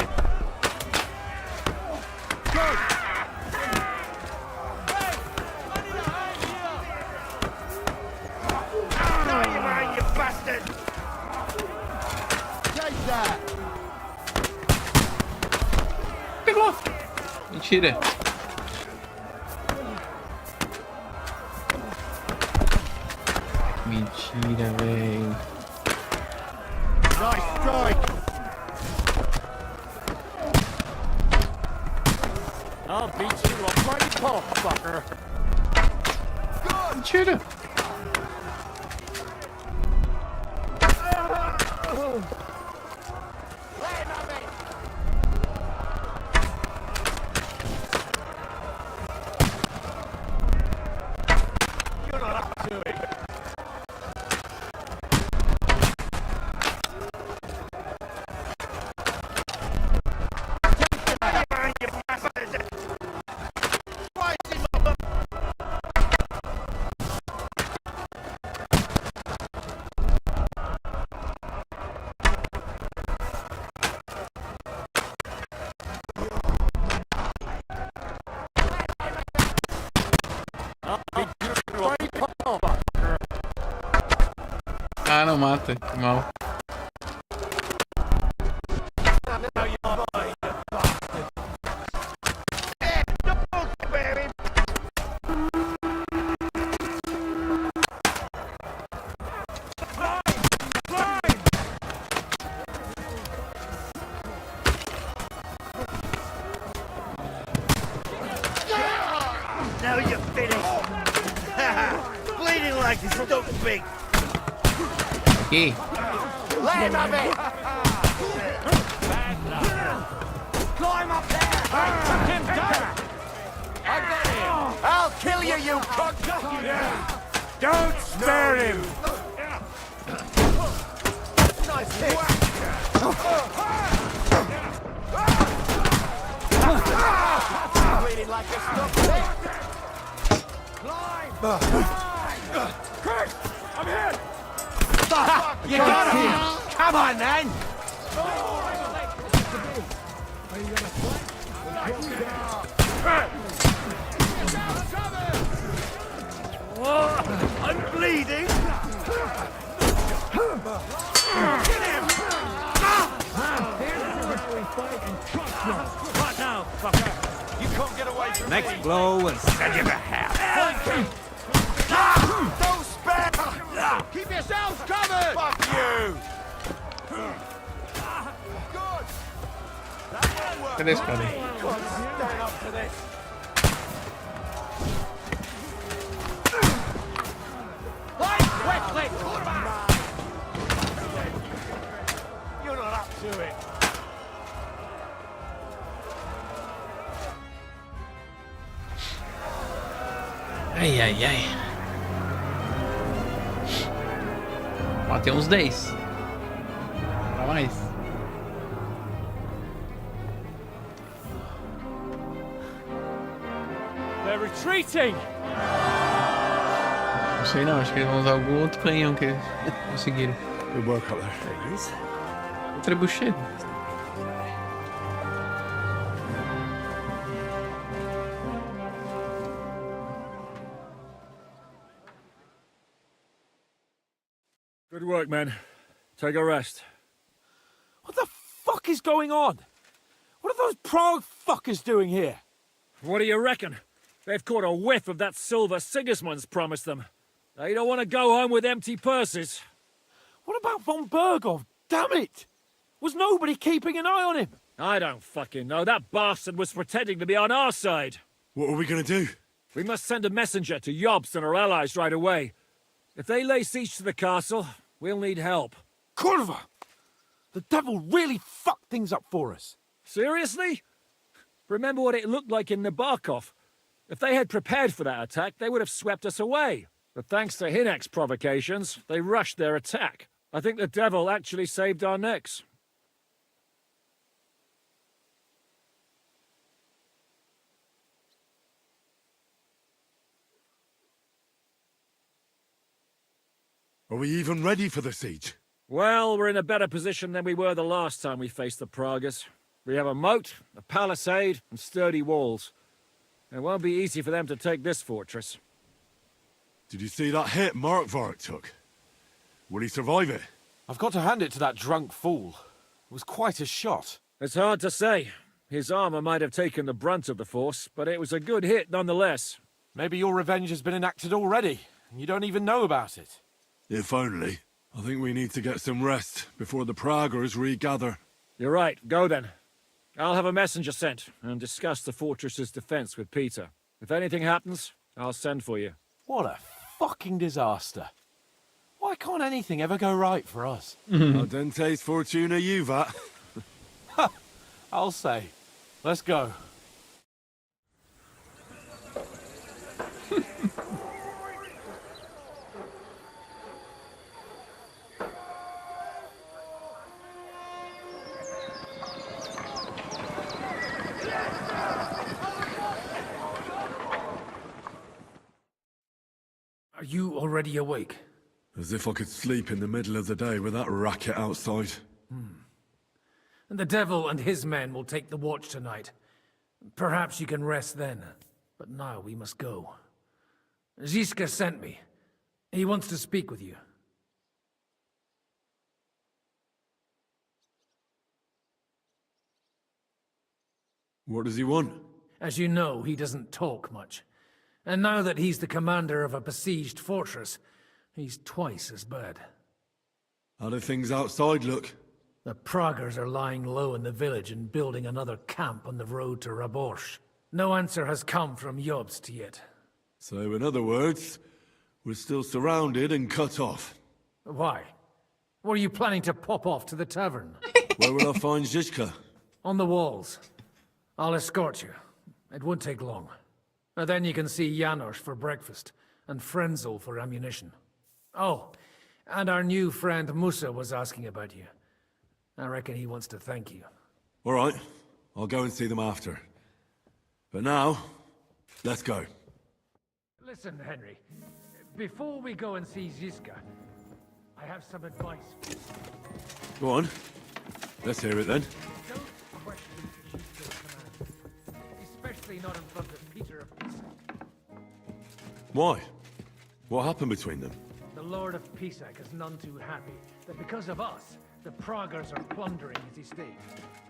E: Good! Now you mind, you bastard! Take that!
A: Pegou! Mentira. Mentira, velho.
E: Nice strike!
M: I'll beat you to a bloody pulp, fucker!
A: Mentira.
E: You're not up to it!
A: Ah, não mata. Que mal.
E: Now you're finished! Bleeding like a stuck pig!
A: Aqui.
E: Let him have it! Climb up there! Chuck him down! I got him! I'll kill you, you cunt! Don't spare him! Nice hit! Bleeding like a stuck pig! Climb! Chris! I'm here! You got him! Come on, then! I'm bleeding! Get him!
M: What now, fucker? You can't get away from
J: Next
M: me!
J: blow and send you to hell!
E: Don't spare! Keep yourselves covered! Fuck you! Good! That won't work.
A: Cadê esse cara?
E: Stand up to this! Quickly! You're not up to it!
A: Ai, ai, ai. Ó, tem uns 10. Pra mais.
L: They're retreating!
A: Não sei não, acho que eles vão usar algum outro canhão que eles conseguiram.
D: Good work up there.
L: Good work, men. Take a rest.
R: What the fuck is going on? What are those Prague fuckers doing here?
L: What do you reckon? They've caught a whiff of that silver Sigismund's promised them. They don't want to go home with empty purses.
R: What about von Bergov? Damn it! Was nobody keeping an eye on him?
L: I don't fucking know. That bastard was pretending to be on our side.
D: What are we gonna do?
L: We must send a messenger to Jobst and our allies right away. If they lay siege to the castle, we'll need help.
R: Kurva! The devil really fucked things up for us.
L: Seriously? Remember what it looked like in Nabokov. If they had prepared for that attack, they would have swept us away. But thanks to Hinek's provocations, they rushed their attack. I think the devil actually saved our necks.
D: Are we even ready for the siege?
L: Well, we're in a better position than we were the last time we faced the Pragas. We have a moat, a palisade, and sturdy walls. It won't be easy for them to take this fortress.
D: Did you see that hit Markvark took? Will he survive it?
R: I've got to hand it to that drunk fool. It was quite a shot.
L: It's hard to say. His armor might have taken the brunt of the force, but it was a good hit nonetheless.
R: Maybe your revenge has been enacted already, and you don't even know about it.
D: If only. I think we need to get some rest before the Praggers regather.
L: You're right. Go then. I'll have a messenger sent and discuss the fortress's defense with Peter. If anything happens, I'll send for you.
R: What a fucking disaster. Why can't anything ever go right for us?
D: Ardente's fortuna juvat.
R: I'll say. Let's go.
F: Are you already awake?
D: As if I could sleep in the middle of the day with that racket outside.
F: And the devil and his men will take the watch tonight. Perhaps you can rest then. But now we must go. Ziska sent me. He wants to speak with you.
D: What does he want?
F: As you know, he doesn't talk much. And now that he's the commander of a besieged fortress, he's twice as bad.
D: How do things outside look?
F: The Praggers are lying low in the village and building another camp on the road to Raborsh. No answer has come from Jobst yet.
D: So in other words, we're still surrounded and cut off.
F: Why? Were you planning to pop off to the tavern?
D: Where will I find Zizka?
F: On the walls. I'll escort you. It won't take long. And then you can see Janos for breakfast, and Frenzel for ammunition. Oh, and our new friend Musa was asking about you. I reckon he wants to thank you.
D: All right, I'll go and see them after. But now, let's go.
F: Listen, Henry. Before we go and see Ziska, I have some advice for you.
D: Go on. Let's hear it then.
F: Don't question Ziska's commands, especially not in front of Peter of Pisa.
D: Why? What happened between them?
F: The Lord of Pisak is none too happy that because of us, the Praggers are plundering his estate.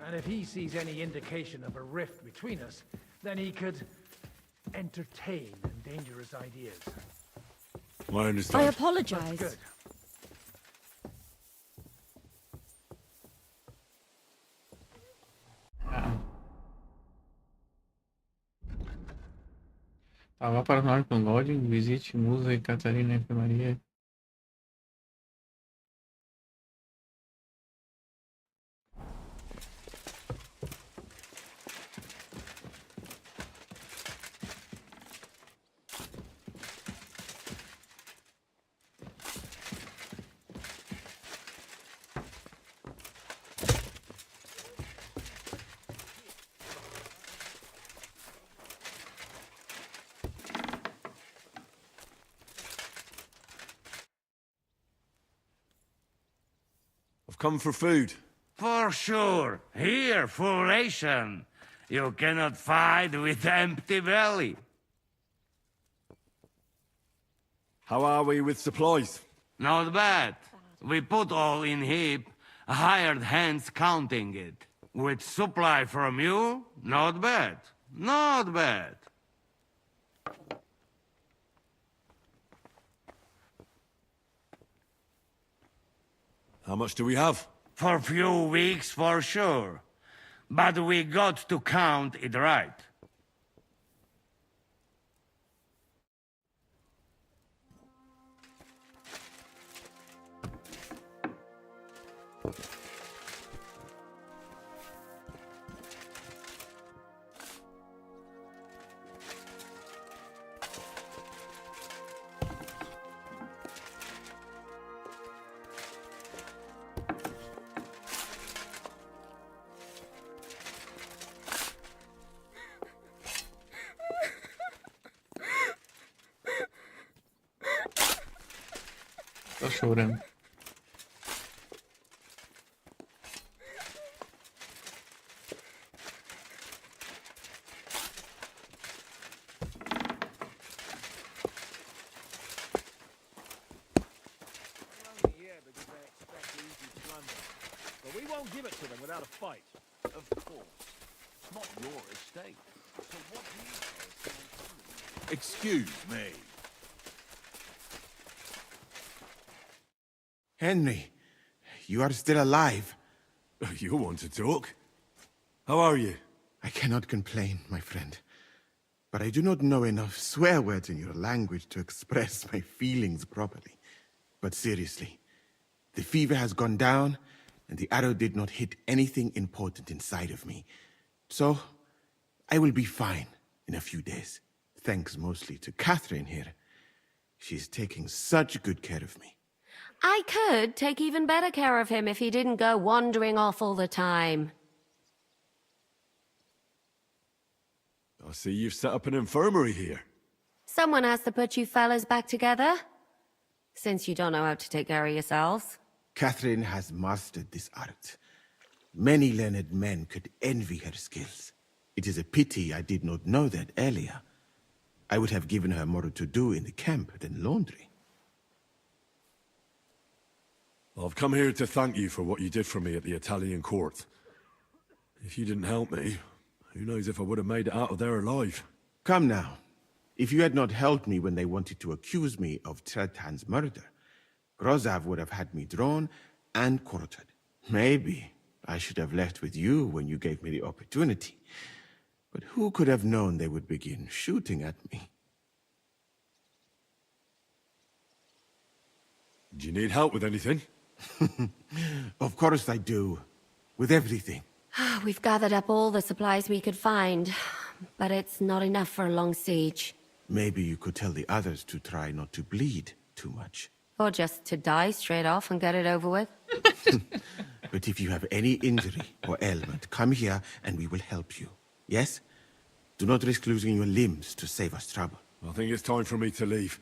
F: And if he sees any indication of a rift between us, then he could entertain dangerous ideas.
D: I understand.
P: I apologize.
F: Good.
A: Vá para o norte com Godwin, visite Musa e Catarina e Maria.
D: I've come for food.
J: For sure. Here, full ration. You cannot fight with empty belly.
D: How are we with supplies?
J: Not bad. We put all in heap, hired hands counting it. With supply from you, not bad. Not bad.
D: How much do we have?
J: For few weeks, for sure. But we got to count it right.
A: Tô chorando.
L: But we won't give it to them without a fight.
B: Of course. It's not your estate. So what do you say? Excuse me.
I: Henry, you are still alive.
D: You want to talk? How are you?
I: I cannot complain, my friend. But I do not know enough swear words in your language to express my feelings properly. But seriously, the fever has gone down, and the arrow did not hit anything important inside of me. So, I will be fine in a few days. Thanks mostly to Catherine here. She's taking such good care of me.
P: I could take even better care of him if he didn't go wandering off all the time.
D: I see you've set up an infirmary here.
P: Someone has to put you fellas back together. Since you don't know how to take care of yourselves.
I: Catherine has mastered this art. Many learned men could envy her skills. It is a pity I did not know that earlier. I would have given her more to do in the camp than laundry.
D: I've come here to thank you for what you did for me at the Italian court. If you didn't help me, who knows if I would have made it out of there alive.
I: Come now. If you had not helped me when they wanted to accuse me of Tretan's murder, Grozav would have had me drawn and quartered. Maybe I should have left with you when you gave me the opportunity. But who could have known they would begin shooting at me?
D: Do you need help with anything?
I: Of course I do. With everything.
P: We've gathered up all the supplies we could find, but it's not enough for a long siege.
I: Maybe you could tell the others to try not to bleed too much.
P: Or just to die straight off and get it over with.
I: But if you have any injury or ailment, come here and we will help you. Yes? Do not risk losing your limbs to save us trouble.
D: I think it's time for me to leave.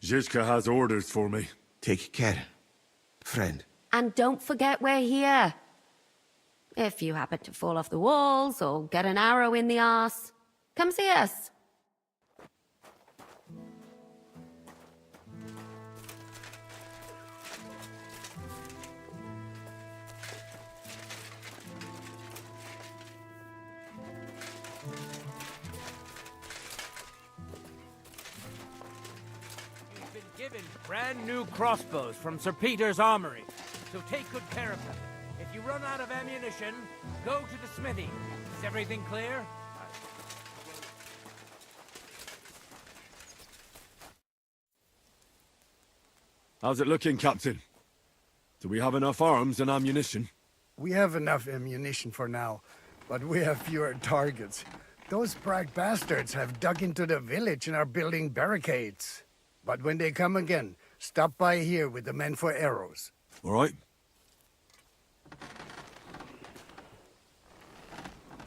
D: Zizka has orders for me.
I: Take care, friend.
P: And don't forget we're here. If you happen to fall off the walls or get an arrow in the arse, come see us.
S: Given brand new crossbows from Sir Peter's armory, so take good care of them. If you run out of ammunition, go to the smithy. Is everything clear?
D: How's it looking, Captain? Do we have enough arms and ammunition?
N: We have enough ammunition for now, but we have fewer targets. Those brag bastards have dug into the village and are building barricades. But when they come again, stop by here with the men for arrows.
D: All right.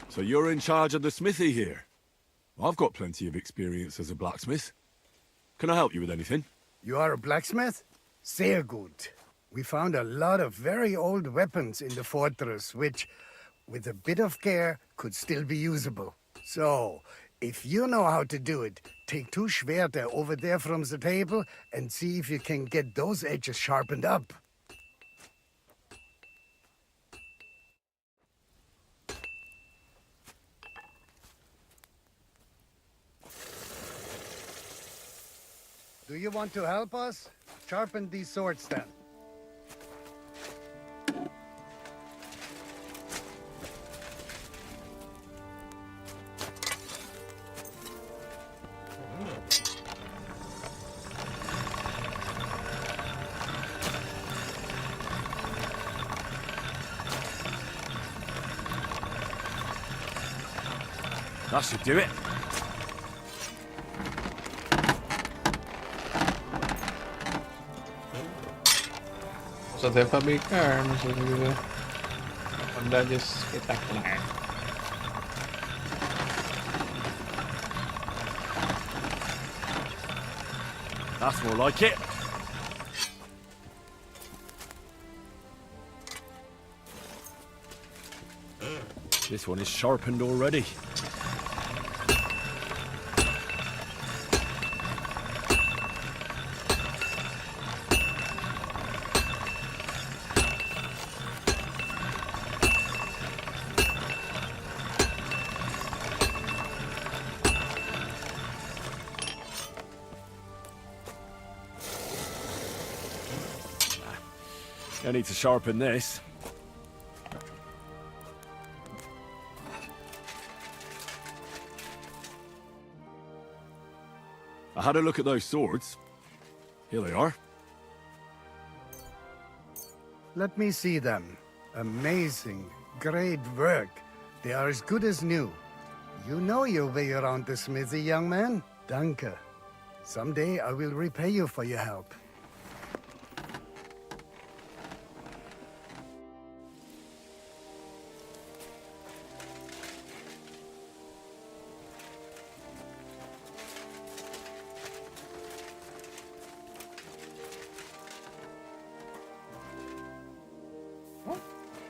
D: So you're in charge of the smithy here? I've got plenty of experience as a blacksmith. Can I help you with anything?
N: You are a blacksmith? Sehr gut. We found a lot of very old weapons in the fortress, which, with a bit of care, could still be usable. So, if you know how to do it, take 2 Schwerter over there from the table and see if you can get those edges sharpened up. Do you want to help us? Sharpen these swords then.
Q: That should do it.
A: Posso até fabricar armas, se você quiser. Qualidade espetacular.
Q: That's more like it. This one is sharpened already. I need to sharpen this. I had a look at those swords. Here they are.
N: Let me see them. Amazing. Great work. They are as good as new. You know your way around the smithy, young man. Danke. Someday I will repay you for your help.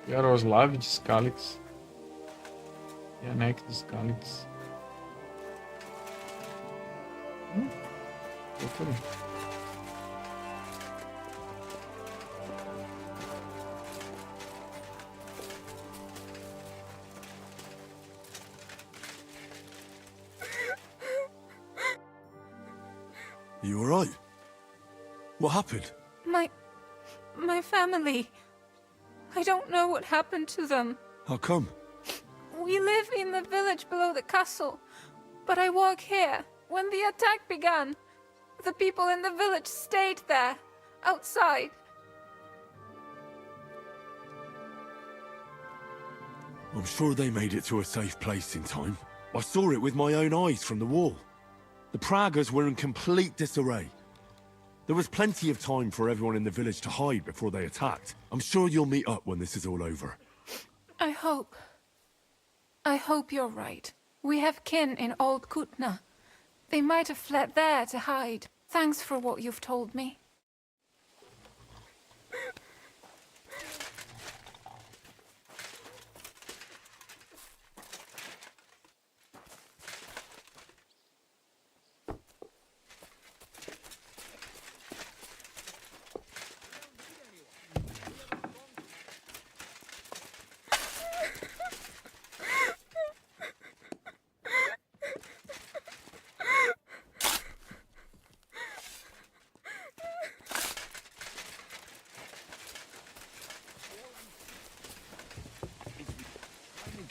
A: Yaroslav de Skalitz. Yanek de Skalitz. Procurei.
Q: You alright? What happened?
G: My family. I don't know what happened to them.
Q: How come?
G: We live in the village below the castle, but I work here. When the attack began, the people in the village stayed there, outside.
Q: I'm sure they made it to a safe place in time. I saw it with my own eyes from the wall. The Pragas were in complete disarray. There was plenty of time for everyone in the village to hide before they attacked. I'm sure you'll meet up when this is all over.
G: I hope you're right. We have kin in Old Kutna. They might have fled there to hide. Thanks for what you've told me.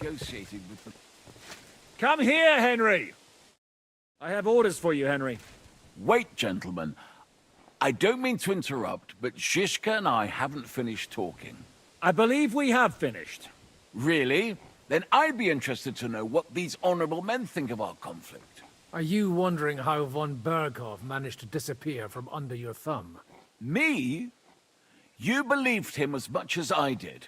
B: Negotiating with the...
L: Come here, Henry! I have orders for you, Henry.
U: Wait, gentlemen. I don't mean to interrupt, but Zizka and I haven't finished talking.
L: I believe we have finished.
U: Really? Then I'd be interested to know what these honorable men think of our conflict.
F: Are you wondering how von Berghoff managed to disappear from under your thumb?
U: Me? You believed him as much as I did.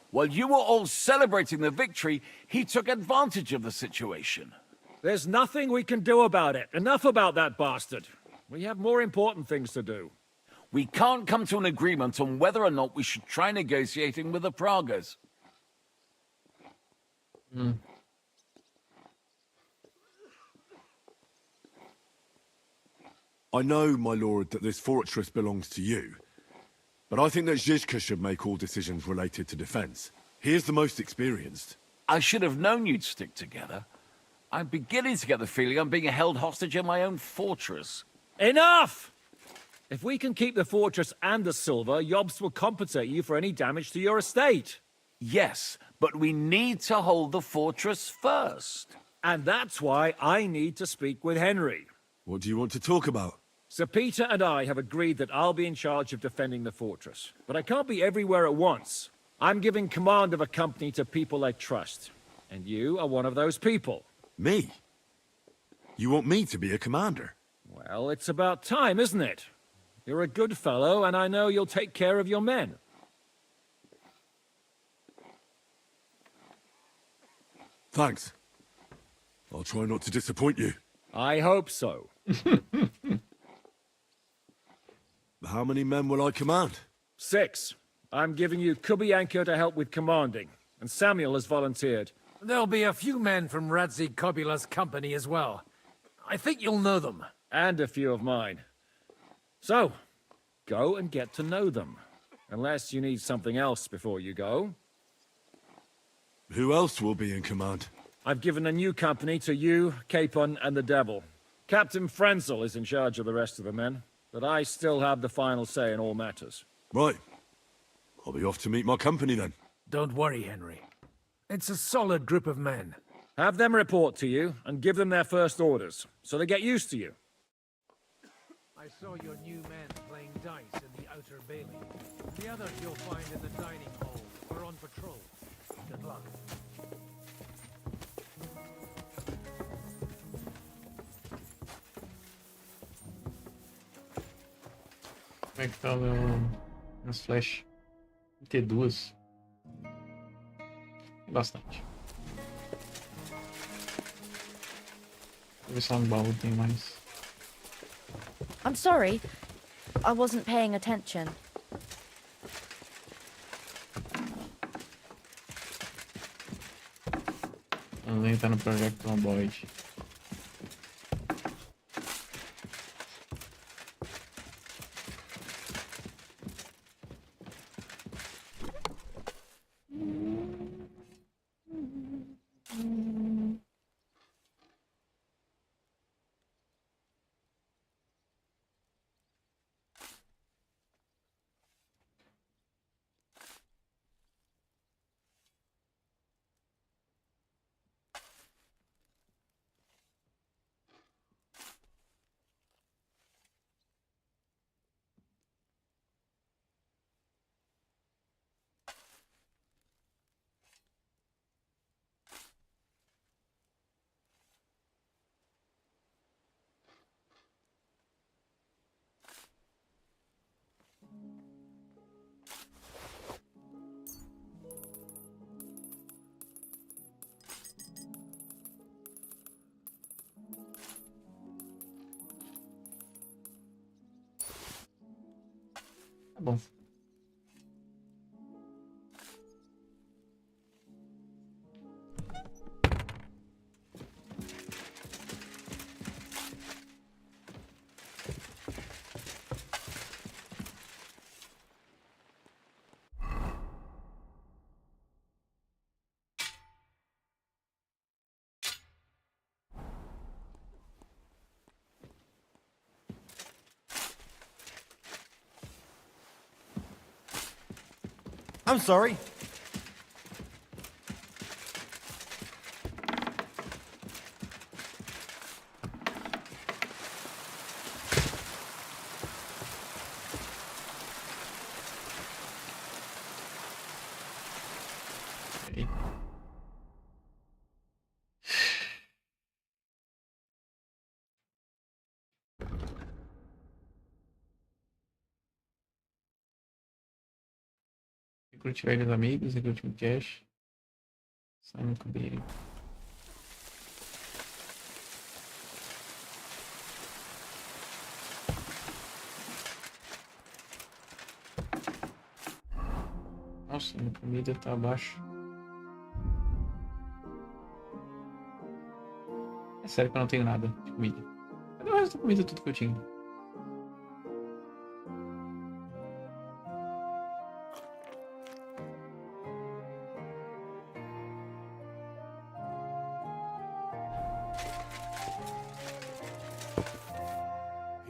U: While you were all celebrating the victory, he took advantage of the situation.
L: There's nothing we can do about it. Enough about that bastard. We have more important things to do.
U: We can't come to an agreement on whether or not we should try negotiating with the Pragas.
Q: I know, my lord, that this fortress belongs to you. But I think that Zizka should make all decisions related to defense. He is the most experienced.
U: I should have known you'd stick together. I'm beginning to get the feeling I'm being held hostage in my own fortress.
L: Enough! If we can keep the fortress and the silver, Yobst will compensate you for any damage to your estate.
U: Yes, but we need to hold the fortress first.
L: And that's why I need to speak with Henry.
D: What do you want to talk about?
L: Sir Peter and I have agreed that I'll be in charge of defending the fortress. But I can't be everywhere at once. I'm giving command of a company to people I trust. And you are one of those people.
D: Me? You want me to be a commander?
L: Well, it's about time, isn't it? You're a good fellow, and I know you'll take care of your men.
D: Thanks. I'll try not to disappoint you.
L: I hope so.
D: How many men will I command?
L: 6. I'm giving you Kubianka to help with commanding, and Samuel has volunteered.
F: There'll be a few men from Radzi Kobula's company as well. I think you'll know them.
L: And a few of mine. So, go and get to know them. Unless you need something else before you go.
D: Who else will be in command?
L: I've given a new company to you, Capon, and the Devil. Captain Frenzel is in charge of the rest of the men, but I still have the final say in all matters.
D: Right. I'll be off to meet my company then.
F: Don't worry, Henry. It's a solid group of men.
L: Have them report to you, and give them their first orders, so they get used to you.
F: I saw your new men playing dice in the outer bailey. The others you'll find in the dining hall or on patrol. Good luck.
A: Como é que tá nas flash? 32. Bastante. Vou ver se lá no baú tem mais.
C: I'm sorry. I wasn't paying attention.
A: Também tá no Project Zomboid. Tá bom.
O: I'm sorry.
A: Okay. Recrute velhos amigos, recrute um cash. Sai no cabelo. Nossa, minha comida tá abaixo. É sério que eu não tenho nada de comida. Cadê o resto da comida, tudo que eu tinha?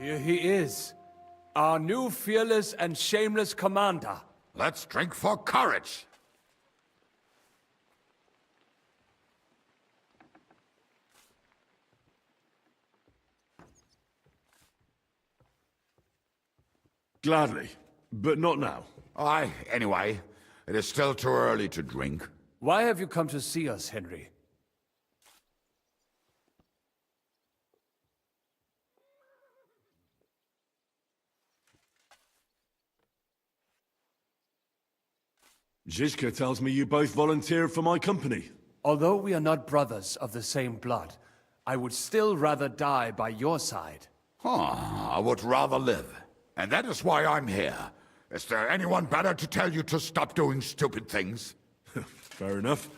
E: Here he is.
H: our new fearless and shameless commander.
B: Let's drink for courage.
D: Gladly, but not now.
B: Aye, anyway, it is still too early to drink.
H: Why have you come to see us, Henry?
D: Zizka tells me you both volunteered for my company.
H: Although we are not brothers of the same blood, I would still rather die by your side.
B: I would rather live. And that is why I'm here. Is there anyone better to tell you to stop doing stupid things?
D: Fair enough.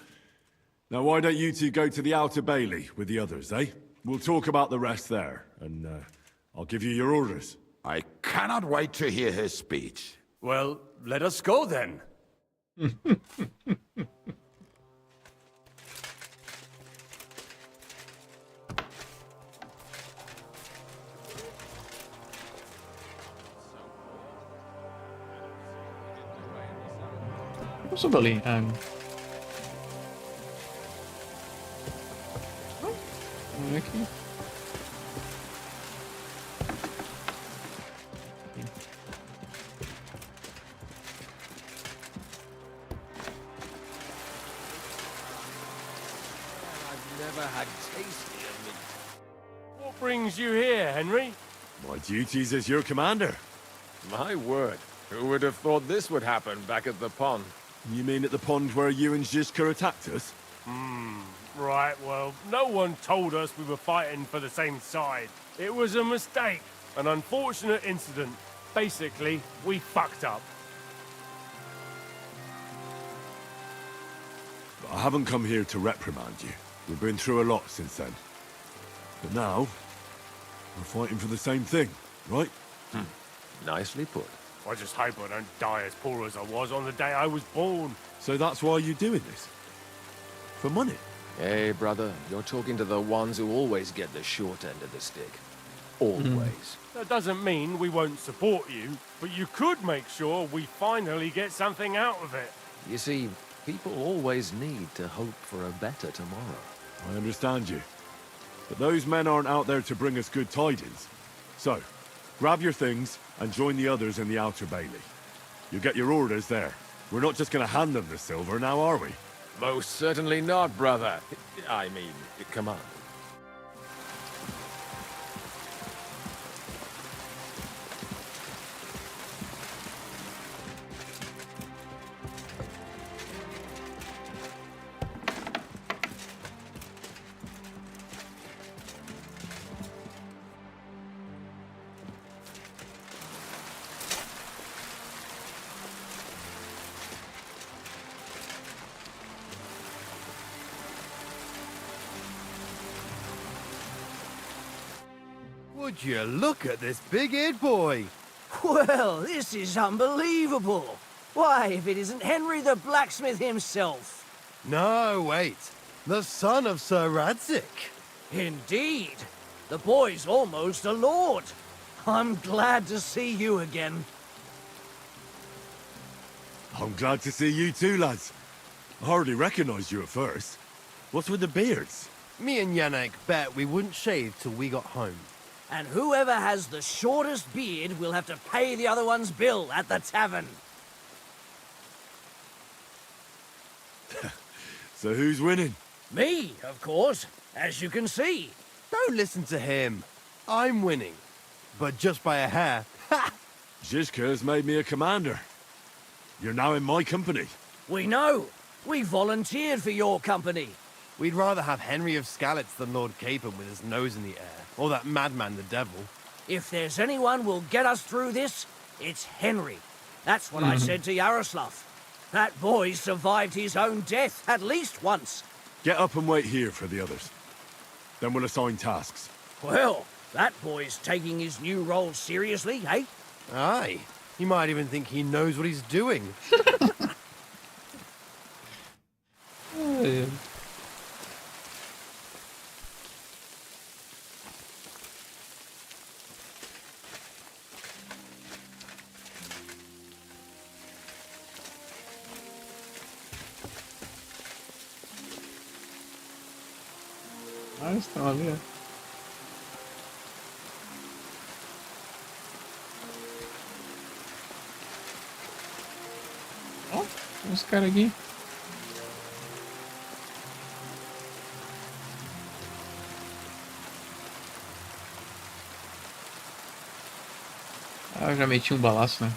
D: Now why don't you two go to the Outer Bailey with the others, eh? We'll talk about the rest there, and I'll give you your orders.
B: I cannot wait to hear his speech.
H: Well, let us go then.
A: Possibly. Okay.
S: Never had tastier meat.
M: What brings you here, Henry?
D: My duties as your commander.
O: My word. Who would have thought this would happen back at the pond?
D: You mean at the pond where you and Zizka attacked us?
M: Right, well, no one told us we were fighting for the same side. It was a mistake, an unfortunate incident. Basically, we fucked up.
D: I haven't come here to reprimand you. We've been through a lot since then. But now, we're fighting for the same thing, right?
O: Nicely put.
M: I just hope I don't die as poor as I was on the day I was born.
D: So that's why you're doing this? For money?
O: Hey, brother, you're talking to the ones who always get the short end of the stick. Always.
M: That doesn't mean we won't support you, but you could make sure we finally get something out of it.
O: You see, people always need to hope for a better tomorrow.
D: I understand you. But those men aren't out there to bring us good tidings. So, grab your things and join the others in the Outer Bailey. You'll get your orders there. We're not just gonna hand them the silver now, are we?
O: Most certainly not, brother. I mean, commander.
W: Would you look at this big-eared boy? Well, this is unbelievable. Why, if it isn't Henry the blacksmith himself.
X: No, wait. The son of Sir Radzik.
W: Indeed. The boy's almost a lord. I'm glad to see you again.
D: I'm glad to see you too, lads. I hardly recognized you at first. What's with the beards?
X: Me and Yannick bet we wouldn't shave till we got home.
W: And whoever has the shortest beard will have to pay the other one's bill at the tavern.
D: So who's winning?
W: Me, of course, as you can see.
X: Don't listen to him. I'm winning. But just by a hair. Ha!
D: Zizka has made me a commander. You're now in my company.
W: We know. We volunteered for your company.
X: We'd rather have Henry of Skalitz than Lord Capon with his nose in the air. Or that madman, the devil.
W: If there's anyone will get us through this, it's Henry. That's what I said to Yaroslav. That boy survived his own death at least once.
D: Get up and wait here for the others. Then we'll assign tasks.
W: Well, that boy's taking his new role seriously, eh?
X: Aye. He might even think he knows what he's doing.
A: Ah, eles estão ali, ó. Ó, tem uns caras aqui. Ah, eu já meti um balaço, né?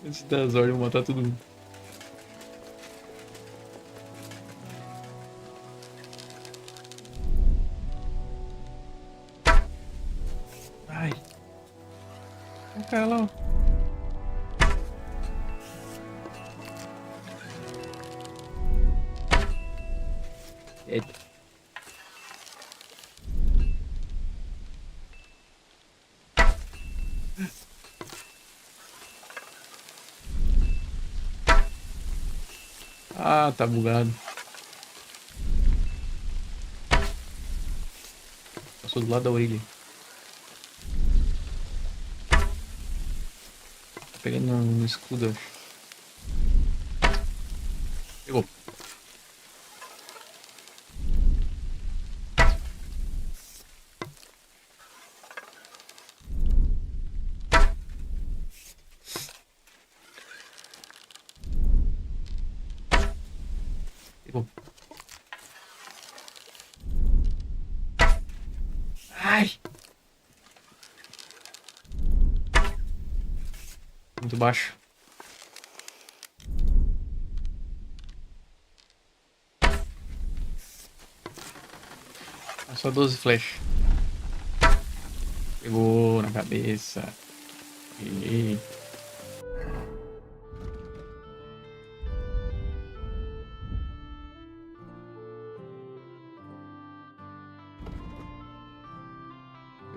A: Antes das ordens, vou matar todo mundo. Ai. O cara lá, ó. Eita. Ah, tá bugado. Passou do lado da orelha. Tá pegando no escudo, acho. Pegou. Pegou. Ai! Muito baixo. Só 12 flash. Pegou na cabeça. E...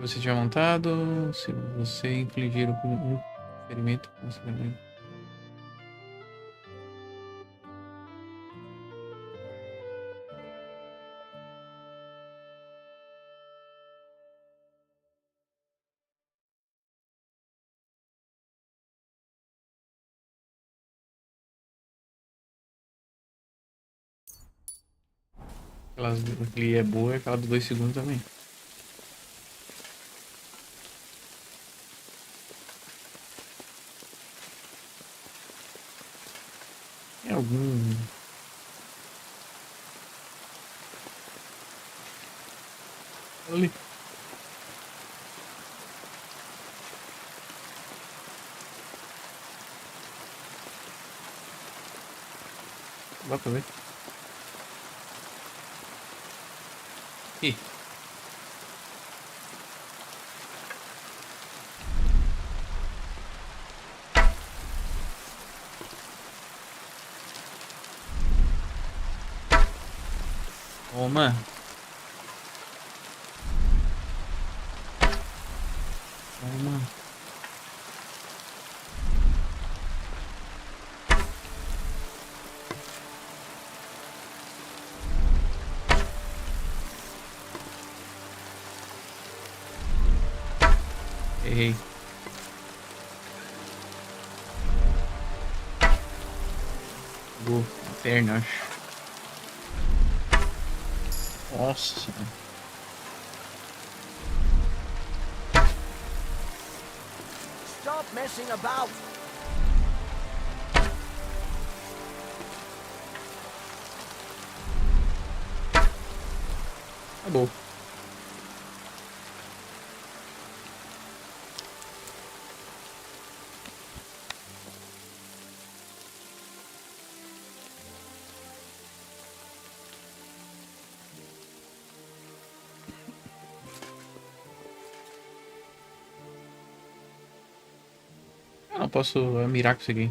A: você tinha montado, se você infligir um ferimento, consideravelmente. Aquela é boa e aquela dos 2 segundos também. Tem algum... ali. Dá pra ver. Ih. Toma. Toma. Errei. Vou na perna, acho. Nossa.
W: Stop messing about.
A: Acabou. Eu não posso mirar com isso aqui.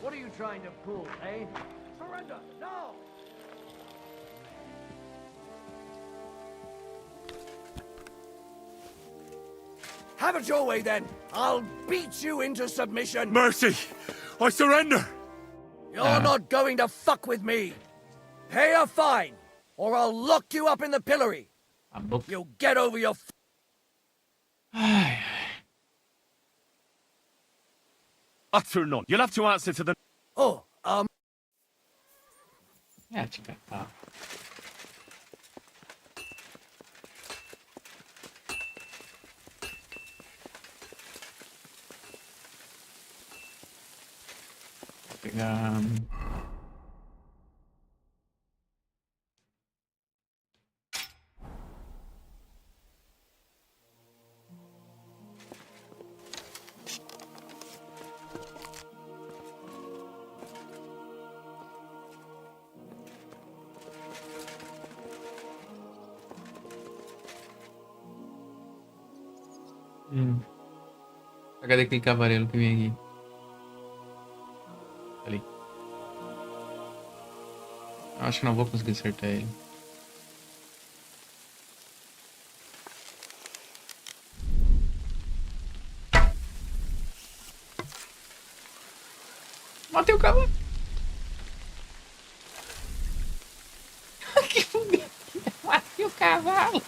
S: What are you trying to pull, eh? Surrender, now! Have it your way, then. I'll beat you into submission.
D: Mercy! I surrender!
S: You're not going to fuck with me. Pay a fine, or I'll lock you up in the pillory. You'll get over your...
X: Utter none. You'll have to answer to the...
S: Oh,
A: É, te catar. Vou pegar... Cadê aquele cavaleiro que vem aqui? Ali. Acho que não vou conseguir acertar ele. Matei o cavalo. Que foguete. Matei o cavalo.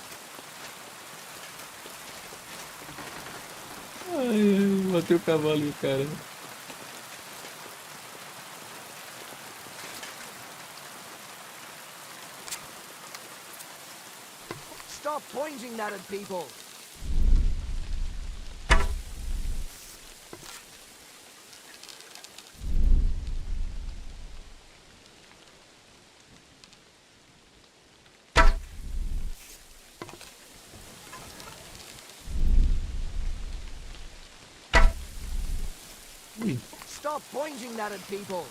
A: Ai, matei o cavalo e o cara.
S: Stop pointing that at people. Stop pointing that at people.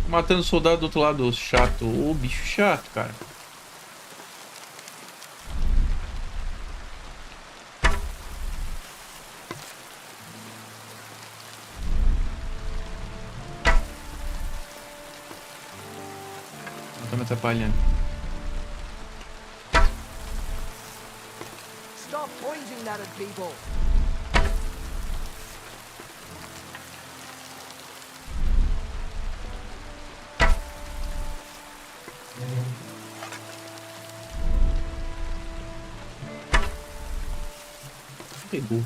A: Matando o soldado do outro lado, chato. Ô, bicho chato, cara. Não tá me atrapalhando.
S: Stop pointing that at people.
A: Pegou.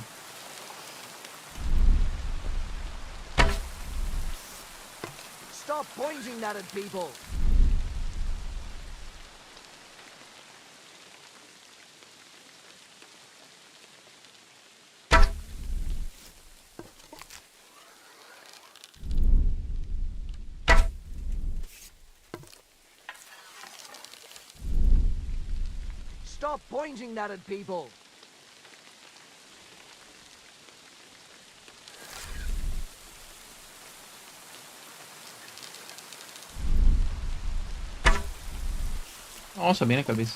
S: Stop pointing that at people. Stop pointing that at people.
A: Nossa, bem na cabeça.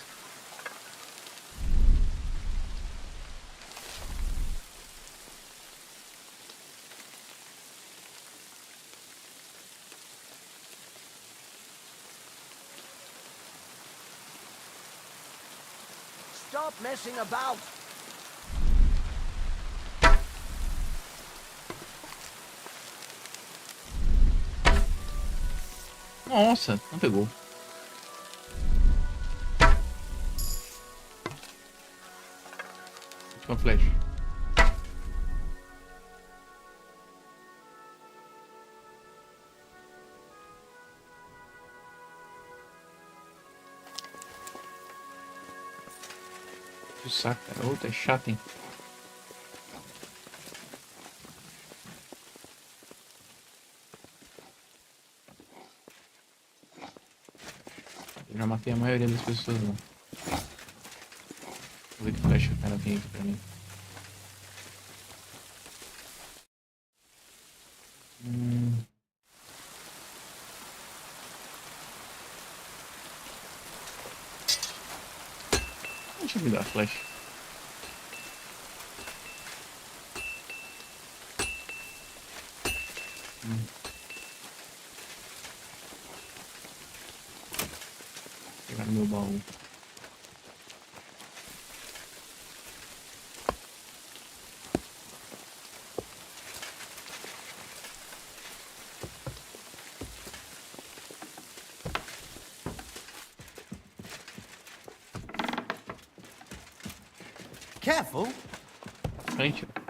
W: stop messing about.
A: Nossa, não pegou. Última flecha. Que saco, cara. Outra é chata, hein? Eu já matei a maioria das pessoas, não. Vou ver que flecha o cara tem aqui pra mim. Deixa eu me dar a flecha. Pegar no meu baú.
W: Careful.
A: Frente, ó.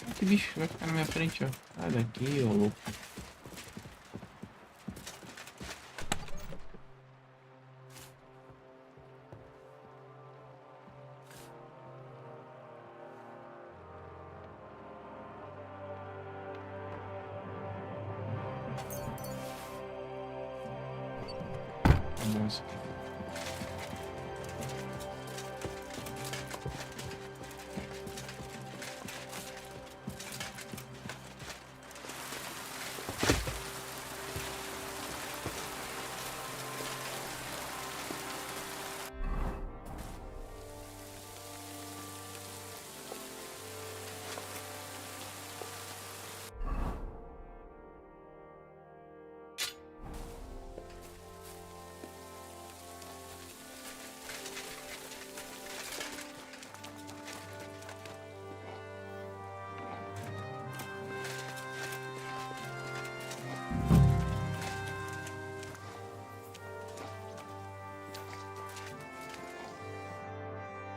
A: Ah, que bicho vai ficar na minha frente, ó. Sai daqui, ô louco. Nossa.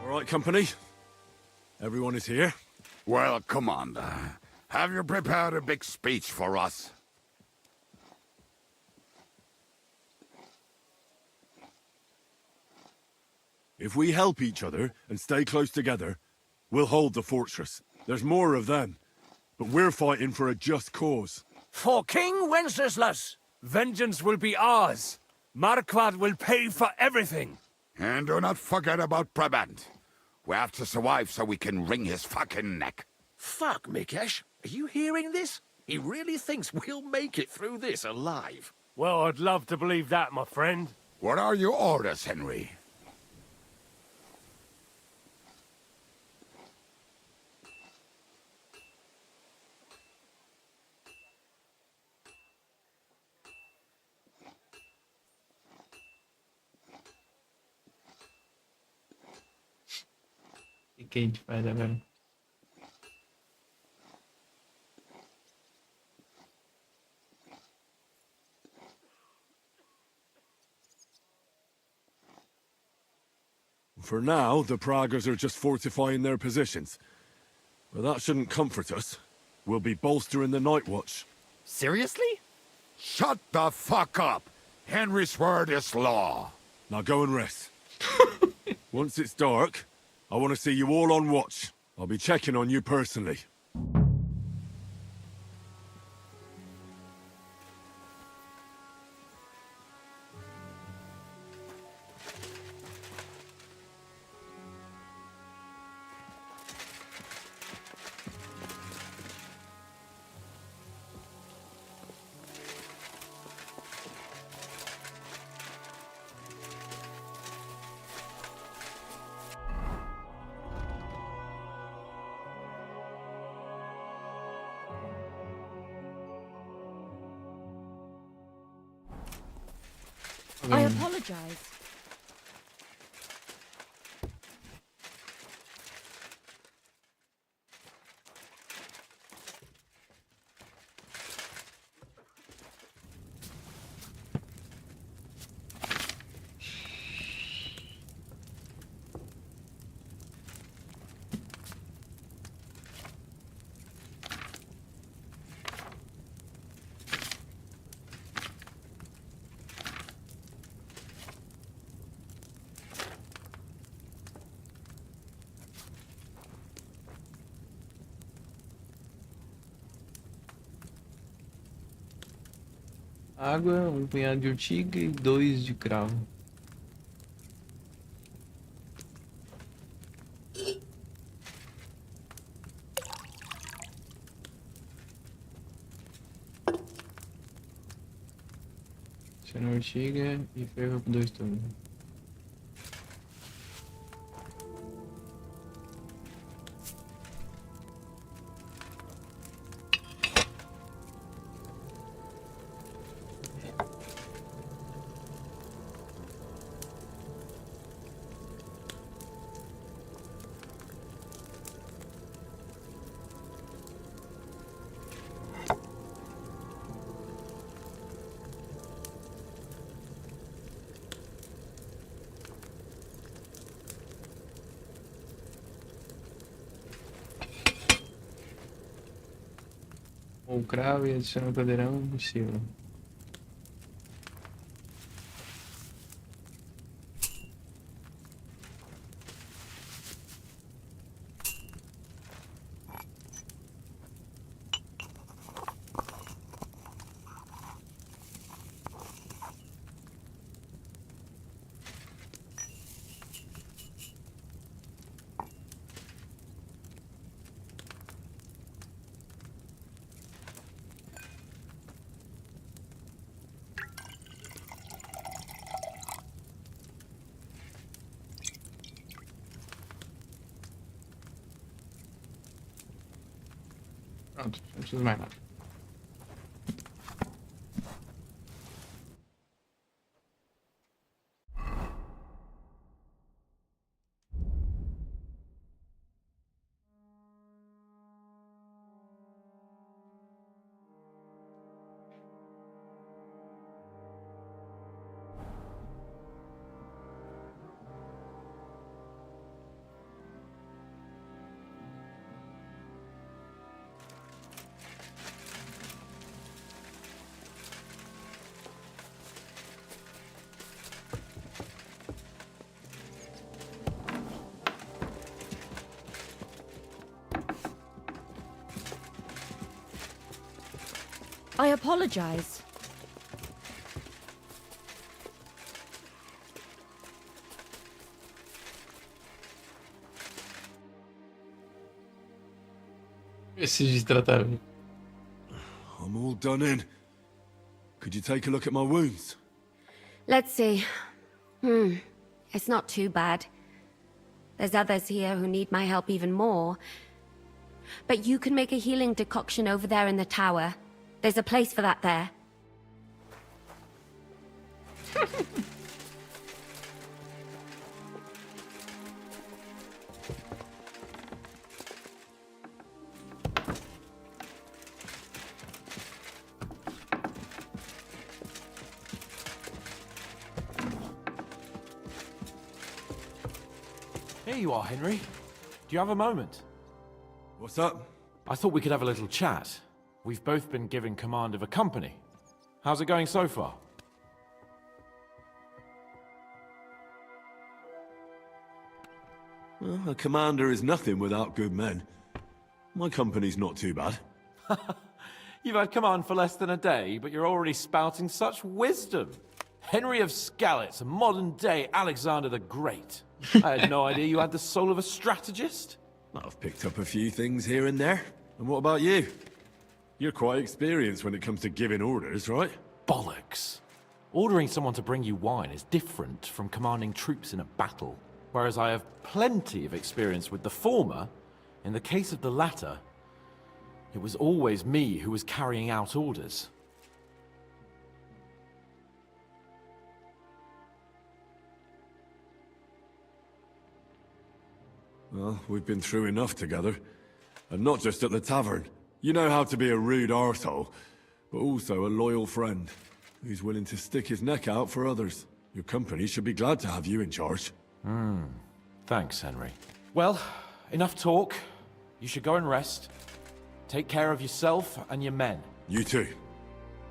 D: All right, company. Everyone is here?
B: Well, Commander, have you prepared a big speech for us?
D: If we help each other and stay close together, we'll hold the fortress. There's more of them, but we're fighting for a just cause.
W: For King Wenceslas!
X: Vengeance will be ours. Marquardt will pay for everything.
B: And do not forget about Brabant. We have to survive so we can wring his fucking neck.
O: Fuck, Mikesh. Are you hearing this? He really thinks we'll make it through this alive.
M: Well, I'd love to believe that, my friend.
B: What are your orders, Henry?
A: O que a gente faz agora?
D: For now, the Pragas are just fortifying their positions. But that shouldn't comfort us. We'll be bolstering the Night Watch.
X: Seriously?
B: Shut the fuck up! Henry's word is law.
D: Now go and rest. Once it's dark, I want to see you all on watch. I'll be checking on you personally.
C: I apologize.
A: Água, um punhado de urtiga e 2 de cravo. Adiciona urtiga e ferva por 2 turnos. O cravo e adiciona o caldeirão por cima. Pronto, não preciso mais nada.
C: I apologize.
A: Preciso de tratamento.
D: I'm all done in. Could you take a look at my wounds?
P: Let's see. It's not too bad. There's others here who need my help even more. But you can make a healing decoction over there in the tower. There's a place for that there.
K: Here you are, Henry. Do you have a moment?
D: What's up?
K: I thought we could have a little chat. We've both been given command of a company. How's it going so far?
D: Well, a commander is nothing without good men. My company's not too bad.
K: You've had command for less than a day, but you're already spouting such wisdom. Henry of Skalitz, a modern-day Alexander the Great. I had no idea you had the soul of a strategist.
D: I've picked up a few things here and there. And what about you? You're quite experienced when it comes to giving orders, right?
K: Bollocks. Ordering someone to bring you wine is different from commanding troops in a battle. Whereas I have plenty of experience with the former, in the case of the latter, it was always me who was carrying out orders.
D: Well, we've been through enough together. And not just at the tavern. You know how to be a rude arsehole, but also a loyal friend, who's willing to stick his neck out for others. Your company should be glad to have you in charge.
K: Thanks, Henry. Well, enough talk. You should go and rest. Take care of yourself and your men.
D: You too.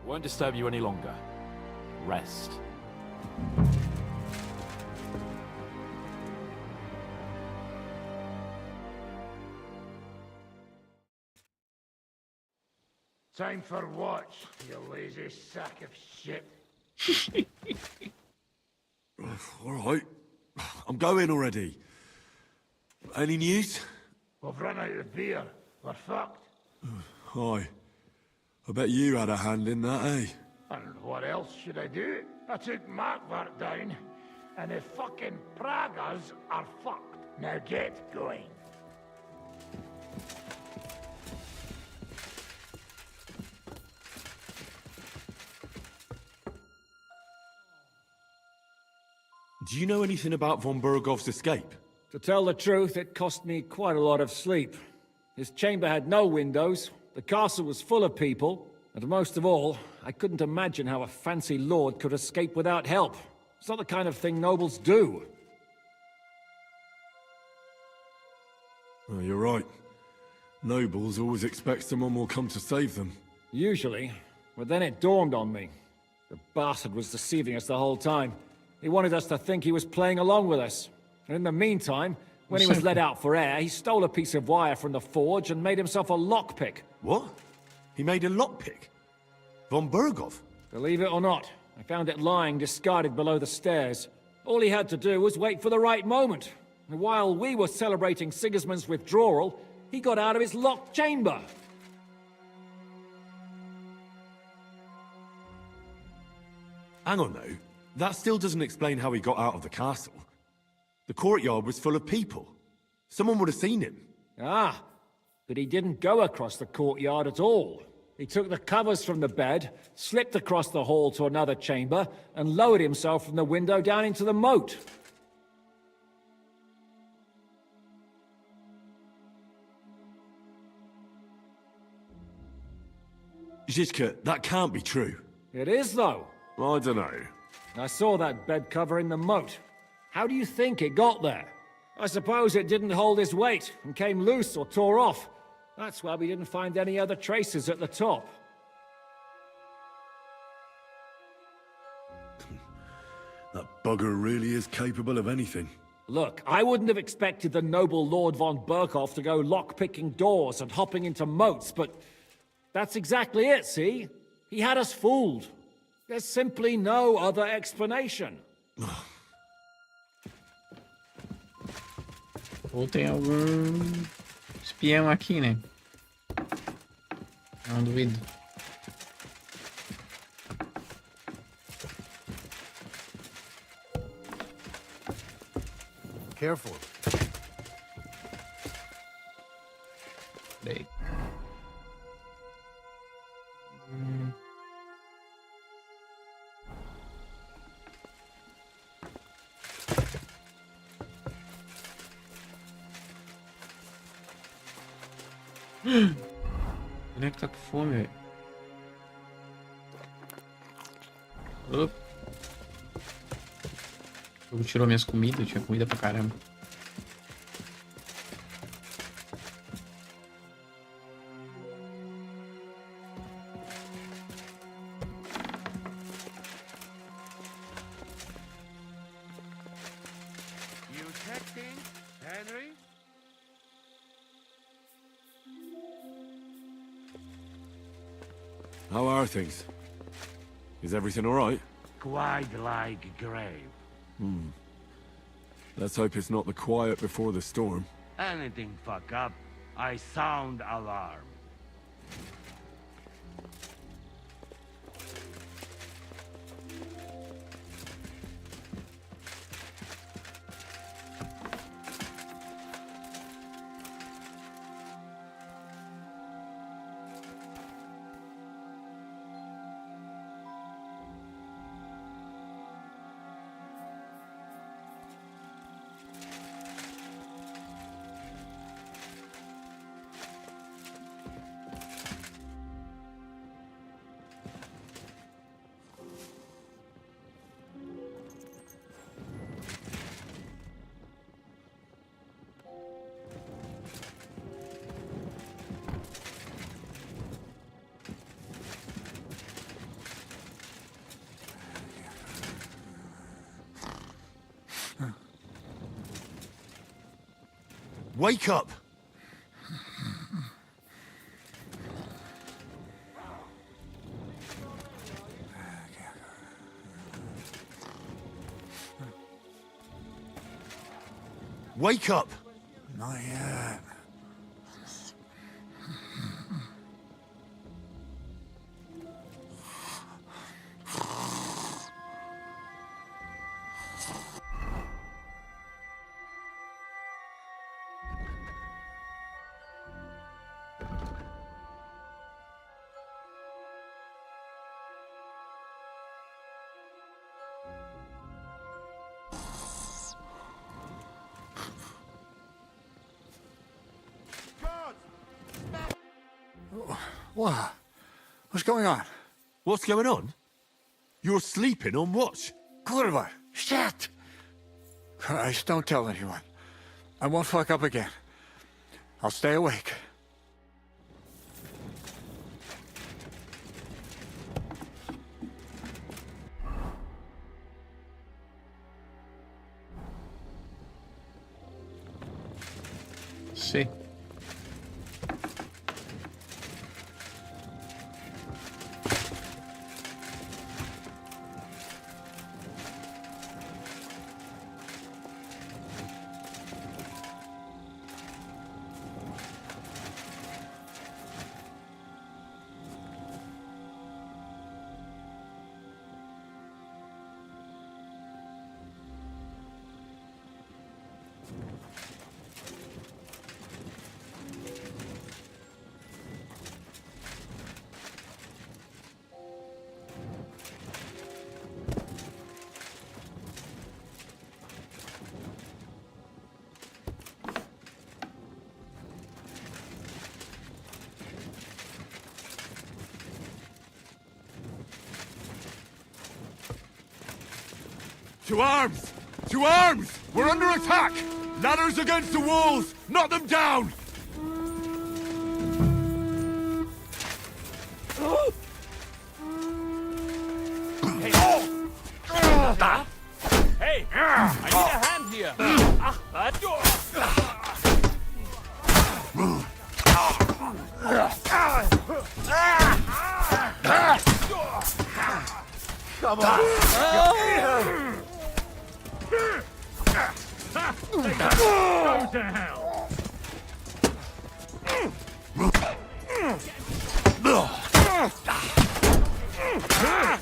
K: Won't disturb you any longer. Rest.
E: Time for what, you lazy sack of shit?
D: All right. I'm going already. Any news?
E: We've run out of beer. We're fucked.
D: Aye. I bet you had a hand in that, eh?
E: And what else should I do? I took Markvart down, and the fucking Pragas are fucked. Now get going.
D: Do you know anything about von Burgov's escape?
L: To tell the truth, it cost me quite a lot of sleep. His chamber had no windows, the castle was full of people, and most of all, I couldn't imagine how a fancy lord could escape without help. It's not the kind of thing nobles do.
D: Oh, you're right. Nobles always expect someone will come to save them.
L: Usually, but then it dawned on me. The bastard was deceiving us the whole time. He wanted us to think he was playing along with us. And in the meantime, when he was let out for air, he stole a piece of wire from the forge and made himself a lockpick.
D: What? He made a lockpick? Von Burgov?
L: Believe it or not, I found it lying discarded below the stairs. All he had to do was wait for the right moment. And while we were celebrating Sigismund's withdrawal, he got out of his locked chamber.
D: Hang on, though. That still doesn't explain how he got out of the castle. The courtyard was full of people. Someone would have seen him.
L: Ah, but he didn't go across the courtyard at all. He took the covers from the bed, slipped across the hall to another chamber, and lowered himself from the window down into the moat.
D: Zizka, that can't be true.
L: It is, though.
D: I don't know.
L: I saw that bed cover in the moat. How do you think it got there? I suppose it didn't hold his weight and came loose or tore off. That's why we didn't find any other traces at the top.
D: That bugger really is capable of anything.
L: Look, I wouldn't have expected the noble Lord von Berkhoff to go lock-picking doors and hopping into moats, but that's exactly it, see? He had us fooled. There's simply no other explanation.
A: Ou tem algum espião aqui, né? Não duvido.
N: Careful.
A: Daí. Quem é que tá com fome, velho? O jogo tirou minhas comidas, eu tinha comida pra caramba.
U: You texting, Henry?
D: How are things? Is everything all right?
E: Quite like grave.
D: Let's hope it's not the quiet before the storm.
E: Anything fuck up, I sound alarm.
D: Wake up!
E: Wake up! Not yet.
J: What? What's going on?
E: What's going on?
J: You're sleeping on watch.
N: Kurva! Shit! Christ, don't tell anyone. I won't fuck up again. I'll stay awake.
A: Sí.
D: To arms! To arms! We're under attack! Ladders against the walls! Knock them down!
L: Hey! I need a hand here!
E: Come on!
L: Go to hell!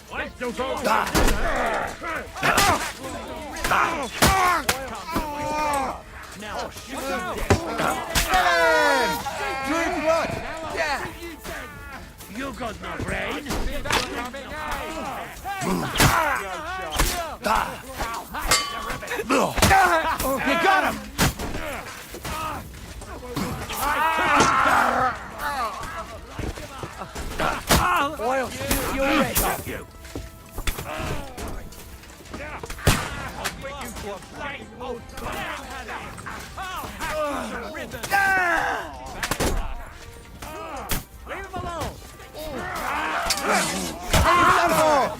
L: Why still go? Now shoot him!
E: Drink blood! Yeah!
L: You got no brain!
E: You got him!
W: Oil steal your head off you.
L: Leave him alone!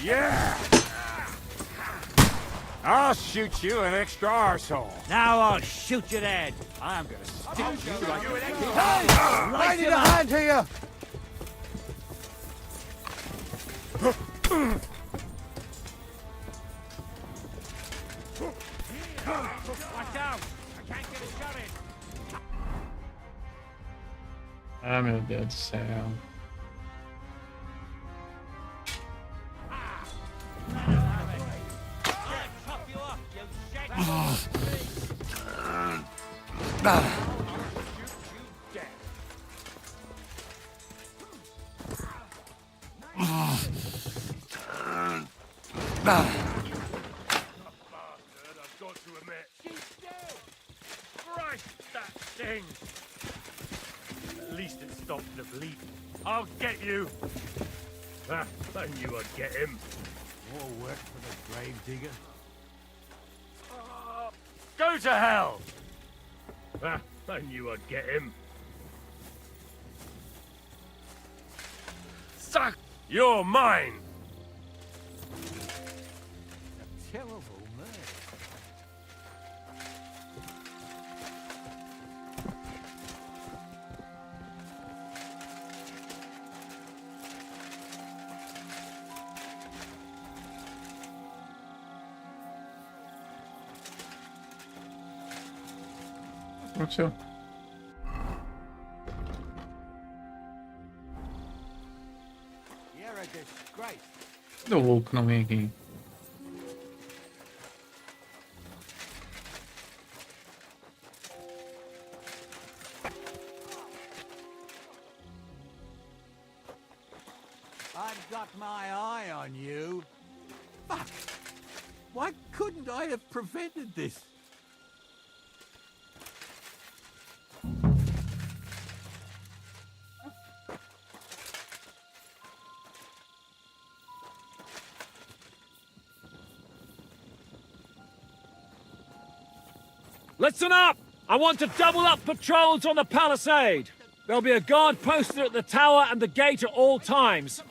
E: Yeah! I'll shoot you an extra arsehole.
W: Now I'll shoot you dead. I'm gonna stick you like a...
E: Hey! I need a hand here!
L: Watch out! I can't get a shot in!
A: Ah, meu Deus do céu.
L: I've got to admit. Christ, that thing! At least it stopped the bleeding. I'll get you! Ah, I knew I'd get him.
E: More work for the grave digger.
L: Go to hell! Ah, I knew I'd get him. Suck! You're mine!
E: Terrible man.
A: Aconteceu.
S: You're a disgrace.
A: Cadê o louco que não vem aqui?
S: I've got my eye on you. Fuck! Why couldn't I have prevented this?
L: Listen up! I want to double up patrols on the palisade. There'll be a guard posted at the tower and the gate at all times.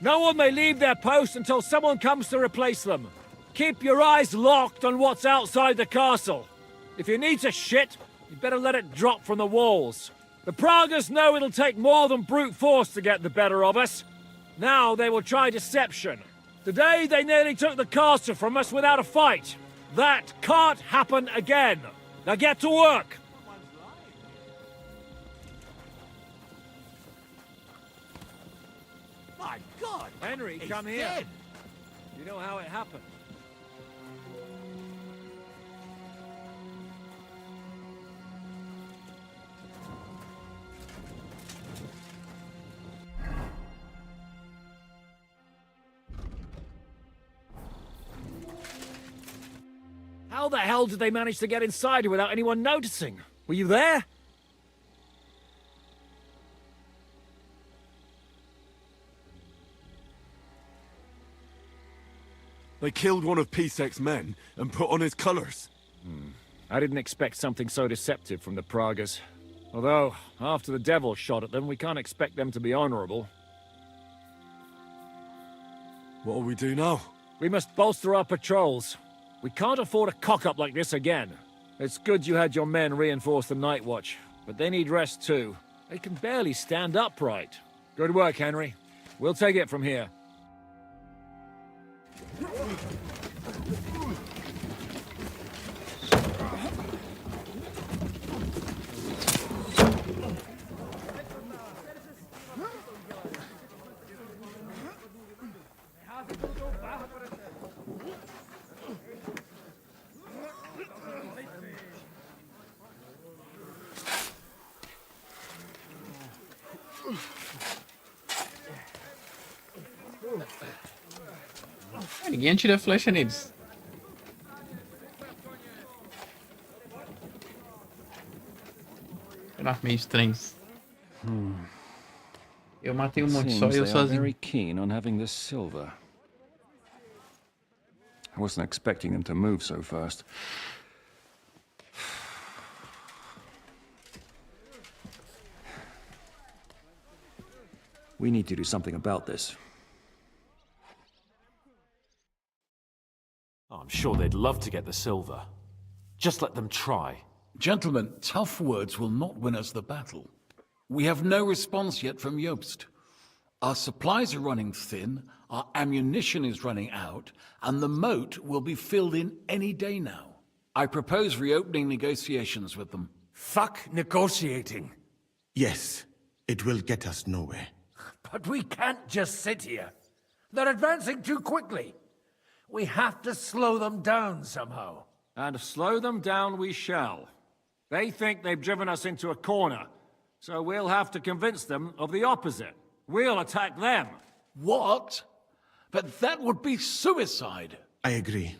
L: No one may leave their post until someone comes to replace them. Keep your eyes locked on what's outside the castle. If you need to shit, you better let it drop from the walls. The Pragas know it'll take more than brute force to get the better of us. Now they will try deception. Today they nearly took the castle from us without a fight. That can't happen again. Now get to work!
S: My God!
L: Henry,
S: he's
L: come here.
S: dead.
L: You know how it happened? How the hell did they manage to get inside here without anyone noticing? Were you there?
D: They killed one of Pisek's men and put on his colours.
L: I didn't expect something so deceptive from the Pragas. Although, after the devil shot at them, we can't expect them to be honorable.
D: What'll we do now?
L: We must bolster our patrols. We can't afford a cock-up like this again. It's good you had your men reinforce the night watch, but they need rest too. They can barely stand upright. Good work, Henry. We'll take it from here.
A: Ninguém atira flecha neles. Era meio estranhos. Eu matei monte só, eu sozinho.
I: Very keen on having this silver. I wasn't expecting them to move so fast. We need to do something about this.
K: I'm sure they'd love to get the silver. Just let them try.
R: Gentlemen, tough words will not win us the battle. We have no response yet from Jobst. Our supplies are running thin, our ammunition is running out, and the moat will be filled in any day now. I propose reopening negotiations with them.
E: Fuck negotiating.
T: Yes, it will get us nowhere.
E: But we can't just sit here. They're advancing too quickly. We have to slow them down somehow.
L: And slow them down we shall. They think they've driven us into a corner, so we'll have to convince them of the opposite. We'll attack them.
R: What? But that would be suicide.
T: I agree.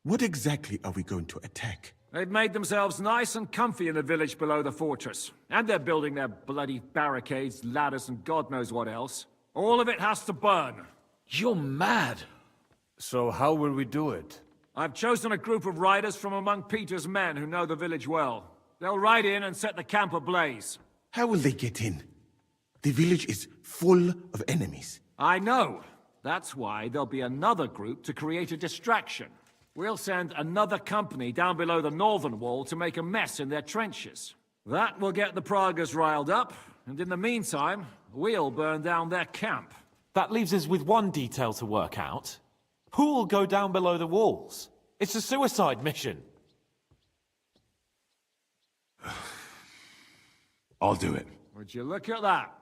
T: What exactly are we going to attack?
L: They've made themselves nice and comfy in the village below the fortress. And they're building their bloody barricades, ladders, and God knows what else. All of it has to burn.
R: You're mad.
E: So how will we do it?
L: I've chosen a group of riders from among Peter's men who know the village well. They'll ride in and set the camp ablaze.
T: How will they get in? The village is full of enemies.
L: I know. That's why there'll be another group to create a distraction. We'll send another company down below the northern wall to make a mess in their trenches. That will get the Pragas riled up, and in the meantime, we'll burn down their camp.
K: That leaves us with one detail to work out. Who will go down below the walls? It's a suicide mission.
D: I'll do it.
L: Would you look at that?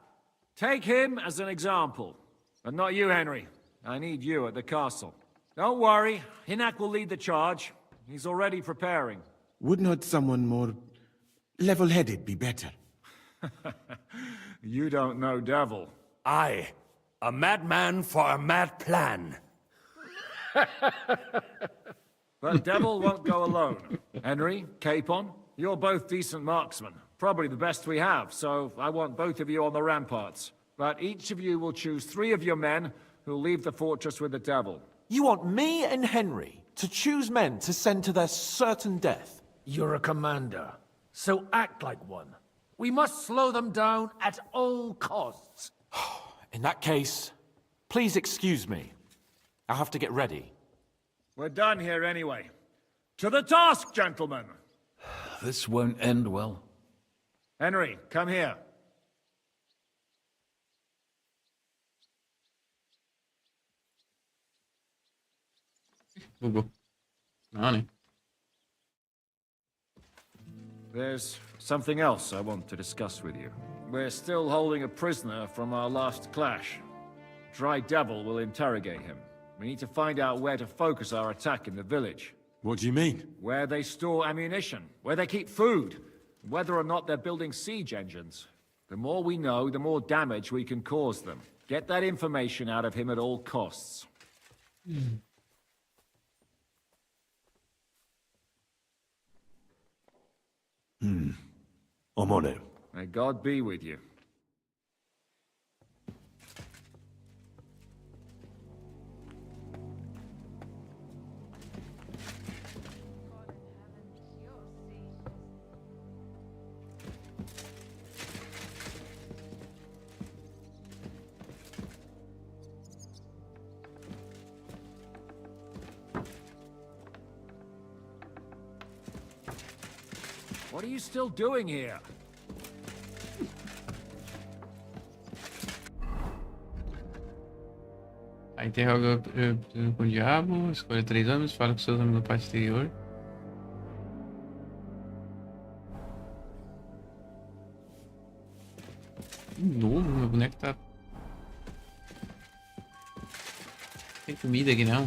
L: Take him as an example. But not you, Henry. I need you at the castle. Don't worry, Hinak will lead the charge. He's already preparing.
T: Would not someone more level-headed be better?
L: You don't know Devil.
E: Aye. A madman for a mad plan.
L: But Devil won't go alone. Henry, Capon, you're both decent marksmen. Probably the best we have, so I want both of you on the ramparts. But each of you will choose 3 of your men who'll leave the fortress with the Devil.
K: You want me and Henry to choose men to send to their certain death?
E: You're a commander, so act like one. We must slow them down at all costs.
K: In that case, please excuse me. I'll have to get ready.
L: We're done here anyway. To the task, gentlemen!
R: This won't end well.
L: Henry, come here.
A: Bugou. Não, né?
L: There's something else I want to discuss with you. We're still holding a prisoner from our last clash. Dry Devil will interrogate him. We need to find out where to focus our attack in the village.
D: What do you mean?
L: Where they store ammunition, where they keep food, whether or not they're building siege engines. The more we know, the more damage we can cause them. Get that information out of him at all costs.
D: I'm on it.
L: May God be with you. What are you still doing here?
A: Aí interroga com o diabo, escolha 3 homens, fala com seus homens no pátio exterior. De novo, meu boneco tá... Tem comida aqui não.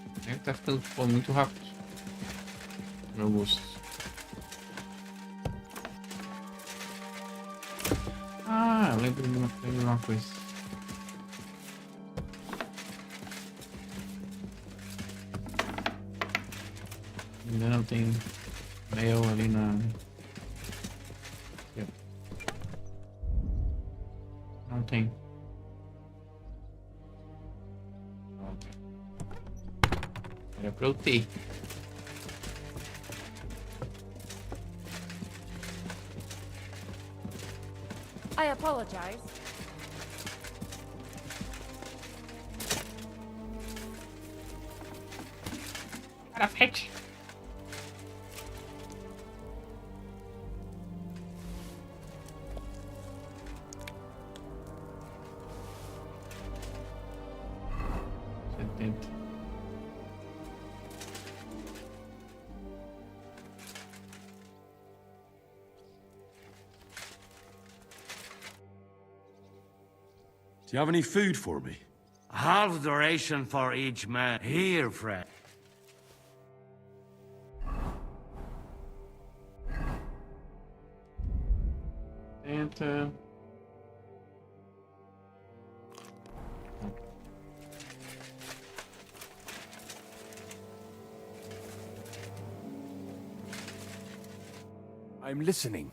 A: O boneco tá ficando muito rápido. Meu gosto. Ah, eu lembro de uma coisa. Ainda não tem mel ali na... Aqui, ó. Não tem. Era pra eu ter.
C: I apologize.
A: Perfeito.
D: Do you have any food for me?
W: Half the ration for each man. Here, friend.
A: Tenta.
H: I'm listening.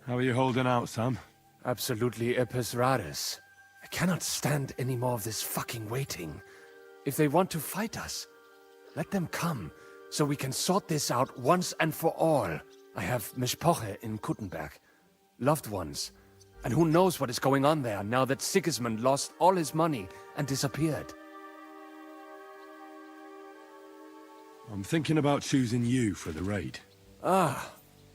D: How are you holding out, Sam?
H: Absolutely epis raris. I cannot stand any more of this fucking waiting. If they want to fight us, let them come, so we can sort this out once and for all. I have Mishpoche in Kuttenberg, loved ones. And who knows what is going on there now that Sigismund lost all his money and disappeared.
D: I'm thinking about choosing you for the raid.
H: Ah,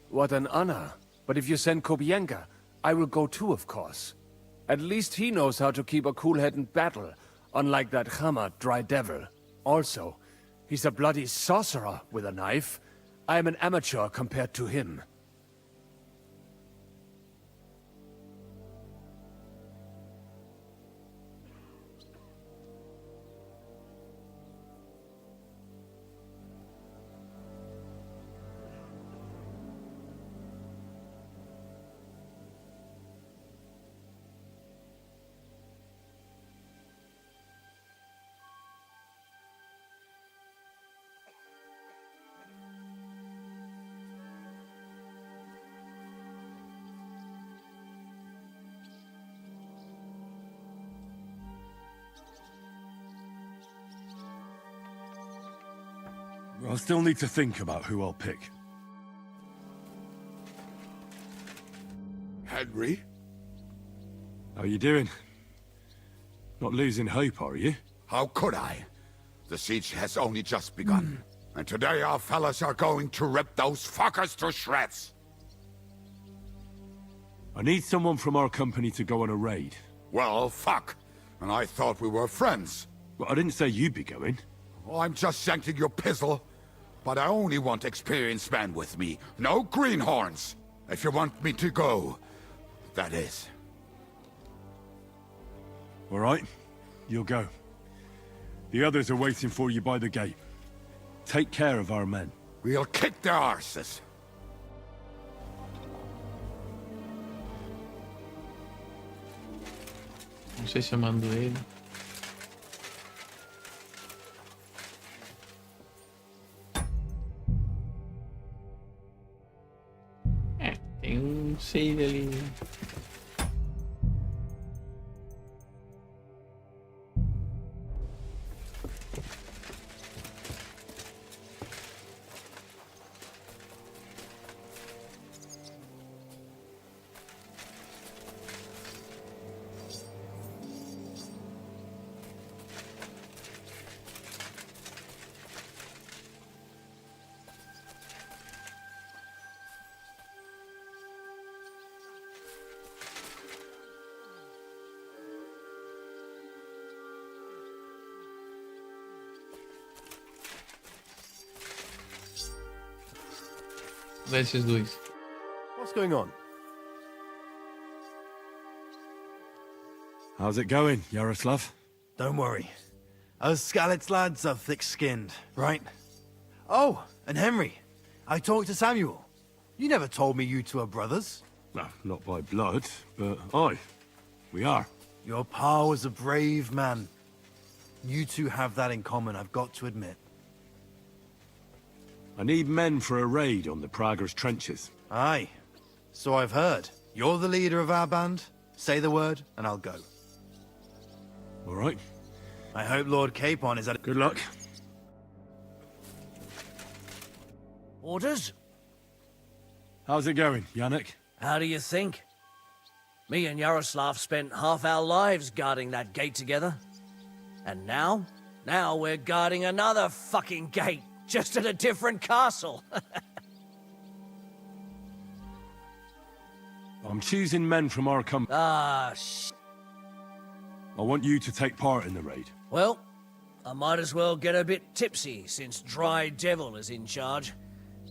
H: what an honor. But if you send Kobienka, I will go too, of course. At least he knows how to keep a cool head in battle, unlike that Hammer Dry Devil. Also, he's a bloody sorcerer with a knife. I am an amateur compared to him.
D: I'll still need to think about who I'll pick.
B: Henry?
D: How you doing? Not losing hope, are you?
B: How could I? The siege has only just begun. And today our fellas are going to rip those fuckers to shreds.
D: I need someone from our company to go on a raid.
B: Well, fuck. And I thought we were friends.
D: Well, I didn't say you'd be going.
B: Oh, I'm just shanking your pizzle. But I only want experienced men with me. No greenhorns. If you want me to go, that is.
D: All right, you'll go. The others are waiting for you by the gate. Take care of our men.
B: We'll kick their arses.
A: Não sei se eu mando ele. Tem um save ali. Desses dois.
X: What's going on?
D: How's it going, Yaroslav?
F: Don't worry. Us Skalitz lads are thick-skinned, right? Oh, and Henry. I talked to Samuel. You never told me you two are brothers.
D: No, not by blood, but aye, we are.
F: Your pa was a brave man. You two have that in common, I've got to admit.
D: I need men for a raid on the Prager's trenches.
F: Aye. So I've heard. You're the leader of our band. Say the word, and I'll go.
D: All right.
F: I hope Lord Capon is at...
D: Good luck.
W: Orders?
D: How's it going, Yannick?
W: How do you think? Me and Yaroslav spent half our lives guarding that gate together. And now? Now we're guarding another fucking gate. Just at a different castle.
D: I'm choosing men from our company.
W: I
D: want you to take part in the raid.
W: Well, I might as well get a bit tipsy since Dry Devil is in charge.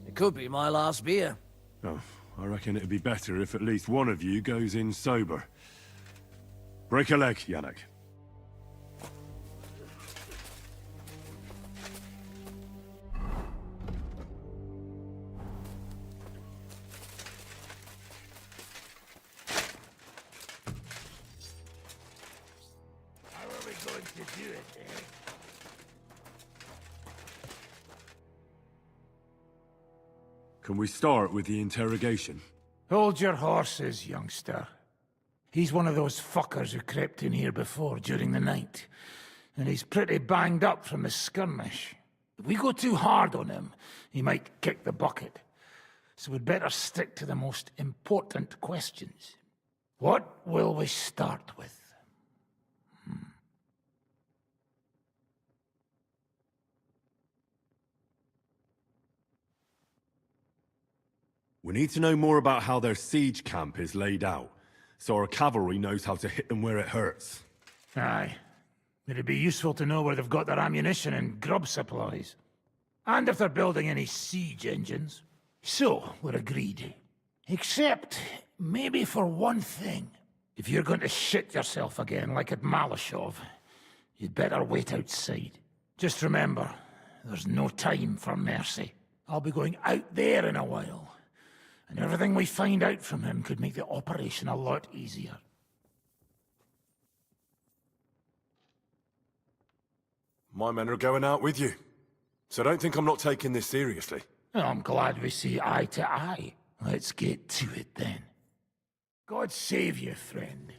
W: It could be my last beer.
D: Oh, I reckon it'd be better if at least one of you goes in sober. Break a leg, Yannick. Can we start with the interrogation?
E: Hold your horses, youngster. He's one of those fuckers who crept in here before during the night. And he's pretty banged up from the skirmish. If we go too hard on him, he might kick the bucket. So we'd better stick to the most important questions. What will we start with?
D: We need to know more about how their siege camp is laid out, so our cavalry knows how to hit them where it hurts.
E: Aye. It'd be useful to know where they've got their ammunition and grub supplies. And if they're building any siege engines. So, we're agreed. Except, maybe for one thing. If you're going to shit yourself again, like at Malashov, you'd better wait outside. Just remember, there's no time for mercy. I'll be going out there in a while. And everything we find out from him could make the operation a lot easier.
D: My men are going out with you. So don't think I'm not taking this seriously.
E: Well, I'm glad we see eye to eye. Let's get to it then. God save you, friend.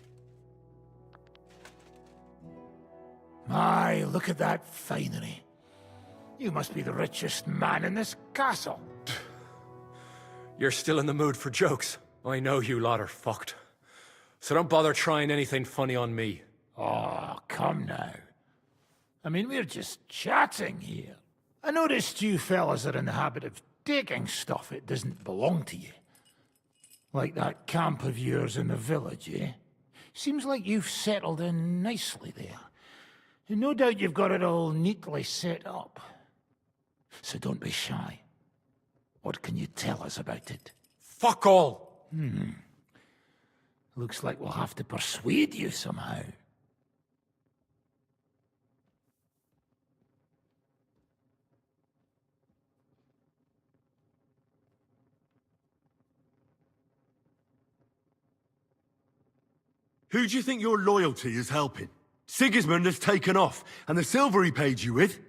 E: My, look at that finery. You must be the richest man in this castle.
H: You're still in the mood for jokes. I know you lot are fucked. So don't bother trying anything funny on me.
E: Oh, come now. I mean, we're just chatting here. I noticed you fellas are in the habit of taking stuff that doesn't belong to you. Like that camp of yours in the village, eh? Seems like you've settled in nicely there. And no doubt you've got it all neatly set up. So don't be shy. What can you tell us about it?
H: Fuck all!
E: Looks like we'll have to persuade you somehow.
D: Who do you think your loyalty is helping? Sigismund has taken off, and the silver he paid you with?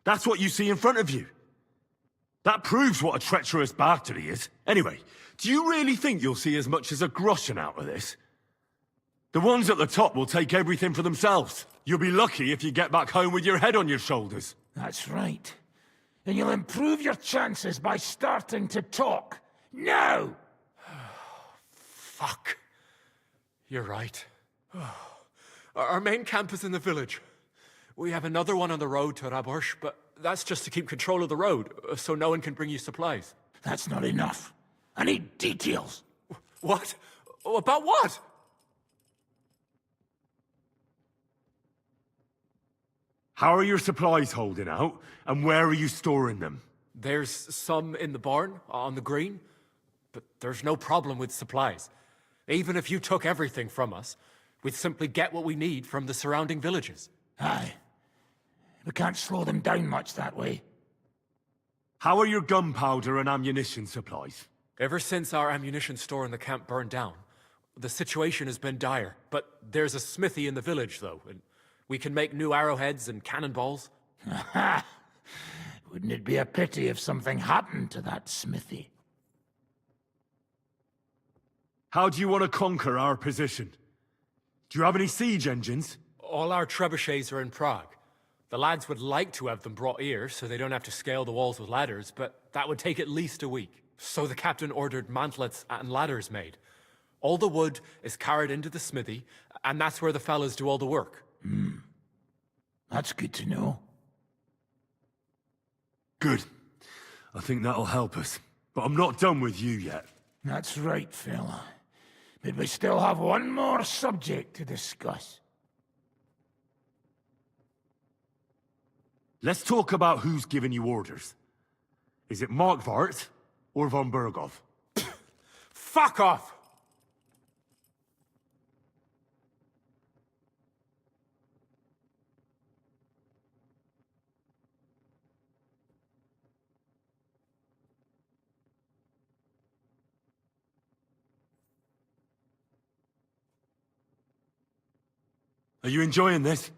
D: That's what you see in front of you. That proves what a treacherous bastard he is. Anyway, do you really think you'll see as much as a groschen out of this? The ones at the top will take everything for themselves. You'll be lucky if you get back home with your head on your shoulders.
E: That's right. And you'll improve your chances by starting to talk. Now!
H: Fuck. You're right. Our main camp is in the village. We have another one on the road to Raborsh, but that's just to keep control of the road, so no one can bring you supplies.
E: That's not enough. I need details.
H: What? About what?
D: How are your supplies holding out, and where are you storing them?
H: There's some in the barn, on the green, but there's no problem with supplies. Even if you took everything from us, we'd simply get what we need from the surrounding villages.
E: Aye. We can't slow them down much that way.
D: How are your gunpowder and ammunition supplies?
H: Ever since our ammunition store in the camp burned down, the situation has been dire. But there's a smithy in the village, though, and we can make new arrowheads and cannonballs.
E: Aha! Wouldn't it be a pity if something happened to that smithy?
D: How do you want to conquer our position? Do you have any siege engines?
H: All our trebuchets are in Prague. The lads would like to have them brought here, so they don't have to scale the walls with ladders, but that would take at least a week. So the captain ordered mantlets and ladders made. All the wood is carried into the smithy, and that's where the fellas do all the work.
E: That's good to know.
D: Good. I think that'll help us. But I'm not done with you yet.
E: That's right, fella. But we still have one more subject to discuss.
D: Let's talk about who's giving you orders. Is it Markvart or von Bergov?
H: Fuck off!
D: Are you enjoying this?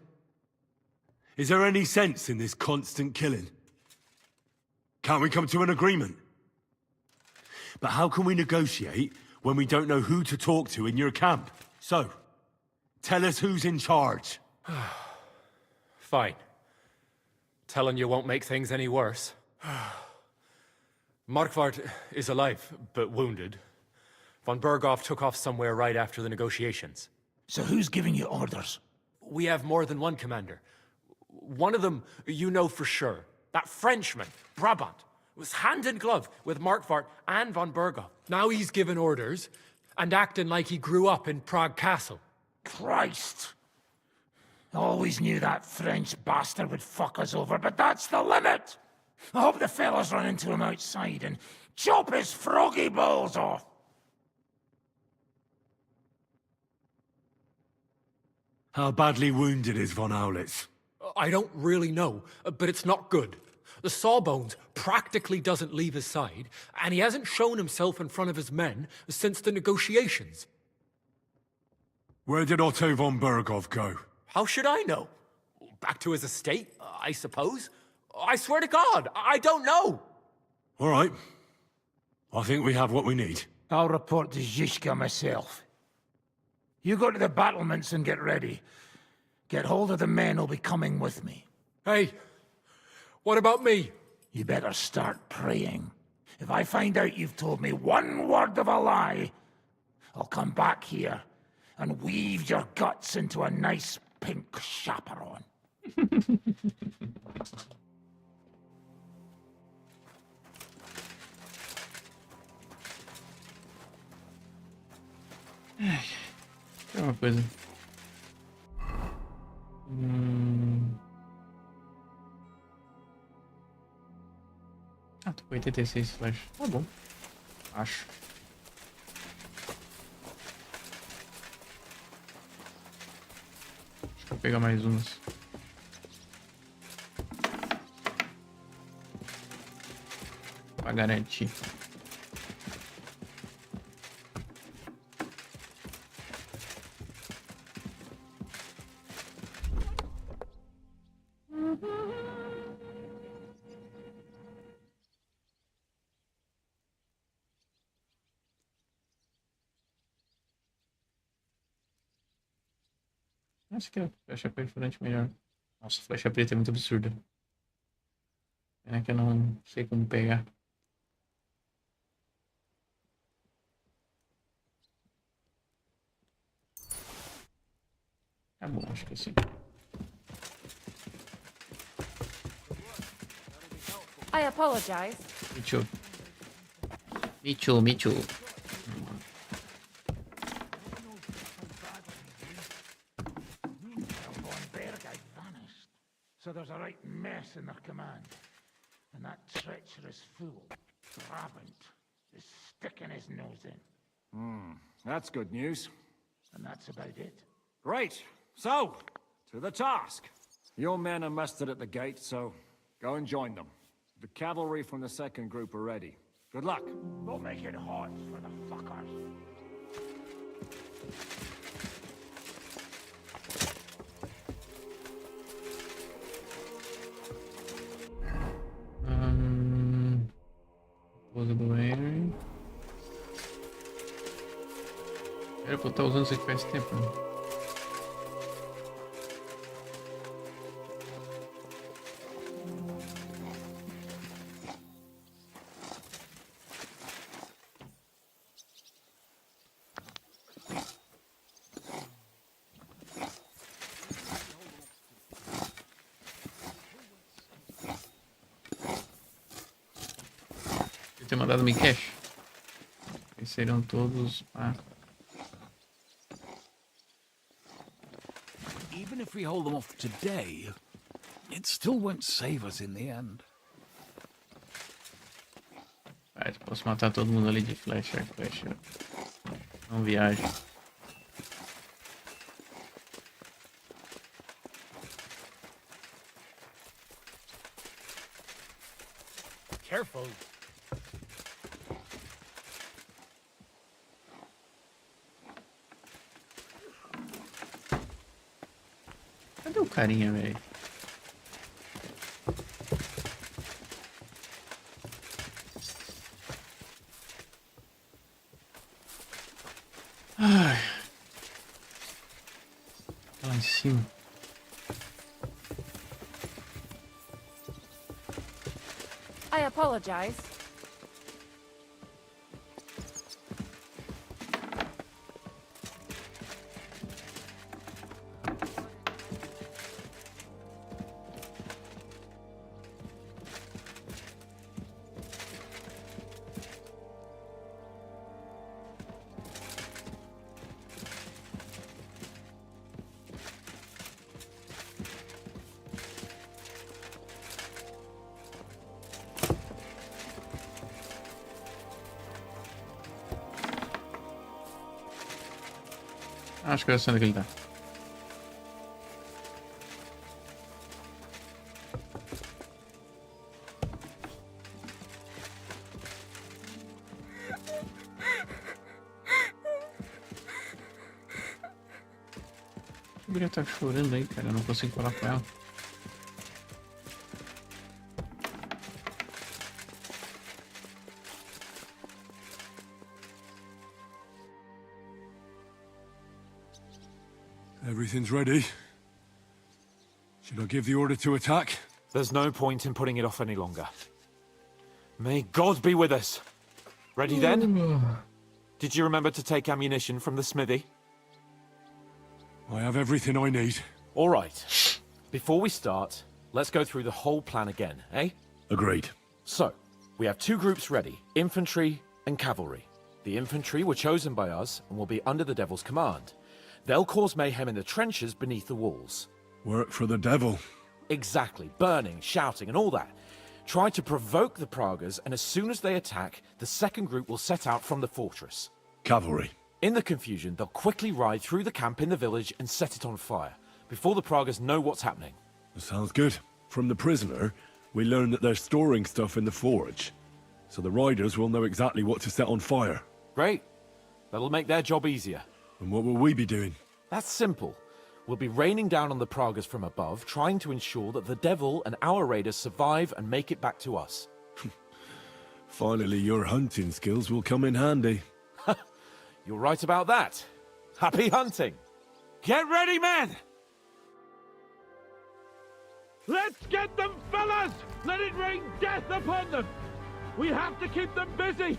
D: Is there any sense in this constant killing? Can't we come to an agreement? But how can we negotiate when we don't know who to talk to in your camp? So, tell us who's in charge.
H: Fine. Telling you won't make things any worse. Markvart is alive, but wounded. Von Berghoff took off somewhere right after the negotiations.
E: So who's giving you orders?
H: We have more than one commander. One of them you know for sure. That Frenchman, Brabant, was hand in glove with Markvart and von Berghoff. Now he's given orders and acting like he grew up in Prague Castle.
E: Christ! Always knew that French bastard would fuck us over, but that's the limit! I hope the fellas run into him outside and chop his froggy balls off!
D: How badly wounded is von Aulitz?
G: I don't really know, but it's not good. The Sawbones practically doesn't leave his side, and he hasn't shown himself in front of his men since the negotiations.
D: Where did Otto von Berghoff go?
G: How should I know? Back to his estate, I suppose? I swear to God, I don't know!
D: All right. I think we have what we need.
E: I'll report to Zizka myself. You go to the battlements and get ready. Get hold of the men who'll be coming with me.
G: Hey, what about me?
E: You better start praying. If I find out you've told me one word of a lie, I'll come back here and weave your guts into a nice pink chaperon.
A: Tem uma coisa. Ah, tô com 86 flash. Tá bom. Acho. Acho que vou pegar mais umas. Pra garantir. Acho que a flecha perfurante melhor. Nossa, a flecha preta é muito absurda. É que eu não sei como pegar. Tá bom, acho que sim.
C: I apologize.
A: Me too. Me too, me too.
E: So there's a right mess in their command. And that treacherous fool, Brabant, is sticking his nose in.
O: That's good news.
E: And that's about it.
O: Great. So, to the task. Your men are mustered at the gate, so go and join them. The cavalry from the second group are ready. Good luck.
E: We'll make it hot for the fuckers.
A: Pousa do Henry. Era pra eu estar usando isso aqui faz tempo, né? Ter mandado me cash. Eles serão todos.
R: Even if we hold them off today, it still won't save us in the end.
A: Posso matar todo mundo ali de flecha. Não viaja.
L: Careful.
A: Cadê o carinha, velho? Ai. Lá em cima.
C: I apologize.
A: Acho que é a cena que ele tá. A mulher tá chorando aí, cara. Eu não consigo falar com ela.
D: Everything's ready. Should I give the order to attack?
K: There's no point in putting it off any longer. May God be with us. Ready then? Did you remember to take ammunition from the smithy?
D: I have everything I need.
K: All right. Before we start, let's go through the whole plan again, eh?
D: Agreed.
K: So, we have two groups ready, infantry and cavalry. The infantry were chosen by us and will be under the Devil's command. They'll cause mayhem in the trenches beneath the walls.
D: Work for the devil.
K: Exactly. Burning, shouting, and all that. Try to provoke the Pragas, and as soon as they attack, the second group will set out from the fortress.
D: Cavalry.
K: In the confusion, they'll quickly ride through the camp in the village and set it on fire, before the Pragas know what's happening.
D: Sounds good. From the prisoner, we learned that they're storing stuff in the forge. So the riders will know exactly what to set on fire.
K: Great. That'll make their job easier.
D: And what will we be doing?
K: That's simple. We'll be raining down on the Pragas from above, trying to ensure that the Devil and our raiders survive and make it back to us.
D: Finally, your hunting skills will come in handy.
K: You're right about that. Happy hunting!
E: Get ready, men! Let's get them, fellas! Let it rain death upon them! We have to keep them busy!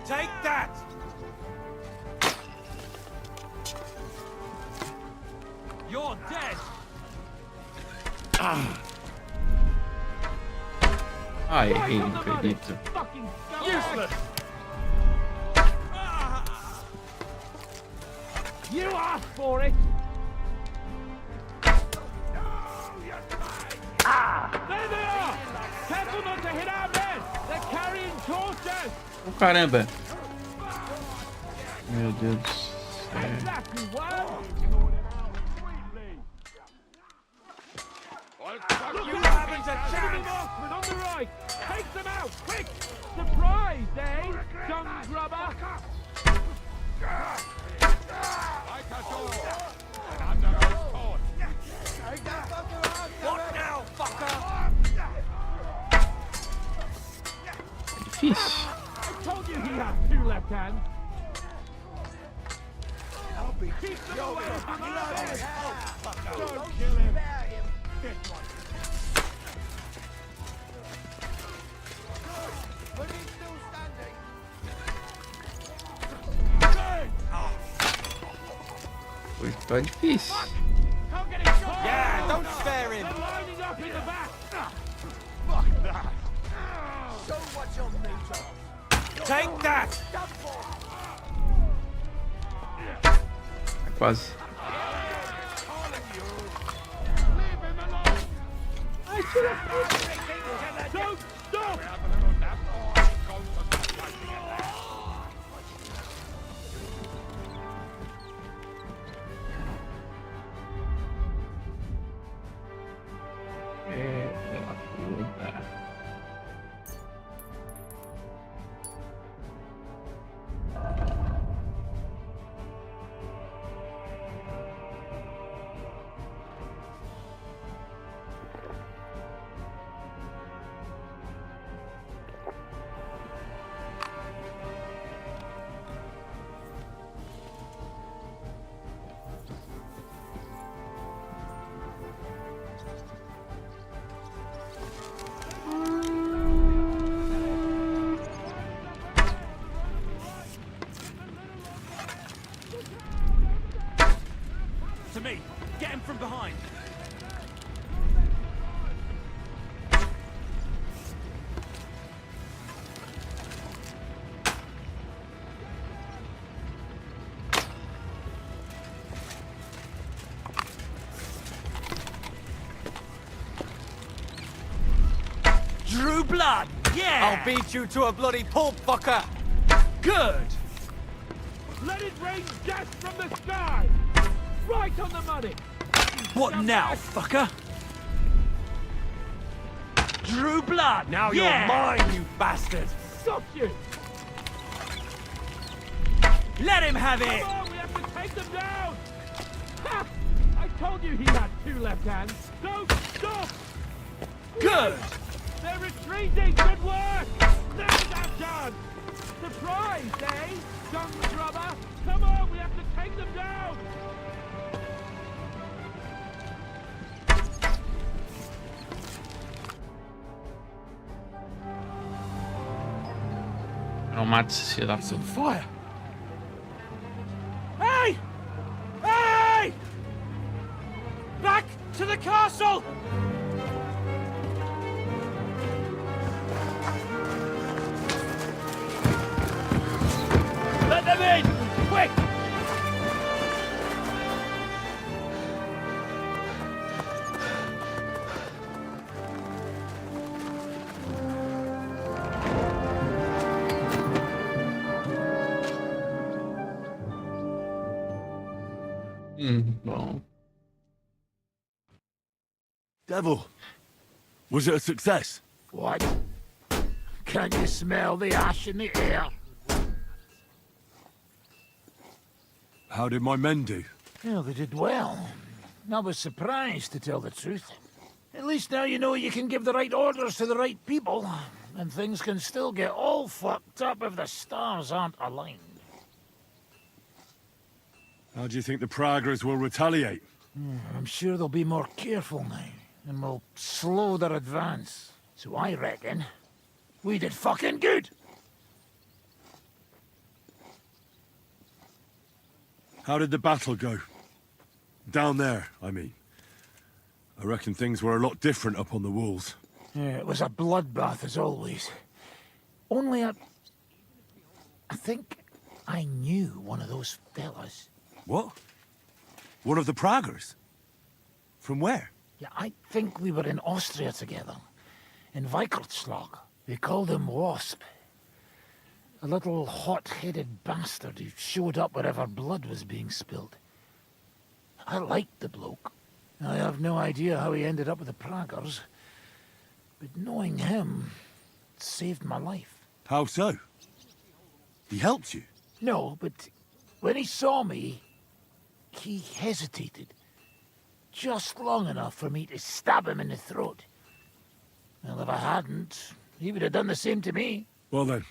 S: Take that! You're dead!
A: Ai, errei, não acredito.
E: Useless! You asked for it! There they are! Careful not to hit our men! They're carrying torches!
A: Oh, caramba! Meu Deus do céu.
E: Exactly well! Look
S: You
E: out!
S: haven't a
E: Enemy
S: chance!
E: marksman on the right! Take them out, quick! Surprise, eh? Dung grubber!
S: What now, fucker?
A: Difícil.
E: I told you he had two left hands! Keep them away from our men! Don't kill him!
A: Hoje tá difícil.
S: Yeah, don't spare him!
E: They're lining up in the back!
S: Fuck that! Show what you're made of! Take that!
A: Quase.
E: Don't stop!
A: Pela puta.
E: To me!
S: Get him from behind! Drew blood! Yeah!
X: I'll beat you to a bloody pulp, fucker!
S: Good!
E: Let it rain death from the sky! Right on the money!
S: What now, fucker? Drew blood!
X: Now
S: yeah!
X: you're mine, you bastard!
E: Stop you!
S: Let him have it!
E: Come on, we have to take them down! Ha! I told you he had two left hands! Don't stop!
S: Good!
E: They're retreating! Good work! There's that done! Surprise, eh? Dung rubber! Come on, we have to take them down!
A: Não mate esse filho da
E: It's on
A: puta.
E: fire! Hey! Hey! Back to the castle! Let them in! Quick!
A: Bom.
D: Devil, was it a success?
E: What? Can you smell the ash in the air?
D: How did my men do?
E: Well, they did well. I was surprised, to tell the truth. At least now you know you can give the right orders to the right people, and things can still get all fucked up if the stars aren't aligned.
D: How do you think the Praggers will retaliate?
E: I'm sure they'll be more careful now, and will slow their advance. So I reckon we did fucking good!
D: How did the battle go? Down there, I mean. I reckon things were a lot different up on the walls.
E: Yeah, it was a bloodbath as always. Only I think I knew one of those fellas.
D: What? One of the Praggers? From where?
E: Yeah, I think we were in Austria together. In Weikertschlag. They called him Wasp. A little hot-headed bastard who showed up wherever blood was being spilled. I liked the bloke. I have no idea how he ended up with the Praggers. But knowing him saved my life.
D: How so? He helped you?
E: No, but when he saw me, he hesitated. Just long enough for me to stab him in the throat. Well, if I hadn't, he would have done the same to me.
D: Well then,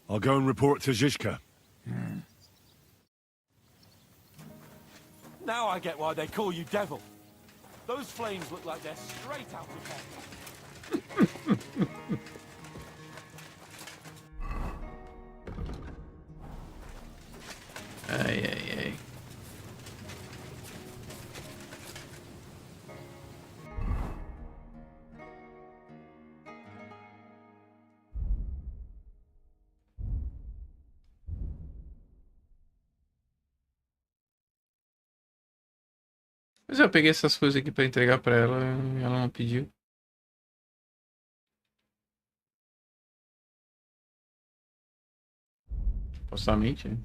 D: I'll go and report to Zizka.
K: Now I get why they call you Devil. Those flames look like they're straight out of hell.
A: Ai, ai, ai. Mas eu peguei essas coisas aqui pra entregar pra ela e ela não pediu. Supostamente.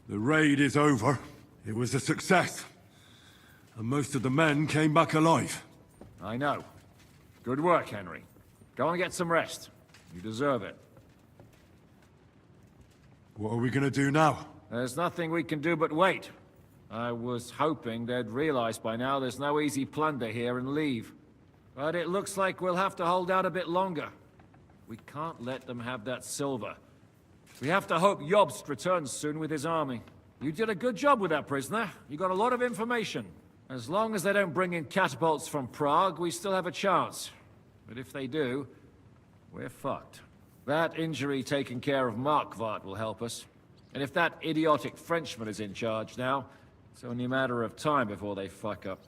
D: The raid is over. It was a success. And most of the men came back alive.
O: I know. Good work, Henry. Go and get some rest. You deserve it.
D: What are we gonna do now?
O: There's nothing we can do but wait. I was hoping they'd realize by now there's no easy plunder here and leave. But it looks like we'll have to hold out a bit longer. We can't let them have that silver. We have to hope Jobst returns soon with his army. You did a good job with that prisoner. You got a lot of information. As long as they don't bring in catapults from Prague, we still have a chance. But if they do, we're fucked. That injury taken care of Markvart will help us. And if that idiotic Frenchman is in charge now, it's only a matter of time before they fuck up.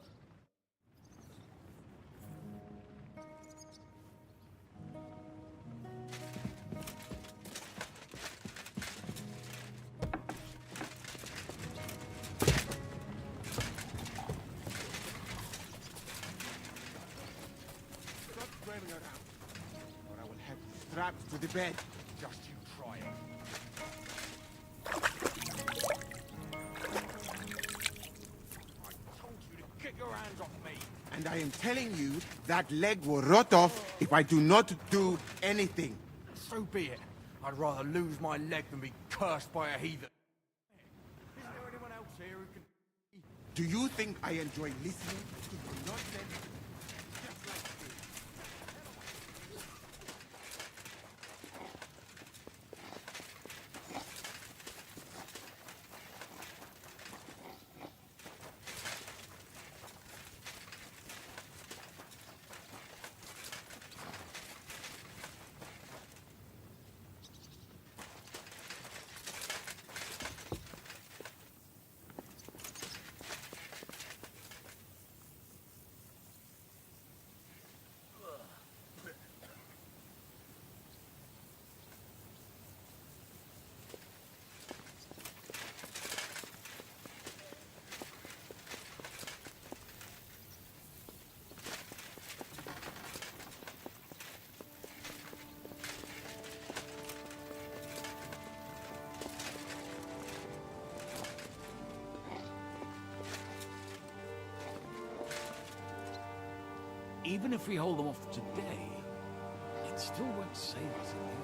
J: Stop trailing around, or I will have you strapped to the bed. Just you try it. I told you to get your hands off me. And I am telling you, that leg will rot off if I do not do anything.
F: So be it. I'd rather lose my leg than be cursed by a heathen. Is there anyone else here who can...
J: Do you think I enjoy listening to your nonsense? Just like you.
R: Even if we hold them off today, it still won't save us in the end.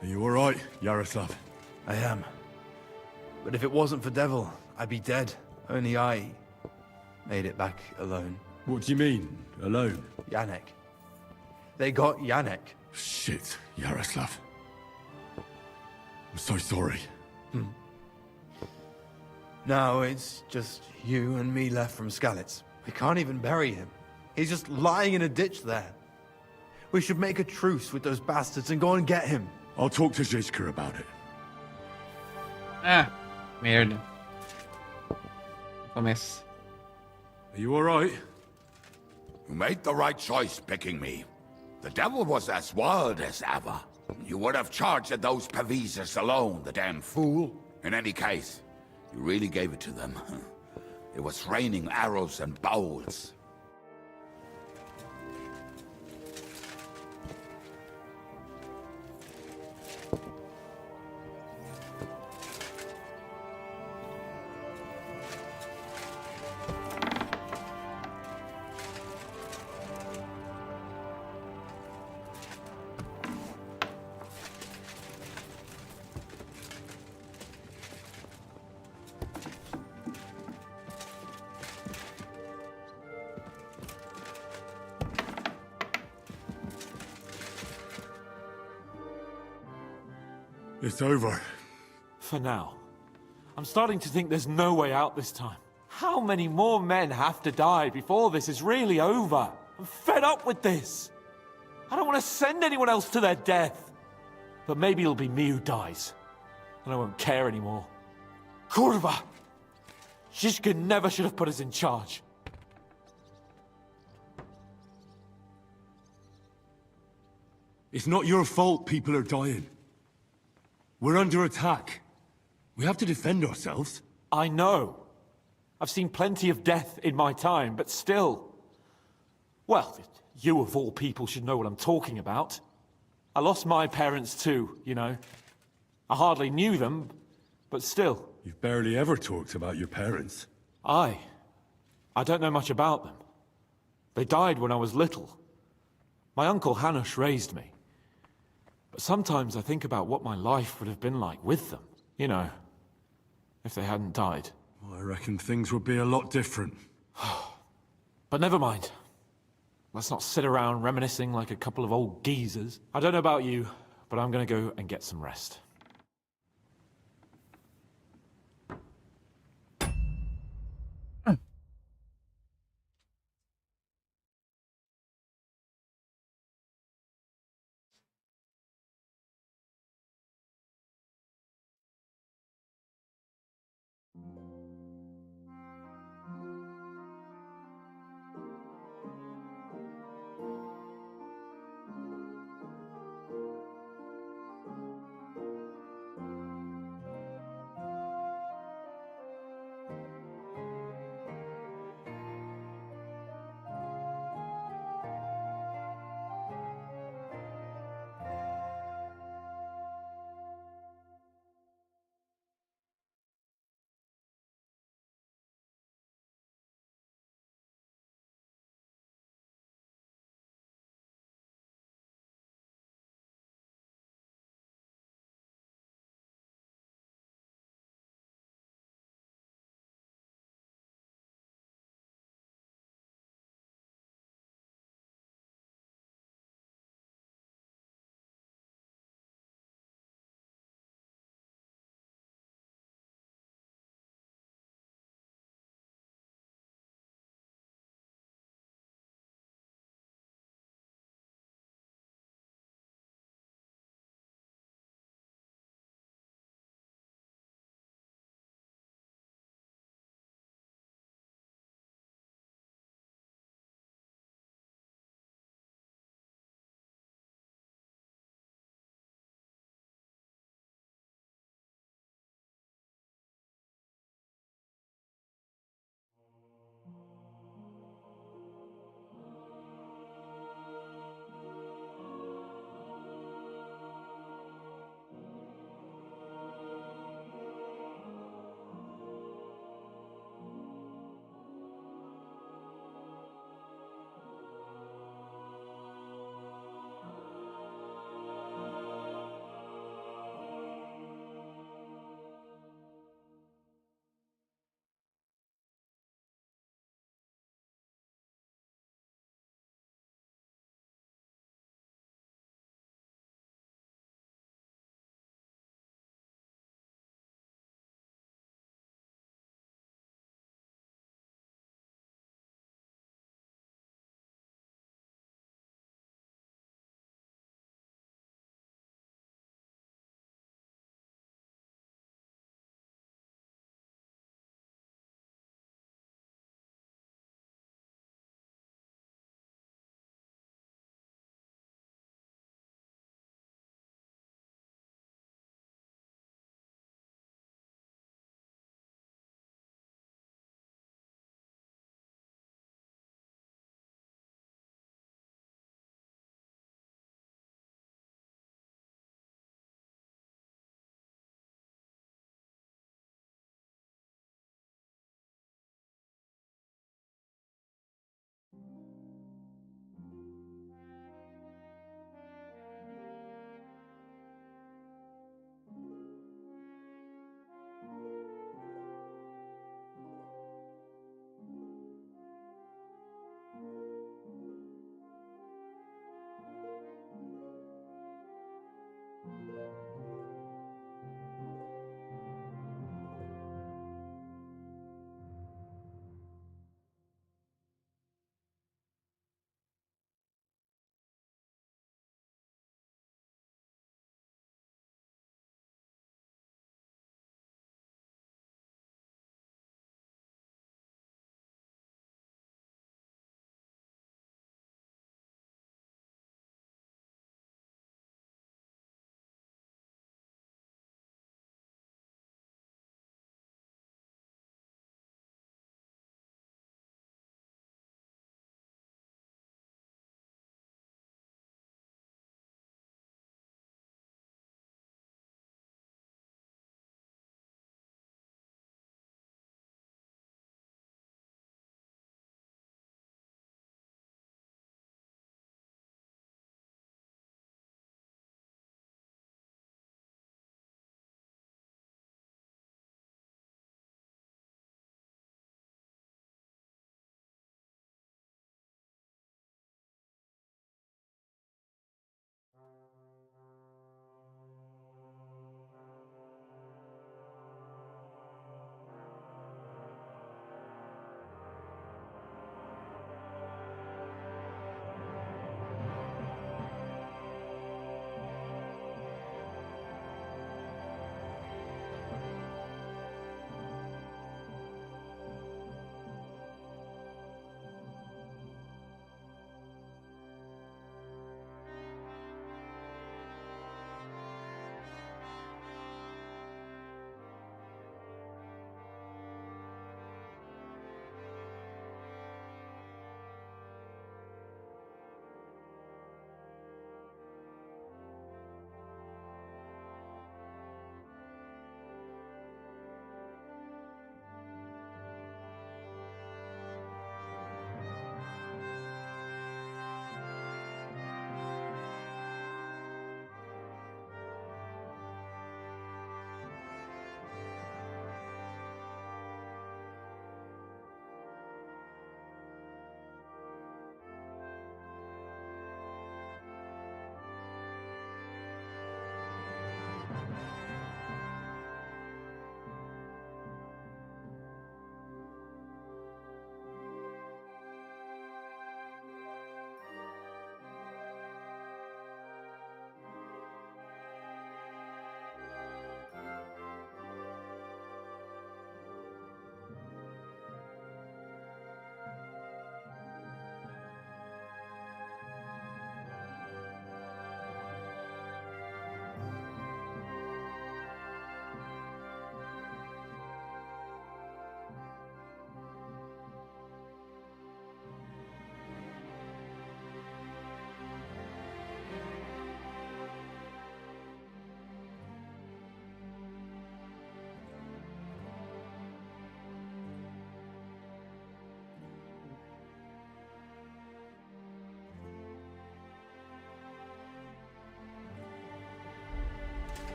D: Are you alright, Yaroslav?
F: I am. But if it wasn't for Devil, I'd be dead. Only I made it back alone.
D: What do you mean, alone?
F: Yannick. They got Yannick.
D: Shit, Yaroslav. I'm so sorry.
F: Now it's just you and me left from Skalitz. We can't even bury him. He's just lying in a ditch there. We should make a truce with those bastards and go and get him.
D: I'll talk to Zizka about it.
A: Ah, merda. Começa.
D: Are you alright?
B: You made the right choice picking me. The devil was as wild as ever. You would have charged at those Pavisers alone, the damn fool. In any case, you really gave it to them. It was raining arrows and bolts.
D: It's over.
K: For now. I'm starting to think there's no way out this time. How many more men have to die before this is really over? I'm fed up with this. I don't want to send anyone else to their death. But maybe it'll be me who dies. And I won't care anymore. Kurva! Shishka never should have put us in charge.
D: It's not your fault people are dying. We're under attack. We have to defend ourselves.
K: I know. I've seen plenty of death in my time, but still. Well, you of all people should know what I'm talking about. I lost my parents too, you know. I hardly knew them, but still.
D: You've barely ever talked about your parents.
K: I don't know much about them. They died when I was little. My uncle Hanush raised me. But sometimes I think about what my life would have been like with them. You know, if they hadn't died.
D: Well, I reckon things would be a lot different.
K: But never mind. Let's not sit around reminiscing like a couple of old geezers. I don't know about you, but I'm gonna go and get some rest.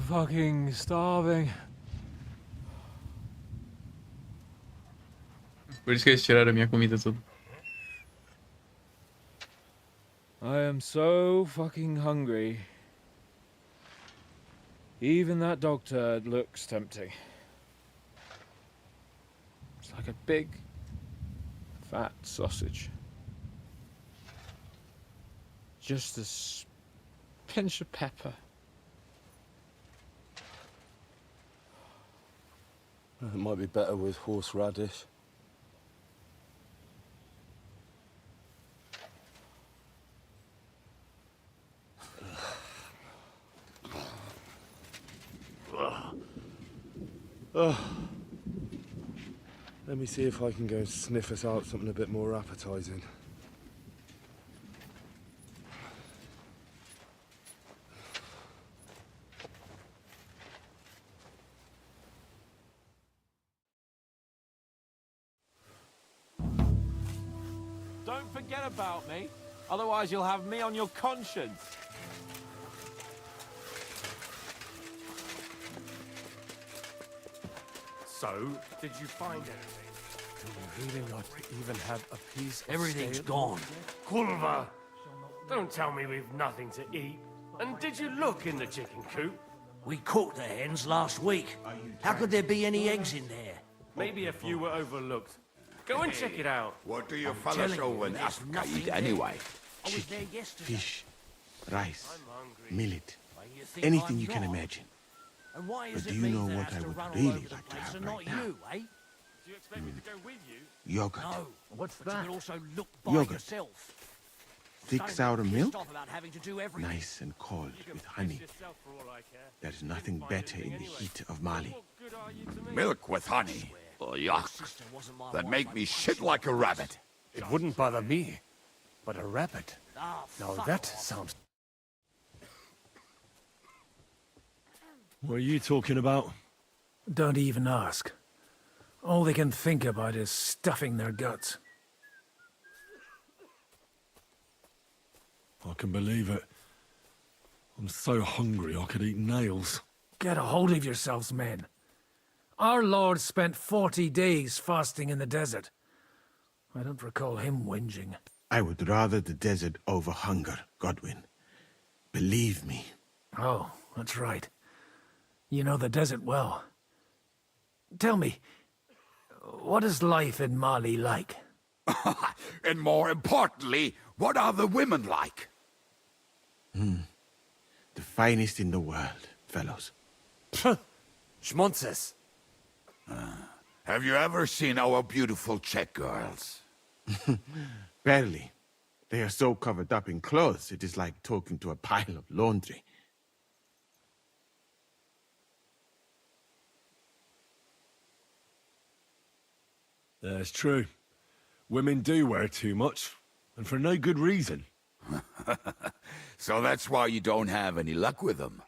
M: fucking starving.
A: Por isso que eles tiraram a minha comida toda.
M: I am so fucking hungry. Even that dog turd looks tempting. It's like a big, fat sausage. Just a pinch of pepper.
P: It might be better with horseradish. Let me see if I can go and sniff us out something a bit more appetizing.
K: Don't forget about me, otherwise you'll have me on your conscience.
H: So, did you find anything? Do we really not even have a piece of
W: Everything's
H: stale-
W: gone.
H: Culver! Don't tell me we've nothing to eat. And did you look in the chicken coop?
W: We cooked the hens last week. How could there be any eggs in there?
H: Maybe a few were overlooked. Go and check it out.
B: What do you fellas
W: telling you,
B: over in
W: there's
B: Africa
W: nothing
B: eat
W: there.
B: anyway?
W: I was there yesterday.
T: Fish, rice, millet,
W: You think
T: anything
W: I'm
T: you can
W: not?
T: imagine.
W: And why is
T: But
W: it
T: do you
W: me
T: know
W: that
T: what
W: has
T: I
W: to
T: would
W: run all
T: really
W: over the
T: like to
W: place
T: have
W: and
T: right
W: not
T: now?
W: you, eh?
H: Do you expect me to go with you?
T: Yogurt.
W: No.
H: What's
W: But you can also look by
T: Yogurt.
W: yourself.
T: Thick
W: Don't
T: sour
W: get pissed
T: milk,
W: off about having to do everything.
T: nice and cold with honey. There's nothing better in the heat of Mali.
B: Milk with honey. Oh, yuck. That make me shit like a rabbit.
H: It wouldn't bother me. But a rabbit?
W: Ah,
H: Now
W: fuck
H: that
W: off.
H: sounds...
D: What are you talking about?
E: Don't even ask. All they can think about is stuffing their guts.
D: I can believe it. I'm so hungry I could eat nails.
E: Get a hold of yourselves, men. Our Lord spent 40 days fasting in the desert. I don't recall him whinging.
T: I would rather the desert over hunger, Godwin. Believe me.
E: Oh, that's right. You know the desert well. Tell me, what is life in Mali like?
B: And more importantly, what are the women like?
T: The finest in the world, fellows.
H: Schmonzes.
B: Have you ever seen our beautiful Czech girls?
T: Barely. They are so covered up in clothes, it is like talking to a pile of laundry.
D: That's true. Women do wear too much, and for no good reason.
B: So that's why you don't have any luck with them.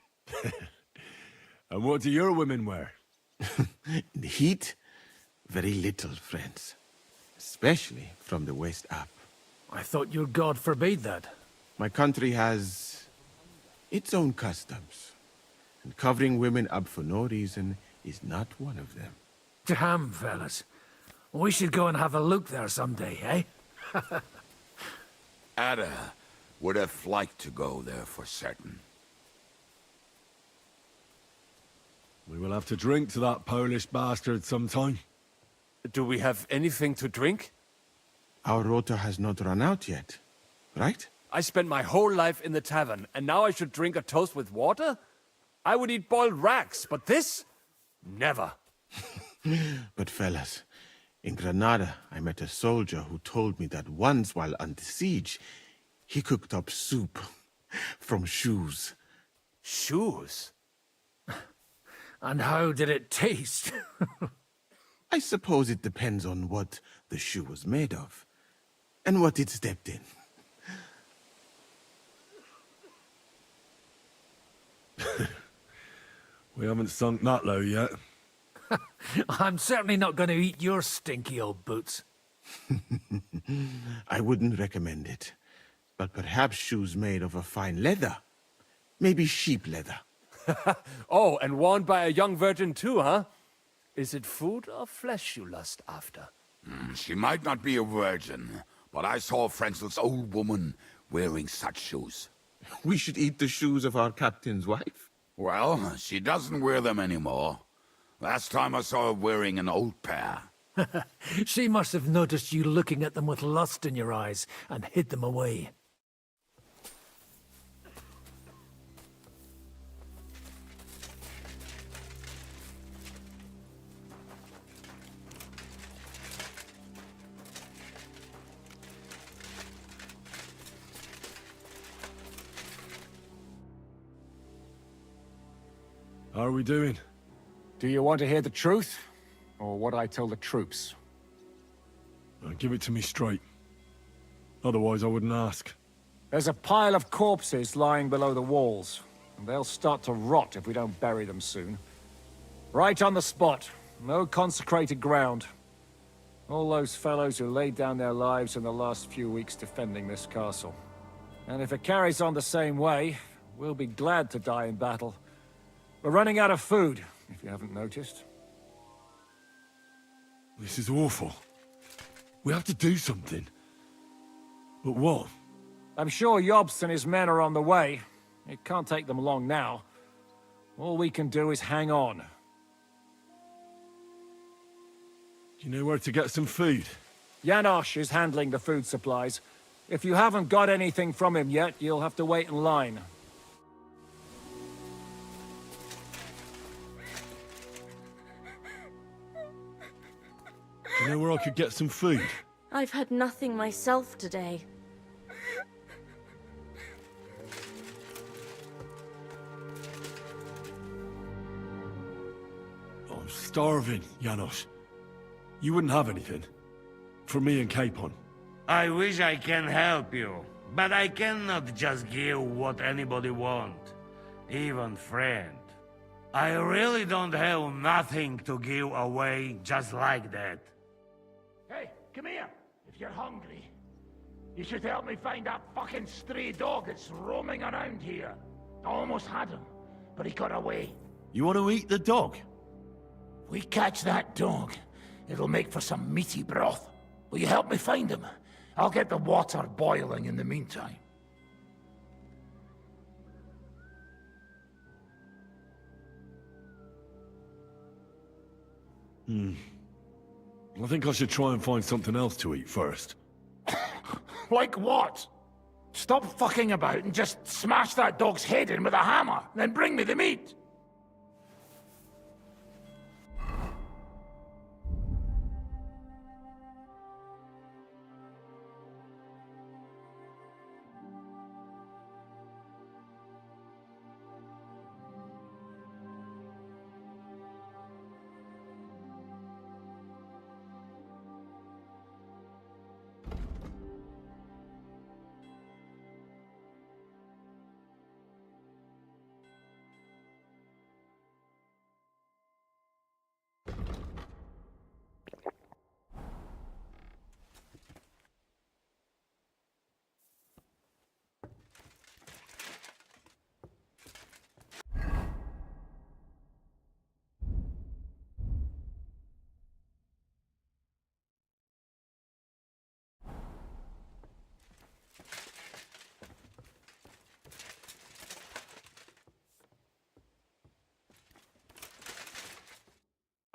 D: And what do your women wear?
T: In the heat, very little, friends. Especially from the west up.
E: I thought your god forbade that.
T: My country has its own customs. And covering women up for no reason is not one of them.
E: Damn, fellas. We should go and have a look there someday, eh?
B: Ada would have liked to go there for certain.
D: We will have to drink to that Polish bastard sometime.
H: Do we have anything to drink?
T: Our rota has not run out yet, right?
H: I spent my whole life in the tavern, and now I should drink a toast with water? I would eat boiled rats, but this? Never.
T: But fellas, in Granada, I met a soldier who told me that once while under siege, he cooked up soup from shoes.
H: Shoes?
E: And how did it taste?
T: I suppose it depends on what the shoe was made of, and what it stepped in.
D: We haven't sunk that low yet.
E: I'm certainly not going to eat your stinky old boots.
T: I wouldn't recommend it, but perhaps shoes made of a fine leather. Maybe sheep leather.
H: Oh, and warned by a young virgin too, huh? Is it food or flesh you lust after?
B: She might not be a virgin, but I saw Frenzel's old woman wearing such shoes.
T: We should eat the shoes of our captain's wife?
B: Well, she doesn't wear them anymore. Last time I saw her wearing an old pair.
E: She must have noticed you looking at them with lust in your eyes and hid them away.
D: How are we doing?
O: Do you want to hear the truth? Or what I tell the troops?
D: Give it to me straight. Otherwise I wouldn't ask.
O: There's a pile of corpses lying below the walls, and they'll start to rot if we don't bury them soon. Right on the spot. No consecrated ground. All those fellows who laid down their lives in the last few weeks defending this castle. And if it carries on the same way, we'll be glad to die in battle. We're running out of food, if you haven't noticed.
D: This is awful. We have to do something. But what?
O: I'm sure Jobst and his men are on the way. It can't take them long now. All we can do is hang on.
D: Do you know where to get some food?
O: Janosch is handling the food supplies. If you haven't got anything from him yet, you'll have to wait in line.
D: Do you know where I could get some food?
N: I've had nothing myself today.
D: I'm starving, Janosch. You wouldn't have anything? For me and Capon.
Q: I wish I can help you, but I cannot just give what anybody want, even friend. I really don't have nothing to give away just like that.
E: Hey, come here. If you're hungry, you should help me find that fucking stray dog that's roaming around here. I almost had him, but he got away.
P: You want to eat the dog?
E: We catch that dog, it'll make for some meaty broth. Will you help me find him? I'll get the water boiling in the meantime.
D: I think I should try and find something else to eat first.
E: Like what? Stop fucking about and just smash that dog's head in with a hammer, then bring me the meat.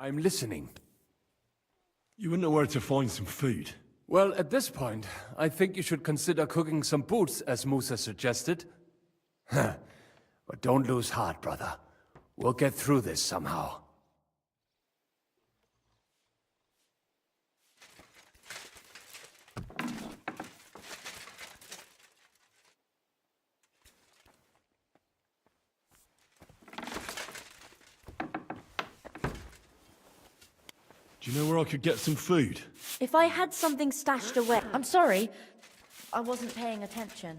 H: I'm listening.
D: You wouldn't know where to find some food.
H: Well, at this point, I think you should consider cooking some boots, as Musa suggested. But don't lose heart, brother. We'll get through this somehow.
D: Do you know where I could get some food?
N: If I had something stashed away... I'm sorry. I wasn't paying attention.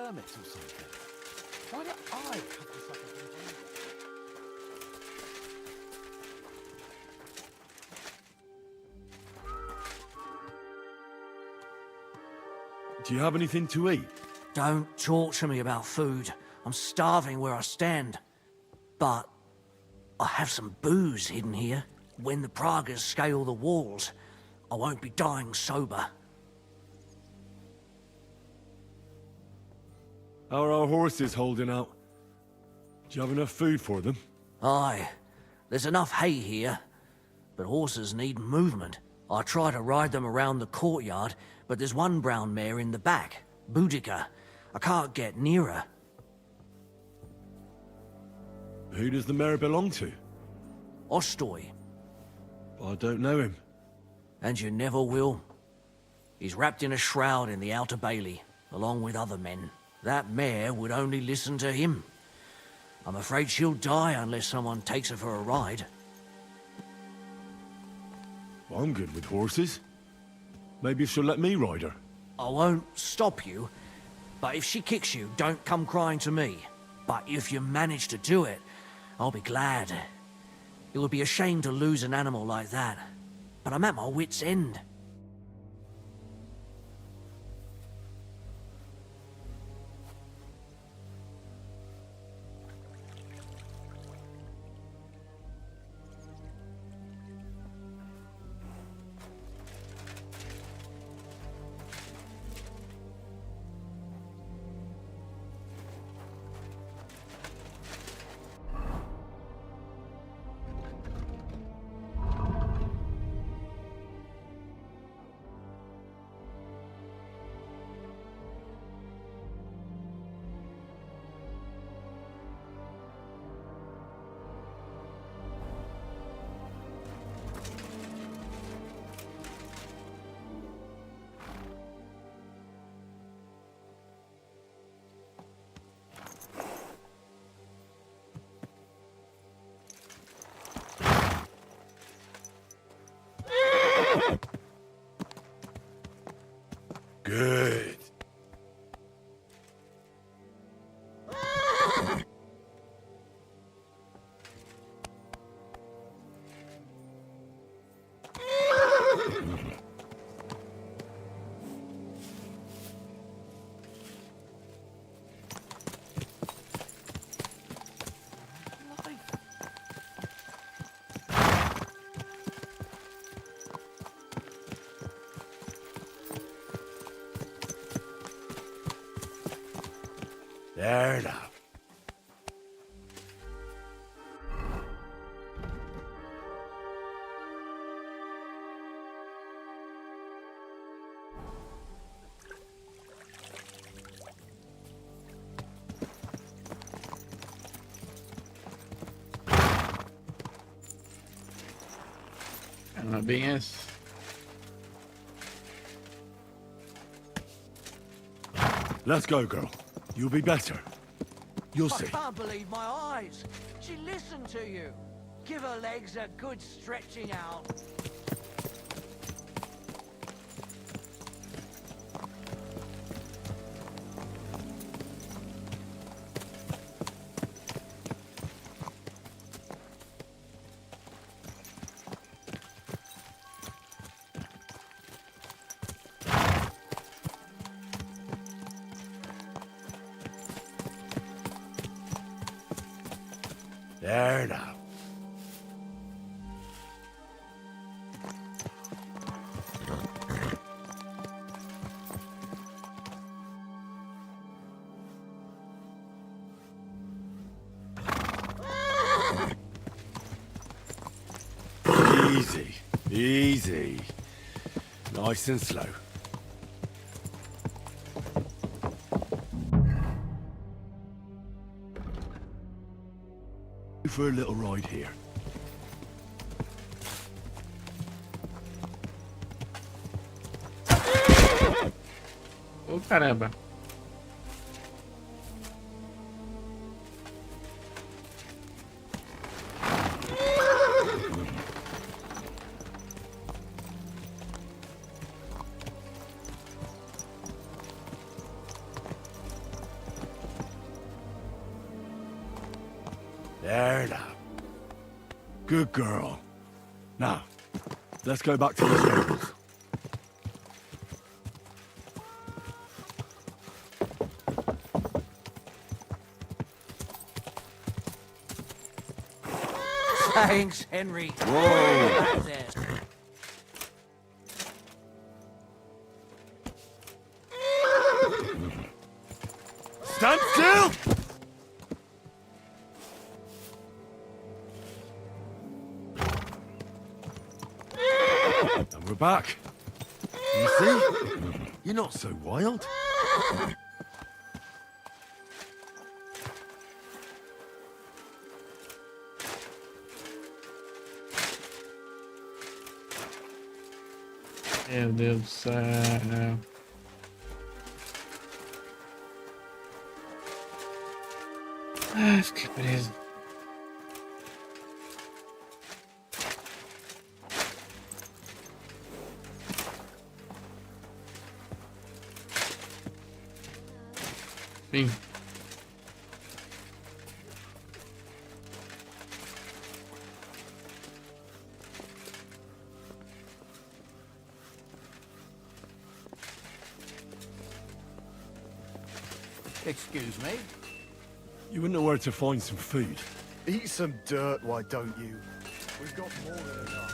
K: hermit or something. Why do I have this up against
D: Do you have anything to eat?
W: Don't talk to me about food. I'm starving where I stand. But I have some booze hidden here. When the Pragas scale the walls, I won't be dying sober.
D: How are our horses holding out? Do you have enough food for them?
W: Aye, there's enough hay here, but horses need movement. I try to ride them around the courtyard, but there's one brown mare in the back, Boudica. I can't get near her.
D: Who does the mare belong to?
W: Ostoy.
D: I don't know him.
W: And you never will. He's wrapped in a shroud in the Outer Bailey, along with other men. That mare would only listen to him. I'm afraid she'll die unless someone takes her for a ride.
D: I'm good with horses. Maybe she'll let me ride her.
W: I won't stop you, but if she kicks you, don't come crying to me. But if you manage to do it, I'll be glad. It would be a shame to lose an animal like that, but I'm at my wit's end.
D: Good. There now.
A: Ela bem essa.
D: Let's go, girl. You'll be better. You'll
W: I
D: see.
W: can't believe my eyes. She listened to you. Give her legs a good stretching out.
D: There now. Easy, easy. Nice and slow. For a little ride here.
A: Ô, caramba.
D: There now. Good girl. Now, let's go back to the stables.
S: Thanks, Henry.
D: Whoa. Stand still! And we're back. You see? You're not so wild.
A: Meu Deus do céu. Ah, fiquei preso. Sim.
E: Excuse me?
D: You wouldn't know where to find some food.
F: Eat some dirt, why don't you? We've got more than enough.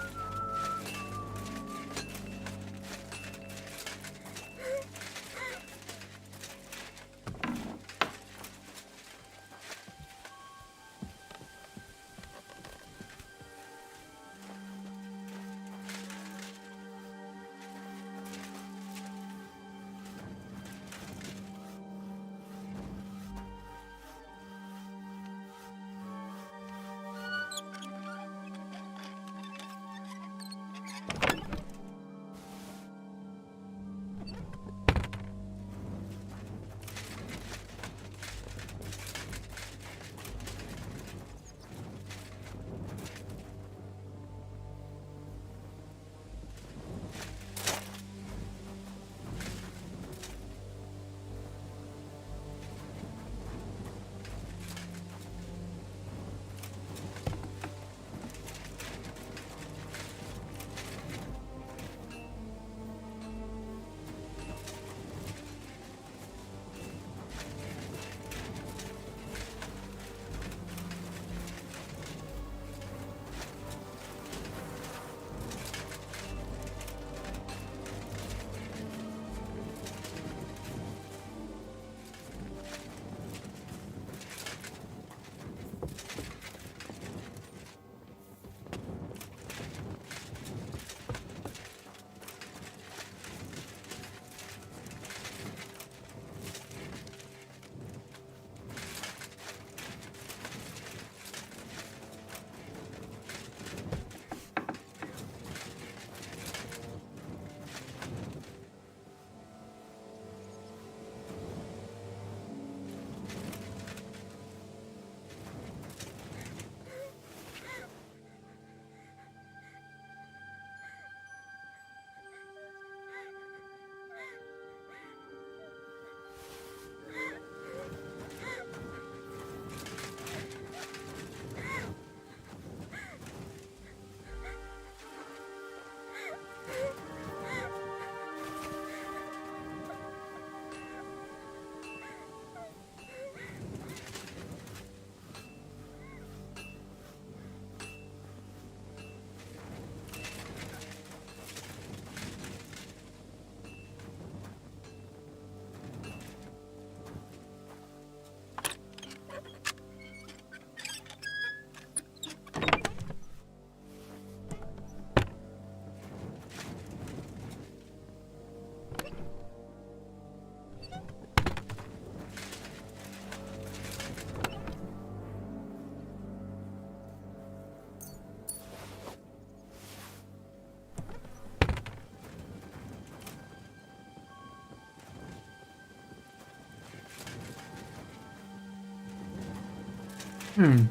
A: Hmm.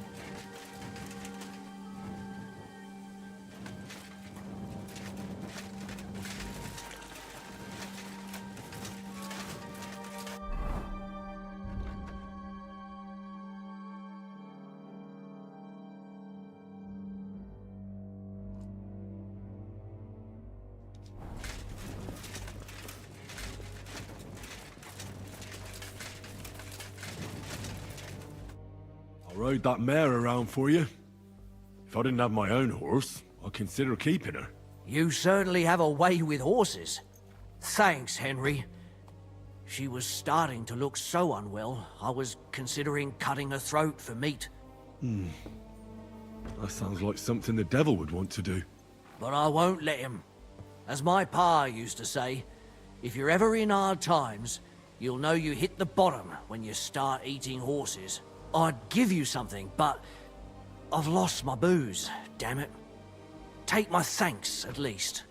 D: rode that mare around for you. If I didn't have my own horse, I'd consider keeping her.
W: You certainly have a way with horses. Thanks, Henry. She was starting to look so unwell, I was considering cutting her throat for meat.
D: That sounds like something the devil would want to do.
W: But I won't let him. As my pa used to say, if you're ever in hard times, you'll know you hit the bottom when you start eating horses. I'd give you something, but I've lost my booze, damn it. Take my thanks, at least.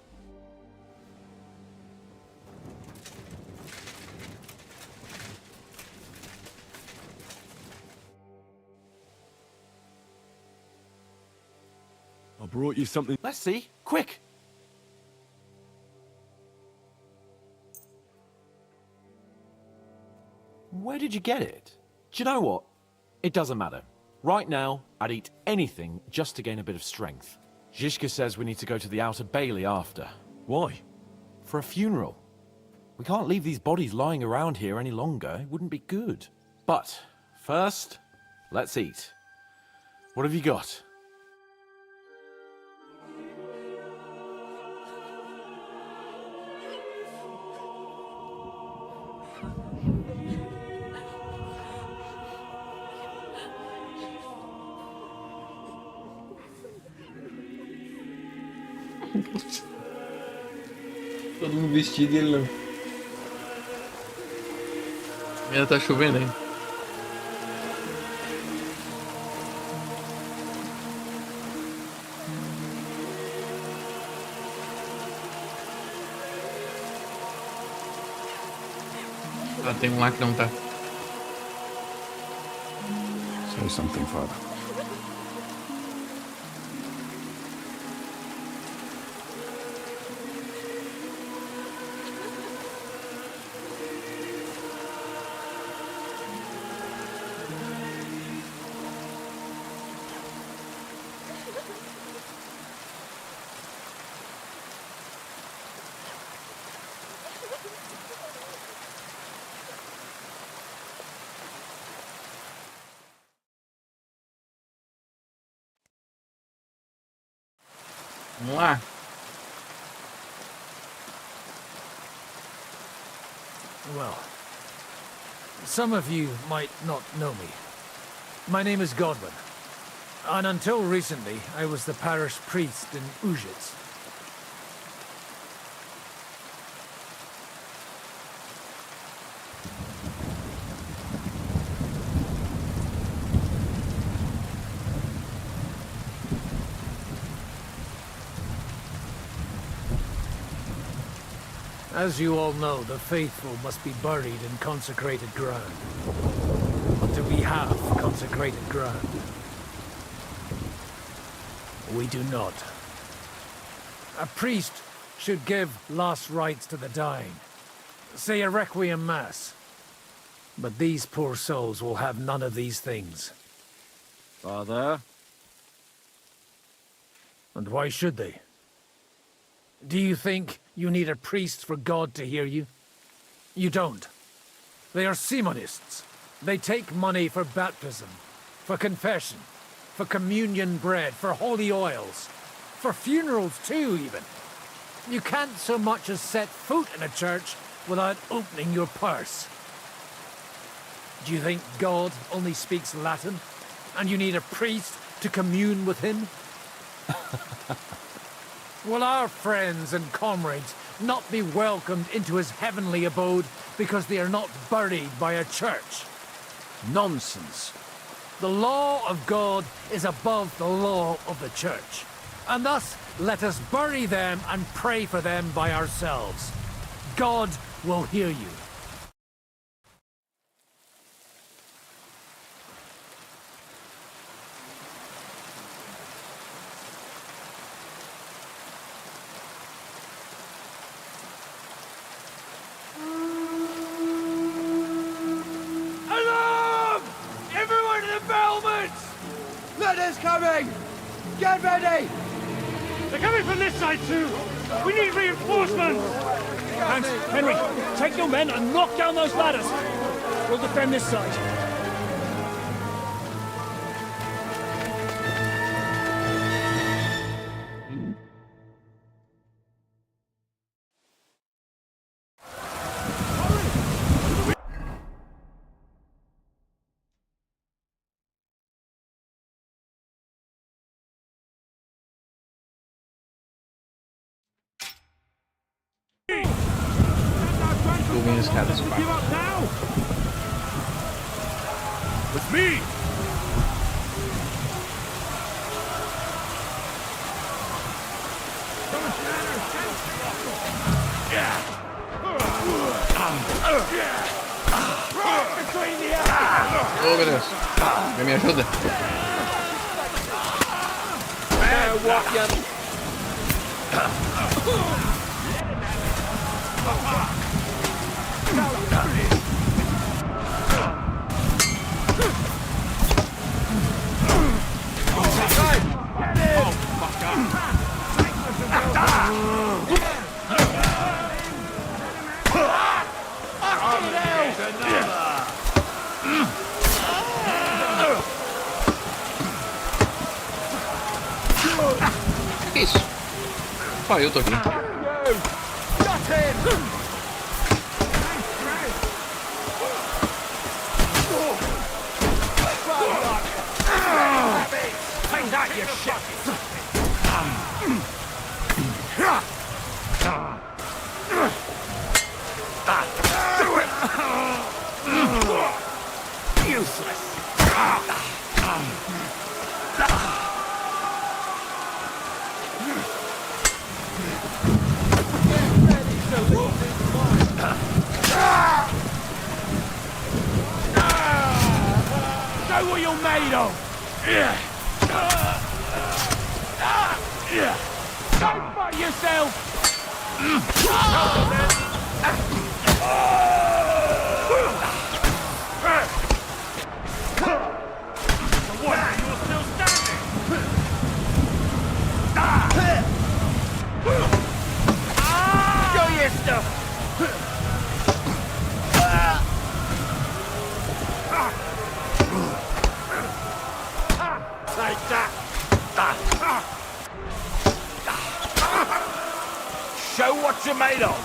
D: I brought you something.
K: Let's see. Quick! Where did you get it? Do you know what? It doesn't matter. Right now, I'd eat anything just to gain a bit of strength. Zizka says we need to go to the Outer Bailey after.
D: Why?
K: For a funeral. We can't leave these bodies lying around here any longer. It wouldn't be good. But, first, let's eat. What have you got?
A: Todo mundo vestido e ele não. Ainda tá chovendo, hein? Ah, tem um lá que não tá.
B: Say something, Father.
A: Vamos lá.
E: Well, some of you might not know me. My name is Godwin, and until recently, I was the parish priest in Ujitz. As you all know, the faithful must be buried in consecrated ground. But do we have consecrated ground? We do not. A priest should give last rites to the dying. Say a requiem mass. But these poor souls will have none of these things.
O: Father?
E: And why should they? Do you think you need a priest for God to hear you? You don't. They are Simonists. They take money for baptism, for confession, for communion bread, for holy oils, for funerals too, even. You can't so much as set foot in a church without opening your purse. Do you think God only speaks Latin, and you need a priest to commune with him? Will our friends and comrades not be welcomed into his heavenly abode because they are not buried by a church? Nonsense. The law of God is above the law of the church. And thus, let us bury them and pray for them by ourselves. God will hear you.
S: Coming! Get ready!
L: They're coming from this side too! We need reinforcements! Hans, Henry, take your men and knock down those ladders! We'll defend this side.
A: subem as escadas. Pá.
E: Give up now! With me!
A: Oh, meu Deus. Vem me ajuda. Que isso? Só eu tô aqui.
E: Show what you're made of! Don't fight yourself! What? You're still standing? Show your stuff! Take that! Show what you're made of!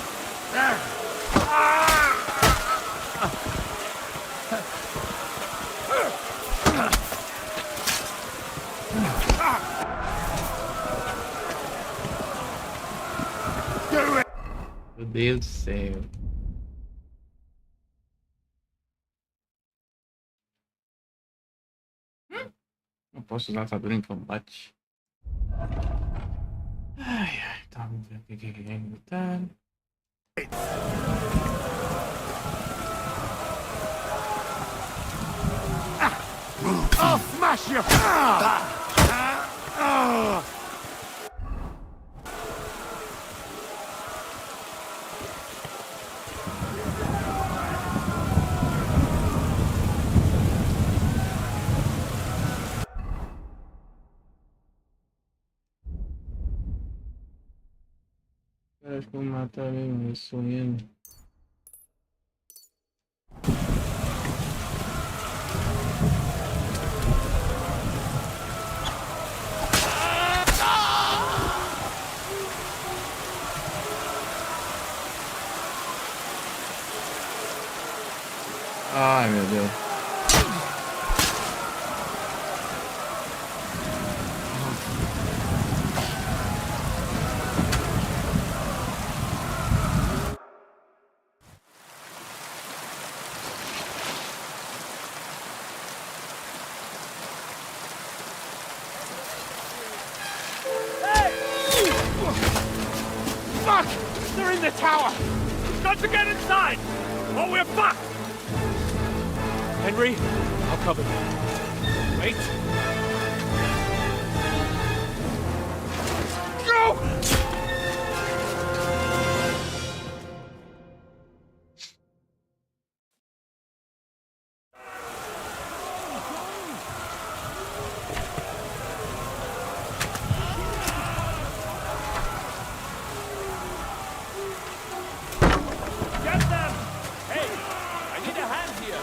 E: Do it!
A: Meu Deus do céu. Não posso usar atadura em combate. Ai, ai, tá, vamos ver o que é botar.
E: I'll smash you!
A: Acho que vou matar mesmo, sonhando. Ai, meu Deus.
E: Fuck! They're in the tower! We've got to get inside! Or we're fucked! Henry, I'll cover you. Wait. Go! Get them! Hey, I need a hand here.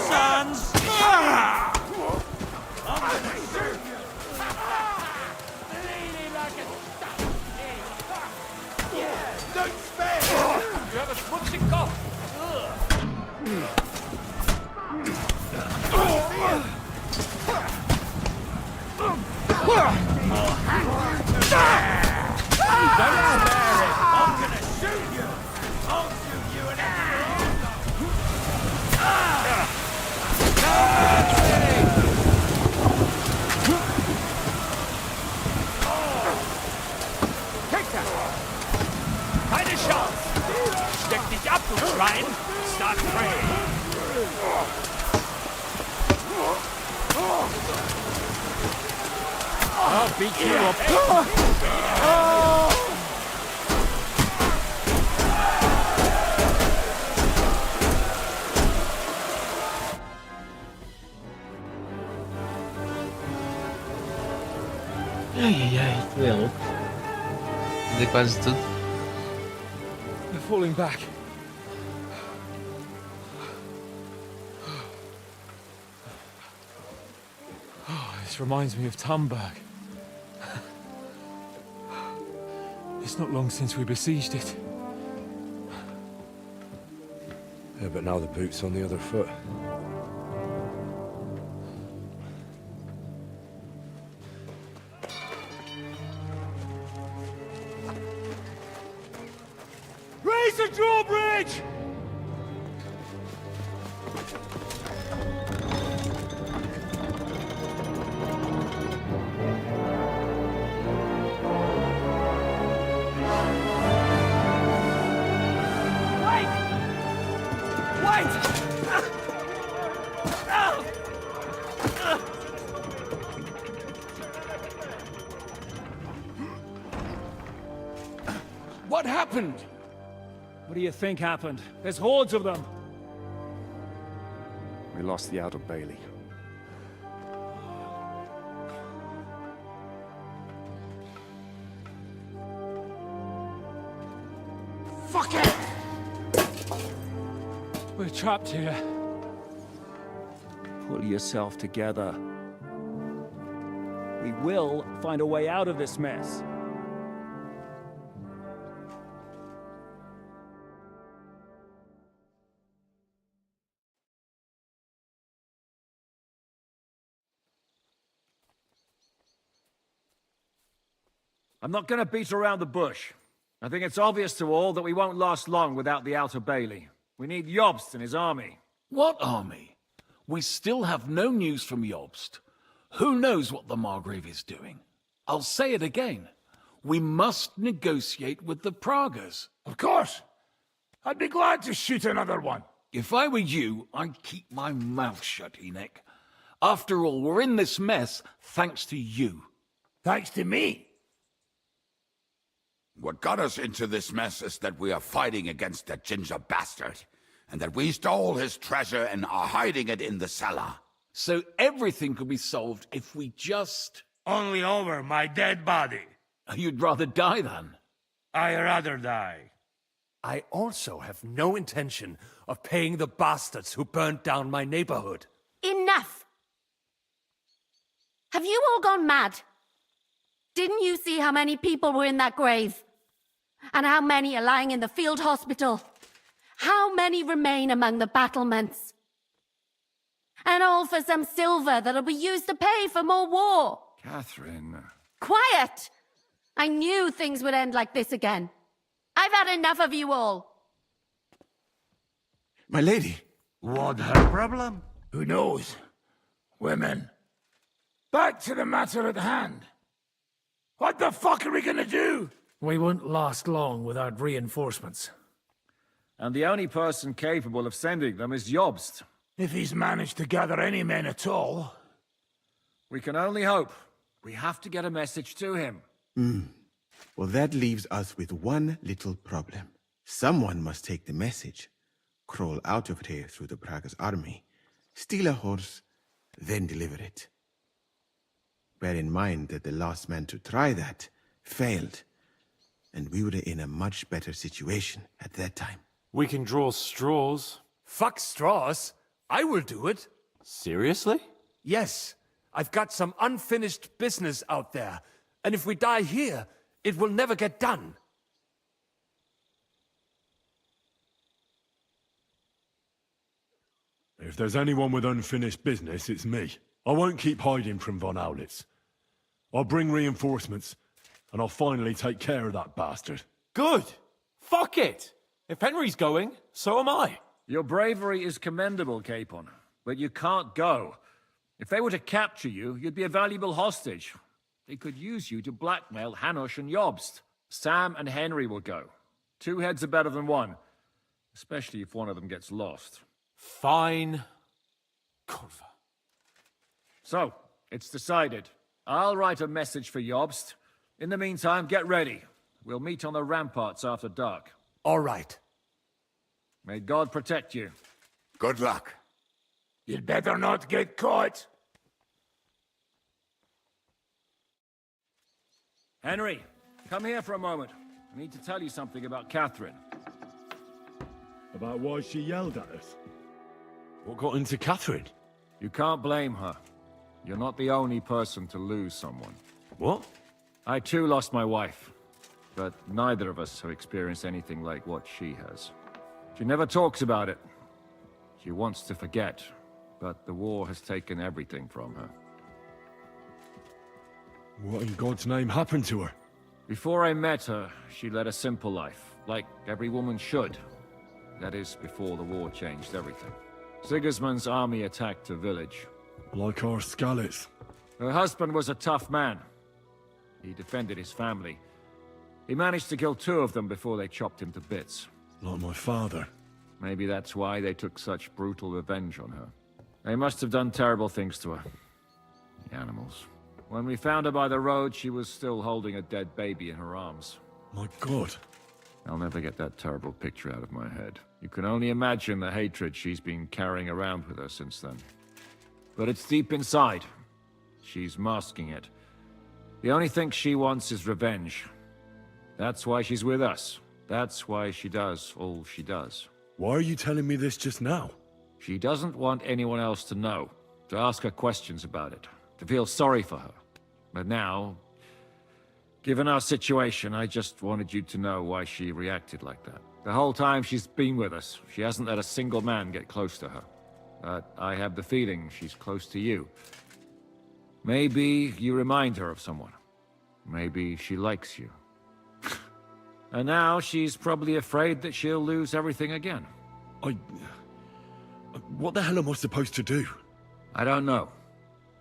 S: sons!
E: Don't spare!
S: You have a schmutzig cough!
E: I'm gonna shoot you! I'll shoot you and
S: Take that! Keine Chance! Steck dich ab, du Schwein! Start praying! I'll beat you up!
A: Ai, ai, tu é louco. Fazer quase tudo.
P: They're falling back. Oh, this reminds me of Tumberg. It's not long since we besieged it. Yeah, but now the boot's on the other foot.
E: raise the drawbridge!
L: What happened? What do you think happened? There's hordes of them.
P: We lost the Outer Bailey.
E: Fuck it!
L: We're trapped here.
G: Pull yourself together. We will find a way out of this mess.
O: I'm not going to beat around the bush. I think it's obvious to all that we won't last long without the Outer Bailey. We need Jobst and his army.
R: What army? We still have no news from Jobst. Who knows what the Margrave is doing? I'll say it again. We must negotiate with the Pragas.
E: Of course! I'd be glad to shoot another one.
R: If I were you, I'd keep my mouth shut, Enoch. After all, we're in this mess thanks to you.
E: Thanks to me?
B: What got us into this mess is that we are fighting against that ginger bastard, and that we stole his treasure and are hiding it in the cellar.
R: So everything could be solved if we just...
Q: Only over my dead body.
R: You'd rather die then?
Q: I'd rather die.
H: I also have no intention of paying the bastards who burnt down my neighborhood.
N: Enough! Have you all gone mad? Didn't you see how many people were in that grave? And how many are lying in the field hospital? How many remain among the battlements? And all for some silver that'll be used to pay for more war.
O: Catherine...
N: Quiet! I knew things would end like this again. I've had enough of you all.
T: My lady.
Q: What her problem?
E: Who knows? Women. Back to the matter at hand. What the fuck are we gonna do?
L: We won't last long without reinforcements.
O: And the only person capable of sending them is Jobst.
E: If he's managed to gather any men at all.
O: We can only hope. We have to get a message to him.
T: Well, that leaves us with one little problem. Someone must take the message, crawl out of here through the Pragas army, steal a horse, then deliver it. Bear in mind that the last man to try that failed, and we were in a much better situation at that time.
H: We can draw straws. Fuck straws. I will do it.
K: Seriously?
H: Yes. I've got some unfinished business out there. And if we die here, it will never get done.
D: If there's anyone with unfinished business, it's me. I won't keep hiding from Von Aulitz. I'll bring reinforcements, and I'll finally take care of that bastard.
K: Good. Fuck it. If Henry's going, so am I.
O: Your bravery is commendable, Capon, but you can't go. If they were to capture you, you'd be a valuable hostage. They could use you to blackmail Hanush and Jobst. Sam and Henry will go. 2 heads are better than 1, especially if one of them gets lost.
K: Fine. Kurva.
O: So, it's decided. I'll write a message for Jobst. In the meantime, get ready. We'll meet on the ramparts after dark.
H: All right.
O: May God protect you.
B: Good luck.
E: You'd better not get caught.
O: Henry, come here for a moment. I need to tell you something about Catherine.
D: About why she yelled at us? What got into Catherine?
O: You can't blame her. You're not the only person to lose someone.
D: What?
O: I too lost my wife, but neither of us have experienced anything like what she has. She never talks about it. She wants to forget, but the war has taken everything from her.
D: What in God's name happened to her?
O: Before I met her, she led a simple life, like every woman should. That is, before the war changed everything. Sigismund's army attacked her village.
D: Like our Skalitz.
O: Her husband was a tough man. He defended his family. He managed to kill 2 of them before they chopped him to bits.
D: Like my father.
O: Maybe that's why they took such brutal revenge on her. They must have done terrible things to her. The animals. When we found her by the road, she was still holding a dead baby in her arms.
D: My God.
O: I'll never get that terrible picture out of my head. You can only imagine the hatred she's been carrying around with her since then. But it's deep inside. She's masking it. The only thing she wants is revenge. That's why she's with us. That's why she does all she does.
D: Why are you telling me this just now?
O: She doesn't want anyone else to know, to ask her questions about it, to feel sorry for her. But now, given our situation, I just wanted you to know why she reacted like that. The whole time she's been with us, she hasn't let a single man get close to her. But I have the feeling she's close to you. Maybe you remind her of someone. Maybe she likes you. And now she's probably afraid that she'll lose everything again.
D: What the hell am I supposed to do?
O: I don't know.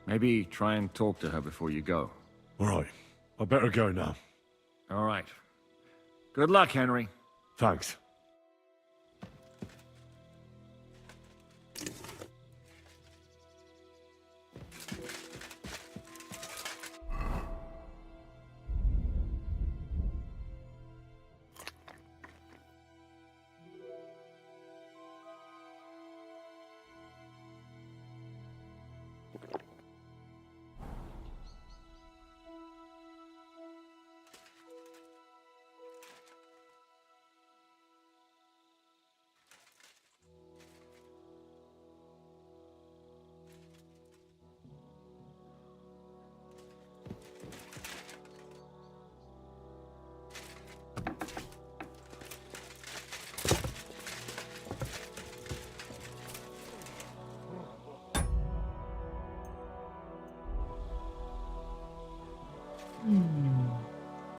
O: Maybe try and talk to her before you go.
D: All right. I better go now.
O: All right. Good luck, Henry.
D: Thanks.